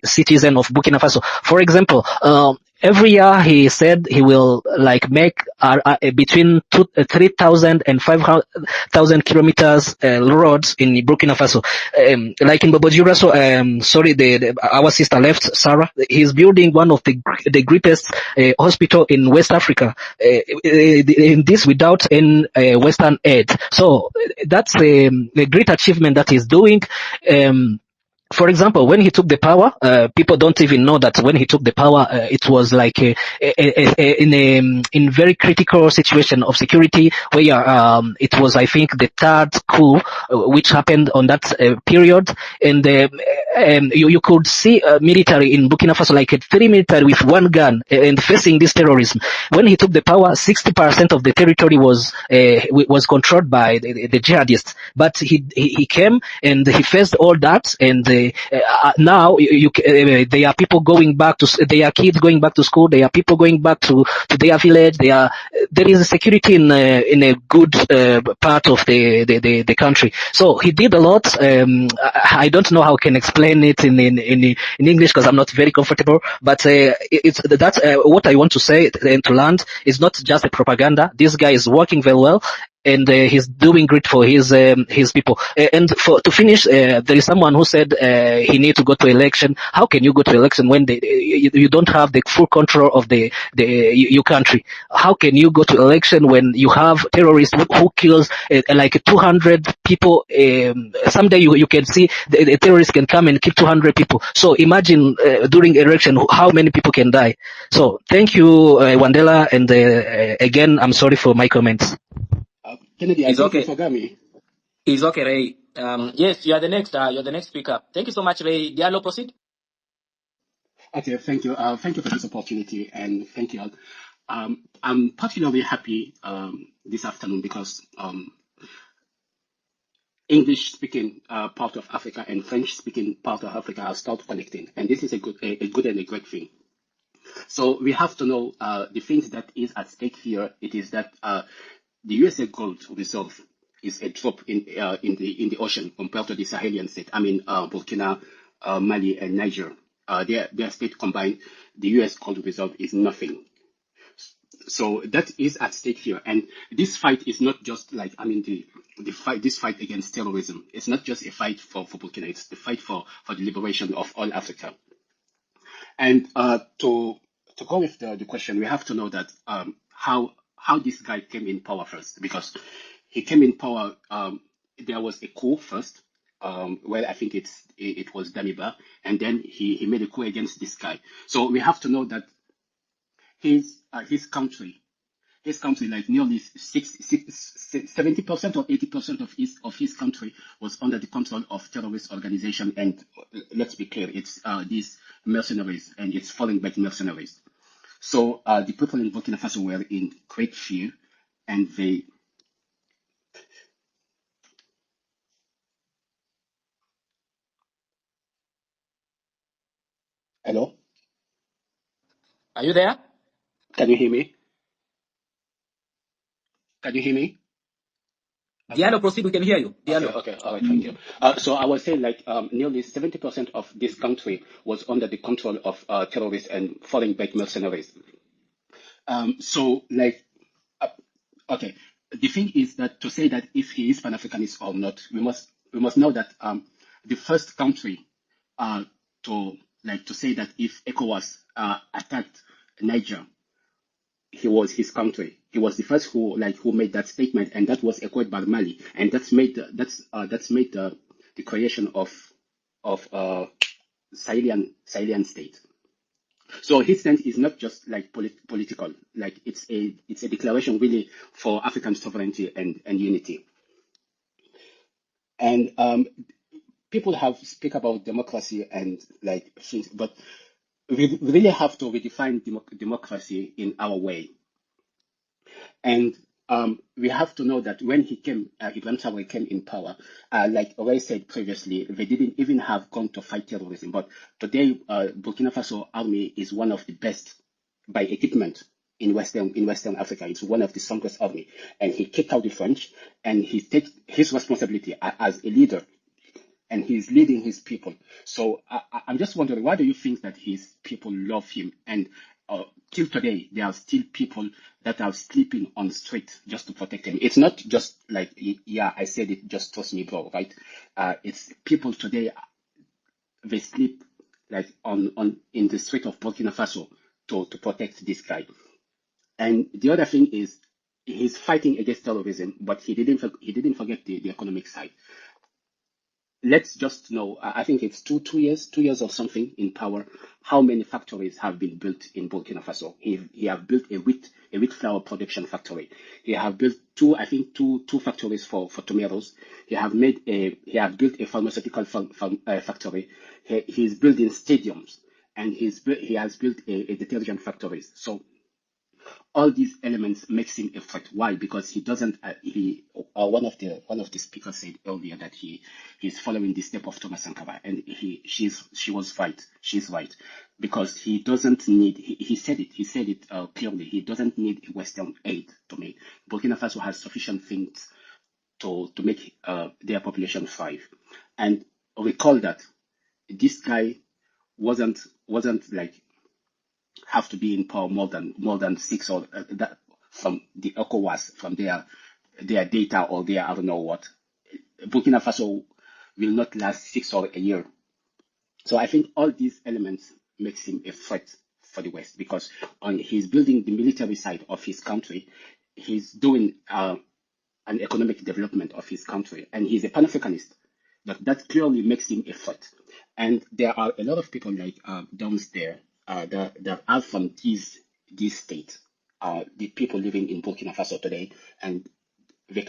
citizen of Burkina Faso. For example, every year he said he will like make between 3,000 and 5,000 kilometers roads in Burkina Faso. Like in Bobojura, sorry, our sister left, Sarah. He's building one of the greatest hospital in West Africa. This without any Western aid. So that's a great achievement that he's doing. For example, when he took the power, people don't even know that when he took the power, it was like in very critical situation of security, where it was, I think, the third coup which happened on that period, and you could see military in Burkina Faso, like 3 military with one gun and facing this terrorism. When he took the power, 60% of the territory was controlled by the jihadists, but he came and he faced all that, and now there are people going back to, there are kids going back to school, there are people going back to their village. There is security in a good part of the country. So he did a lot. I don't know how I can explain it in English because I'm not very comfortable. But that's what I want to say and to land is not just a propaganda. This guy is working very well, and he's doing great for his people. And to finish, there is someone who said he need to go to election. How can you go to election when you don't have the full control of your country? How can you go to election when you have terrorists who kills like 200 people? Someday you can see the terrorists can come and kill 200 people. So imagine during election how many people can die. So thank you, Wandela, and again, I'm sorry for my comments. Kennedy, I It's think you okay. forgot me. It's okay, Ray. Yes, you are the next. You're the next speaker. Thank you so much, Ray. Diallo, proceed. Okay, thank you. Thank you for this opportunity, and thank you all. I'm particularly happy this afternoon because English-speaking part of Africa and French-speaking part of Africa are start connecting, and this is a good and a great thing. So we have to know the things that is at stake here. It is that the USA gold reserve is a drop in the ocean compared to the Sahelian state. I mean, Burkina, Mali, and Niger. Their state combined, the US gold reserve is nothing. So that is at stake here, and this fight is not just like, I mean, the fight, this fight against terrorism. It's not just a fight for Burkina. It's the fight for the liberation of all Africa. And to go with the question, we have to know that how this guy came in power first, because he came in power. There was a coup first, where I think it was Damiba, and then he made a coup against this guy. So we have to know that his country, like nearly 70% or 80% of his country was under the control of terrorist organization. And let's be clear, it's these mercenaries, and it's falling back mercenaries. So the people in Burkina Faso were in great fear, and Hello? Are you there? Can you hear me? Can you hear me? Diallo, proceed. We can hear you. Okay, Diallo. okay, all right, thank you. So I was saying, like, nearly 70% of this country was under the control of terrorists and foreign-based mercenaries. So, like, uh, okay, the thing is that to say that if he is Pan-Africanist or not, we must know that the first country to say that if ECOWAS attacked Niger, he was his country. He was the first who made that statement, and that was echoed by Mali, and that's made the creation of Sahelian state. So his stance is not just like political, like it's a declaration really for African sovereignty and unity. And people have speak about democracy and like things, but we really have to redefine democracy in our way. And we have to know that when Ibrahim Traore came in power, like Ray said previously, they didn't even have gone to fight terrorism. But today, Burkina Faso army is one of the best by equipment in Western Africa. It's one of the strongest army, and he kicked out the French, and he takes his responsibility as a leader, and he's leading his people. So I'm just wondering, why do you think that his people love him? And till today, there are still people that are sleeping on the street just to protect him. It's not just like, yeah, I said it, just trust me, bro, right? It's people today, they sleep like on in the street of Burkina Faso to protect this guy. And the other thing is, he's fighting against terrorism, but he didn't forget the economic side. Let's just know, I think it's two years or something in power, how many factories have been built in Burkina Faso. He have built a wheat flour production factory. He have built two factories for tomatoes. He have built a pharmaceutical factory. He's building stadiums, and he has built a detergent factories. So all these elements makes him a threat. Why? Because he doesn't. One of the speakers said earlier that he's following the step of Thomas Sankara, and she was right. She's right, because he doesn't need. He said it. He said it clearly. He doesn't need Western aid to make. Burkina Faso has sufficient things to make their population thrive, and recall that this guy wasn't like have to be in power more than 6 or that from the ECOWAS, from their data or their I don't know what. Burkina Faso will not last 6 or a year. So I think all these elements makes him a threat for the West, because he's building the military side of his country, he's doing an economic development of his country, and he's a Pan-Africanist. That clearly makes him a threat. And there are a lot of people like downstairs that are from these states, the people living in Burkina Faso today, and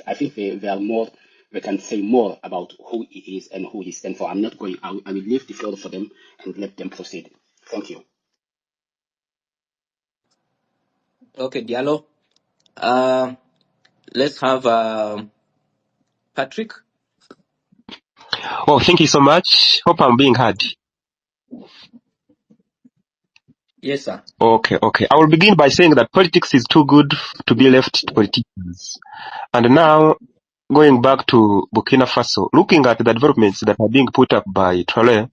I think they are more. They can say more about who he is and who he stands for. I'm not going. I will leave the floor for them and let them proceed. Thank you. Okay, Diallo. Let's have Patrick. Oh, thank you so much. Hope I'm being heard. Yes, sir. Okay. I will begin by saying that politics is too good to be left to politicians. And now, going back to Burkina Faso, looking at the developments that are being put up by Traore,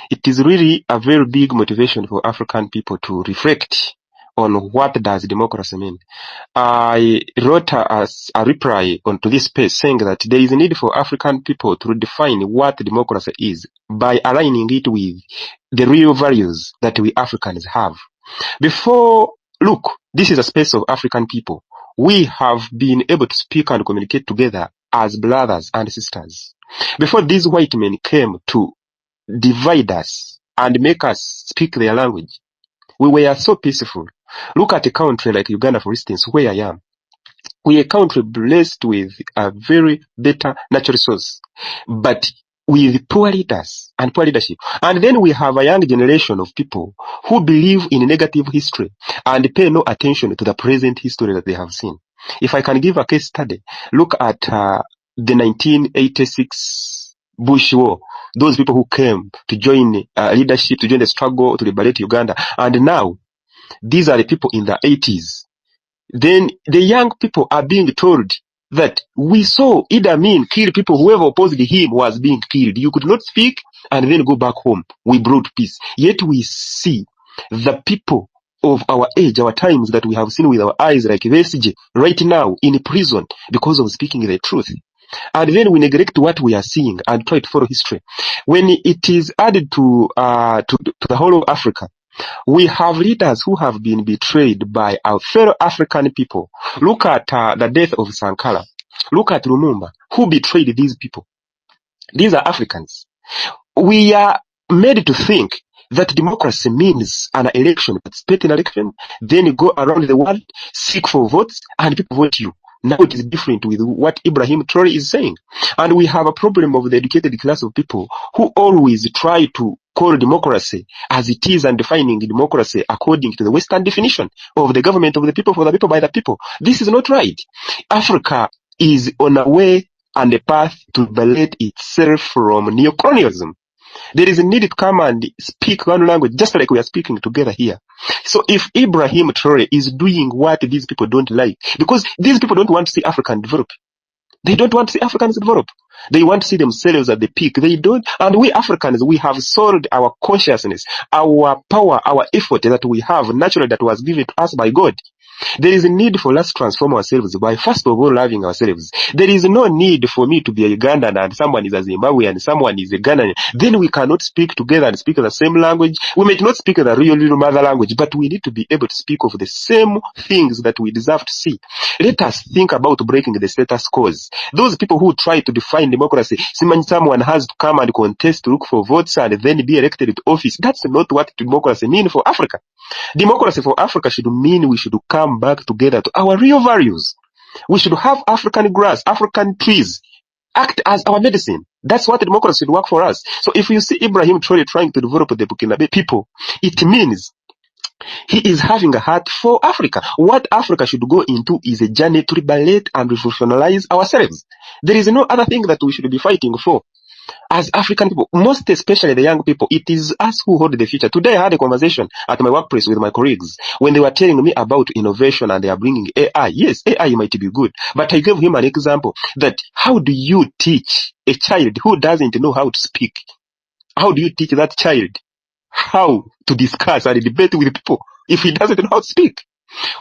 it is really a very big motivation for African people to reflect on what does democracy mean. I wrote a reply onto this page saying that there is a need for African people to redefine what democracy is by aligning it with the real values that we Africans have. Look, this is a space of African people. We have been able to speak and communicate together as brothers and sisters. Before these white men came to divide us and make us speak their language, we were so peaceful. Look at a country like Uganda, for instance, where I am. We are a country blessed with a very better natural resource, but with poor leaders and poor leadership. And then we have a young generation of people who believe in negative history and pay no attention to the present history that they have seen. If I can give a case study, look at the 1986 Bush War, those people who came to join leadership, to join the struggle to liberate Uganda. And now, these are the people in the 80s. Then the young people are being told that we saw Idi Amin kill people, whoever opposed him was being killed. You could not speak and then go back home. We brought peace. Yet we see the people of our age, our times that we have seen with our eyes, like Besigye, right now in prison because of speaking the truth. And then we neglect what we are seeing and try to follow history. When it is added to the whole of Africa, we have leaders who have been betrayed by our fellow African people. Look at the death of Sankara. Look at Lumumba. Who betrayed these people? These are Africans. We are made to think that democracy means an election, participate in an election, then you go around the world, seek for votes, and people vote you. Now it is different with what Ibrahim Traore is saying. And we have a problem of the educated class of people who always try to call democracy as it is and defining democracy according to the Western definition of the government of the people, for the people, by the people. This is not right. Africa is on a way and a path to liberate itself from neocolonialism. There is a need to come and speak one language, just like we are speaking together here. So if Ibrahim Traore is doing what these people don't like, because these people don't want to see Africa develop. They don't want to see Africans develop. They want to see themselves at the peak. They don't. And we Africans, we have sold our consciousness, our power, our effort that we have naturally that was given to us by God. There is a need for us to transform ourselves by first of all loving ourselves. There is no need for me to be a Ugandan and someone is a Zimbabwean and someone is a Ghanaian. Then we cannot speak together and speak the same language. We may not speak the real mother language, but we need to be able to speak of the same things that we deserve to see. Let us think about breaking the status quo. Those people who try to define democracy, someone has to come and contest to look for votes and then be elected to office. That's not what democracy means for Africa. Democracy for Africa should mean we should come back together to our real values. We should have African grass, African trees, act as our medicine. That's what democracy should work for us. So if you see Ibrahim Traore trying to develop the Burkinabe people, it means he is having a heart for Africa. What Africa should go into is a journey to liberate and revolutionize ourselves. There is no other thing that we should be fighting for. As African people, most especially the young people, it is us who hold the future. Today I had a conversation at my workplace with my colleagues when they were telling me about innovation and they are bringing AI. Yes, AI might be good, but I gave him an example that how do you teach a child who doesn't know how to speak? How do you teach that child how to discuss and debate with people if he doesn't know how to speak?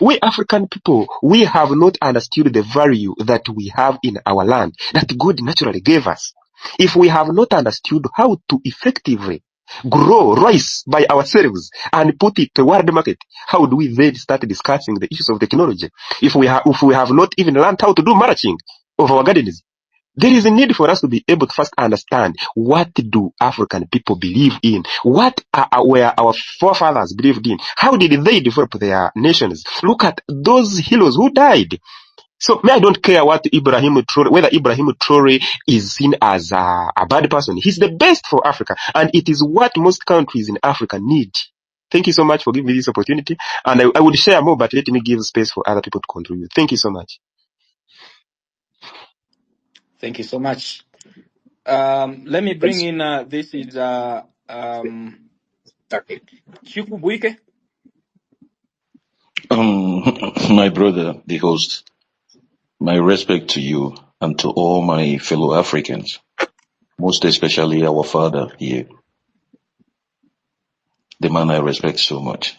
We African people, we have not understood the value that we have in our land, that God naturally gave us. If we have not understood how to effectively grow rice by ourselves and put it to world market, how do we then start discussing the issues of technology? If we have not even learned how to do mulching of our gardens, there is a need for us to be able to first understand what do African people believe in, what were our forefathers believed in, how did they develop their nations. Look at those heroes who died. So I don't care what Ibrahim Traore, whether Ibrahim Traore is seen as a bad person. He's the best for Africa, and it is what most countries in Africa need. Thank you so much for giving me this opportunity, and I would share more, but let me give space for other people to contribute. Thank you so much. Thank you so much. Let me bring in, this is Chiku Buike. My brother, the host, my respect to you and to all my fellow Africans, most especially our father here, the man I respect so much.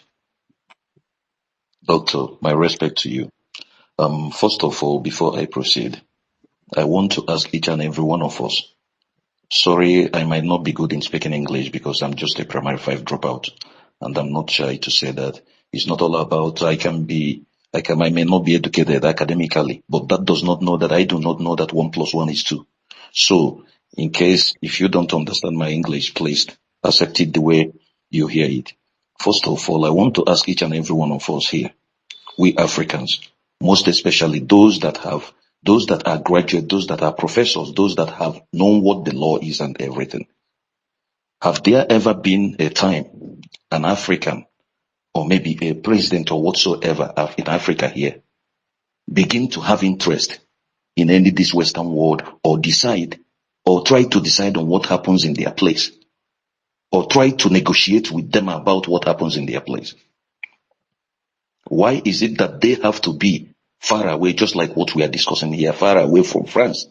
Doctor, my respect to you. First of all, before I proceed, I want to ask each and every one of us. Sorry, I might not be good in speaking English because I'm just a primary 5 dropout, and I'm not shy to say that. It's not all about I may not be educated academically, but that does not know that I do not know that 1 + 1 is 2. So, in case if you don't understand my English, please accept it the way you hear it. First of all, I want to ask each and every one of us here, we Africans, most especially those that are graduate, those that are professors, those that have known what the law is and everything. Have there ever been a time an African or maybe a president or whatsoever in Africa here begin to have interest in any this Western world or decide or try to decide on what happens in their place, or try to negotiate with them about what happens in their place? Why is it that they have to be far away, just like what we are discussing here, far away from France?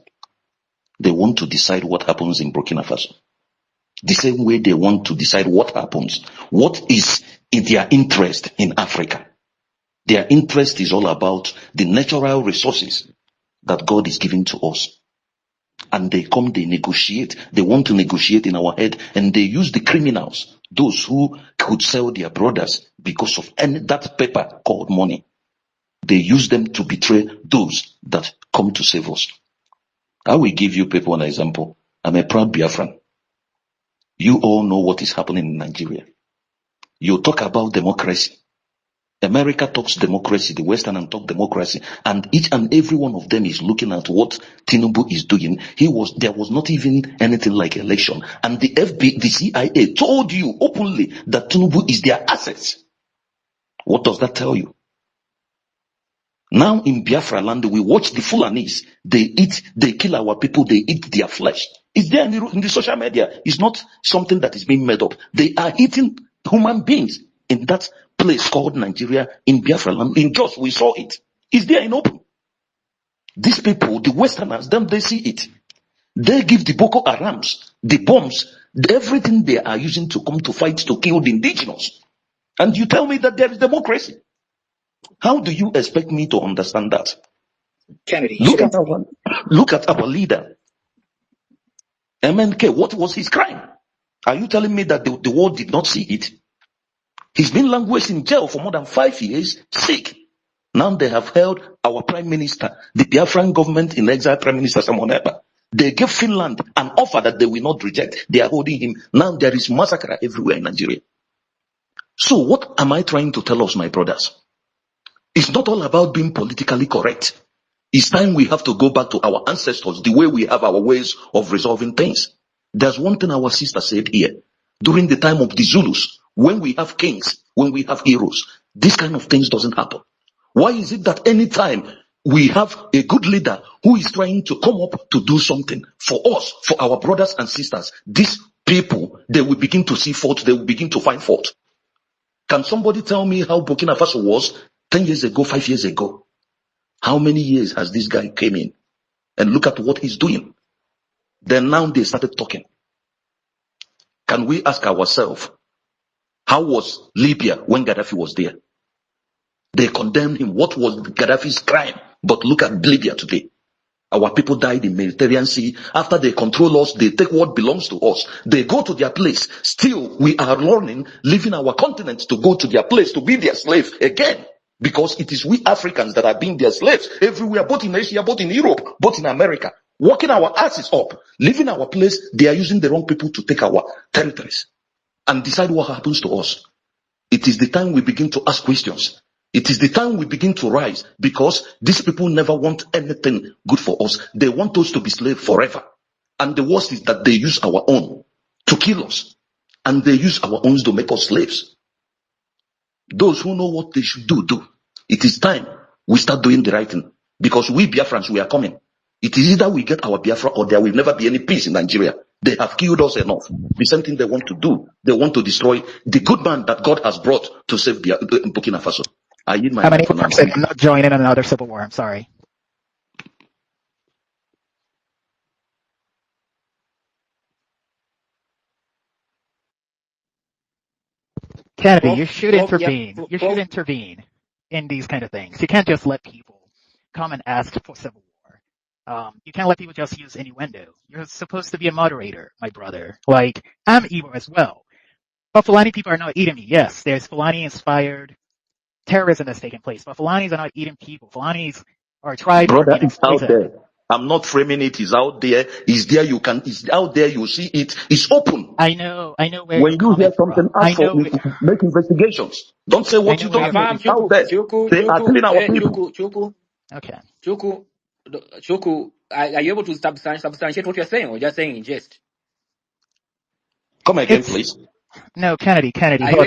They want to decide what happens in Burkina Faso. The same way they want to decide what happens, what is in their interest in Africa. Their interest is all about the natural resources that God is giving to us. And they come, they negotiate, they want to negotiate in our head, and they use the criminals, those who could sell their brothers because of that paper called money. They use them to betray those that come to save us. I will give you people an example. I'm a proud Biafran. You all know what is happening in Nigeria. You talk about democracy. America talks democracy, the Western talk democracy, and each and every one of them is looking at what Tinubu is doing. There was not even anything like election. And the the CIA told you openly that Tinubu is their assets. What does that tell you? Now in Biafra land, we watch the Fulanis. They kill our people, they eat their flesh. It's there in the social media. It's not something that is being made up. They are eating human beings in that place called Nigeria, in Biafra land. In Jos, we saw it. It's there in open. These people, the Westerners, they see it. They give the Boko Harams, the bombs, everything they are using to come to fight to kill the indigenous. And you tell me that there is democracy. How do you expect me to understand that? Kennedy, Look at our leader. MNK, what was his crime? Are you telling me that the world did not see it? He's been languishing in jail for more than 5 years, sick. Now they have held our prime minister, the Biafran government in exile, Prime Minister Samoneba. They gave Finland an offer that they will not reject. They are holding him. Now there is massacre everywhere in Nigeria. So what am I trying to tell us, my brothers? It's not all about being politically correct. It's time we have to go back to our ancestors, the way we have our ways of resolving things. There's one thing our sister said here. During the time of the Zulus, when we have kings, when we have heroes, this kind of things doesn't happen. Why is it that anytime we have a good leader who is trying to come up to do something for us, for our brothers and sisters, these people, they will begin to see fault, they will begin to find fault. Can somebody tell me how Burkina Faso was 10 years ago, 5 years ago? How many years has this guy came in? And look at what he's doing. Then now they started talking. Can we ask ourselves, how was Libya when Gaddafi was there? They condemned him. What was Gaddafi's crime? But look at Libya today. Our people died in the Mediterranean Sea. After they control us, they take what belongs to us. They go to their place. Still, we are learning, leaving our continent to go to their place, to be their slave again. Because it is we Africans that are being their slaves everywhere, both in Asia, both in Europe, both in America. Working our asses up, leaving our place. They are using the wrong people to take our territories and decide what happens to us. It is the time we begin to ask questions. It is the time we begin to rise, because these people never want anything good for us. They want us to be slaves forever. And the worst is that they use our own to kill us. And they use our own to make us slaves. Those who know what they should do. It is time we start doing the right thing. Because we Biafrans, we are coming. It is either we get our Biafra or there will never be any peace in Nigeria. They have killed us enough. The same thing they want to do. They want to destroy the good man that God has brought to save Burkina Faso. I yield my I'm an mic for now. I'm not joining in another civil war. I'm sorry. Kennedy, you should intervene. You should intervene in these kind of things. You can't just let people come and ask for civil war. You can't let people just use innuendo. You're supposed to be a moderator, my brother. Like, I'm evil as well. But Fulani people are not eating me. Yes, there's Fulani-inspired terrorism that's taking place, but Fulanis are not eating people. Fulanis are a tribe that are Brother, being it's out exploited. there. I'm not framing it. It's out there. It's there. It's out there. You see it. It's open. I know where When you're you hear coming something, from. ask for, make investigations. Don't say I what know you where don't you're know. coming It's from. out there. They are killing our people. Okay. Chuku, are you able to substantiate what you're saying, or just saying in jest? Come again, It's please. No, Kennedy, Are you hold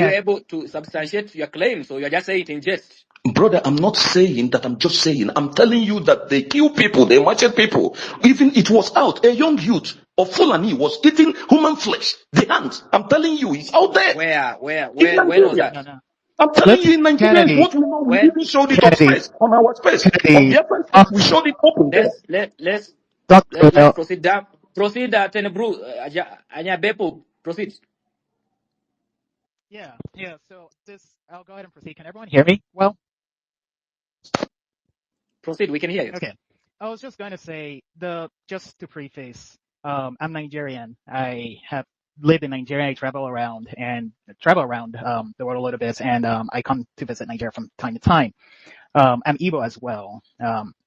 able on. to substantiate your claims, or you're just saying it in jest? Brother, I'm not saying that, I'm just saying, I'm telling you that they kill people, they murdered people. Even it was out, a young youth of Fulani was eating human flesh, the hands. I'm telling you, it's out there. Where, In when was Nigeria. that? No, no. I'm telling Let's you, in Nigeria is Kennedy, what we know. We When? even showed it on Kennedy, space, on our space. On Kennedy. Biafran space, we Don't, showed it open there. Let's don't. proceed down. Proceed, Tenebru, Anya Beppo. Proceed. Yeah. So I'll go ahead and proceed. Can everyone hear me? Well, Proceed. We can hear you. okay. I was just going to say just to preface, I'm Nigerian. I have lived in Nigeria. I travel around the world a little bit, and I come to visit Nigeria from time to time. I'm Igbo as well.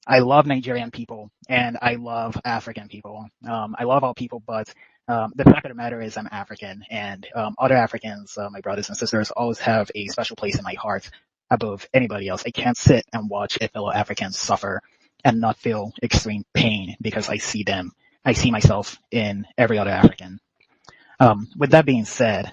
I love Nigerian people and I love African people. I love all people, but the fact of the matter is I'm African, and other Africans, my brothers and sisters, always have a special place in my heart above anybody else. I can't sit and watch a fellow African suffer and not feel extreme pain because I see them. I see myself in every other African. With that being said,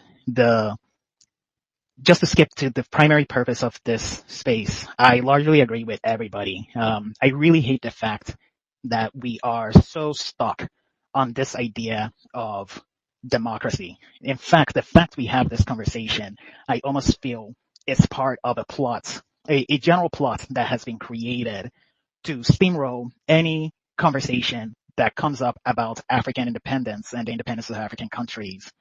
just to skip to the primary purpose of this space, I largely agree with everybody. I really hate the fact that we are so stuck on this idea of democracy. In fact, the fact we have this conversation, I almost feel it's part of a plot, a general plot that has been created to steamroll any conversation that comes up about African independence and the independence of African countries,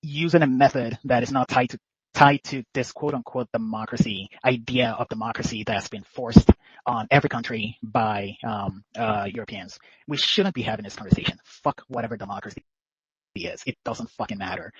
using a method that is not tied to this quote unquote democracy idea of democracy that's been forced on every country by Europeans. We shouldn't be having this conversation. Fuck whatever democracy is. It doesn't fucking matter.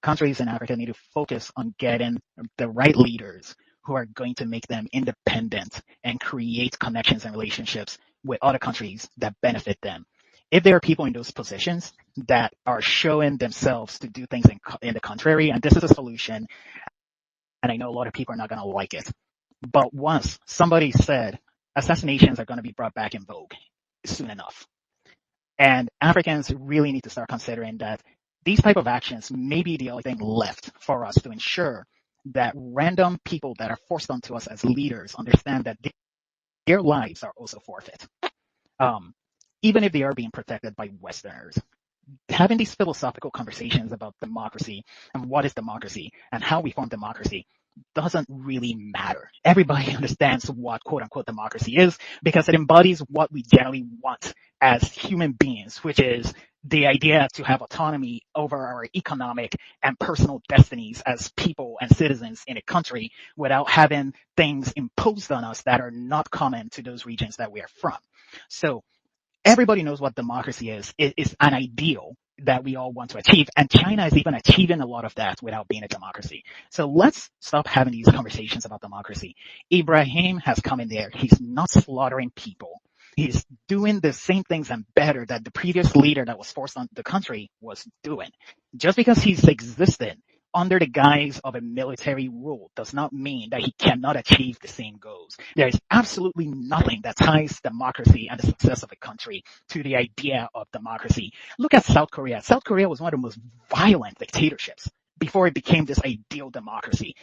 Countries in Africa need to focus on getting the right leaders who are going to make them independent and create connections and relationships with other countries that benefit them. If there are people in those positions that are showing themselves to do things in the contrary, and this is a solution, and I know a lot of people are not going to like it, but once somebody said assassinations are going to be brought back in vogue soon enough, and Africans really need to start considering that these type of actions may be the only thing left for us to ensure that random people that are forced onto us as leaders understand that their lives are also forfeit. Even if they are being protected by Westerners. Having these philosophical conversations about democracy and what is democracy and how we form democracy doesn't really matter. Everybody understands what quote unquote democracy is because it embodies what we generally want as human beings, which is the idea to have autonomy over our economic and personal destinies as people and citizens in a country without having things imposed on us that are not common to those regions that we are from. So everybody knows what democracy is. It is an ideal that we all want to achieve. And China is even achieving a lot of that without being a democracy. So let's stop having these conversations about democracy. Ibrahim has come in there. He's not slaughtering people. He's doing the same things and better that the previous leader that was forced on the country was doing. Just because he's existed under the guise of a military rule does not mean that he cannot achieve the same goals. There is absolutely nothing that ties democracy and the success of a country to the idea of democracy. Look at South Korea. South Korea was one of the most violent dictatorships before it became this ideal democracy.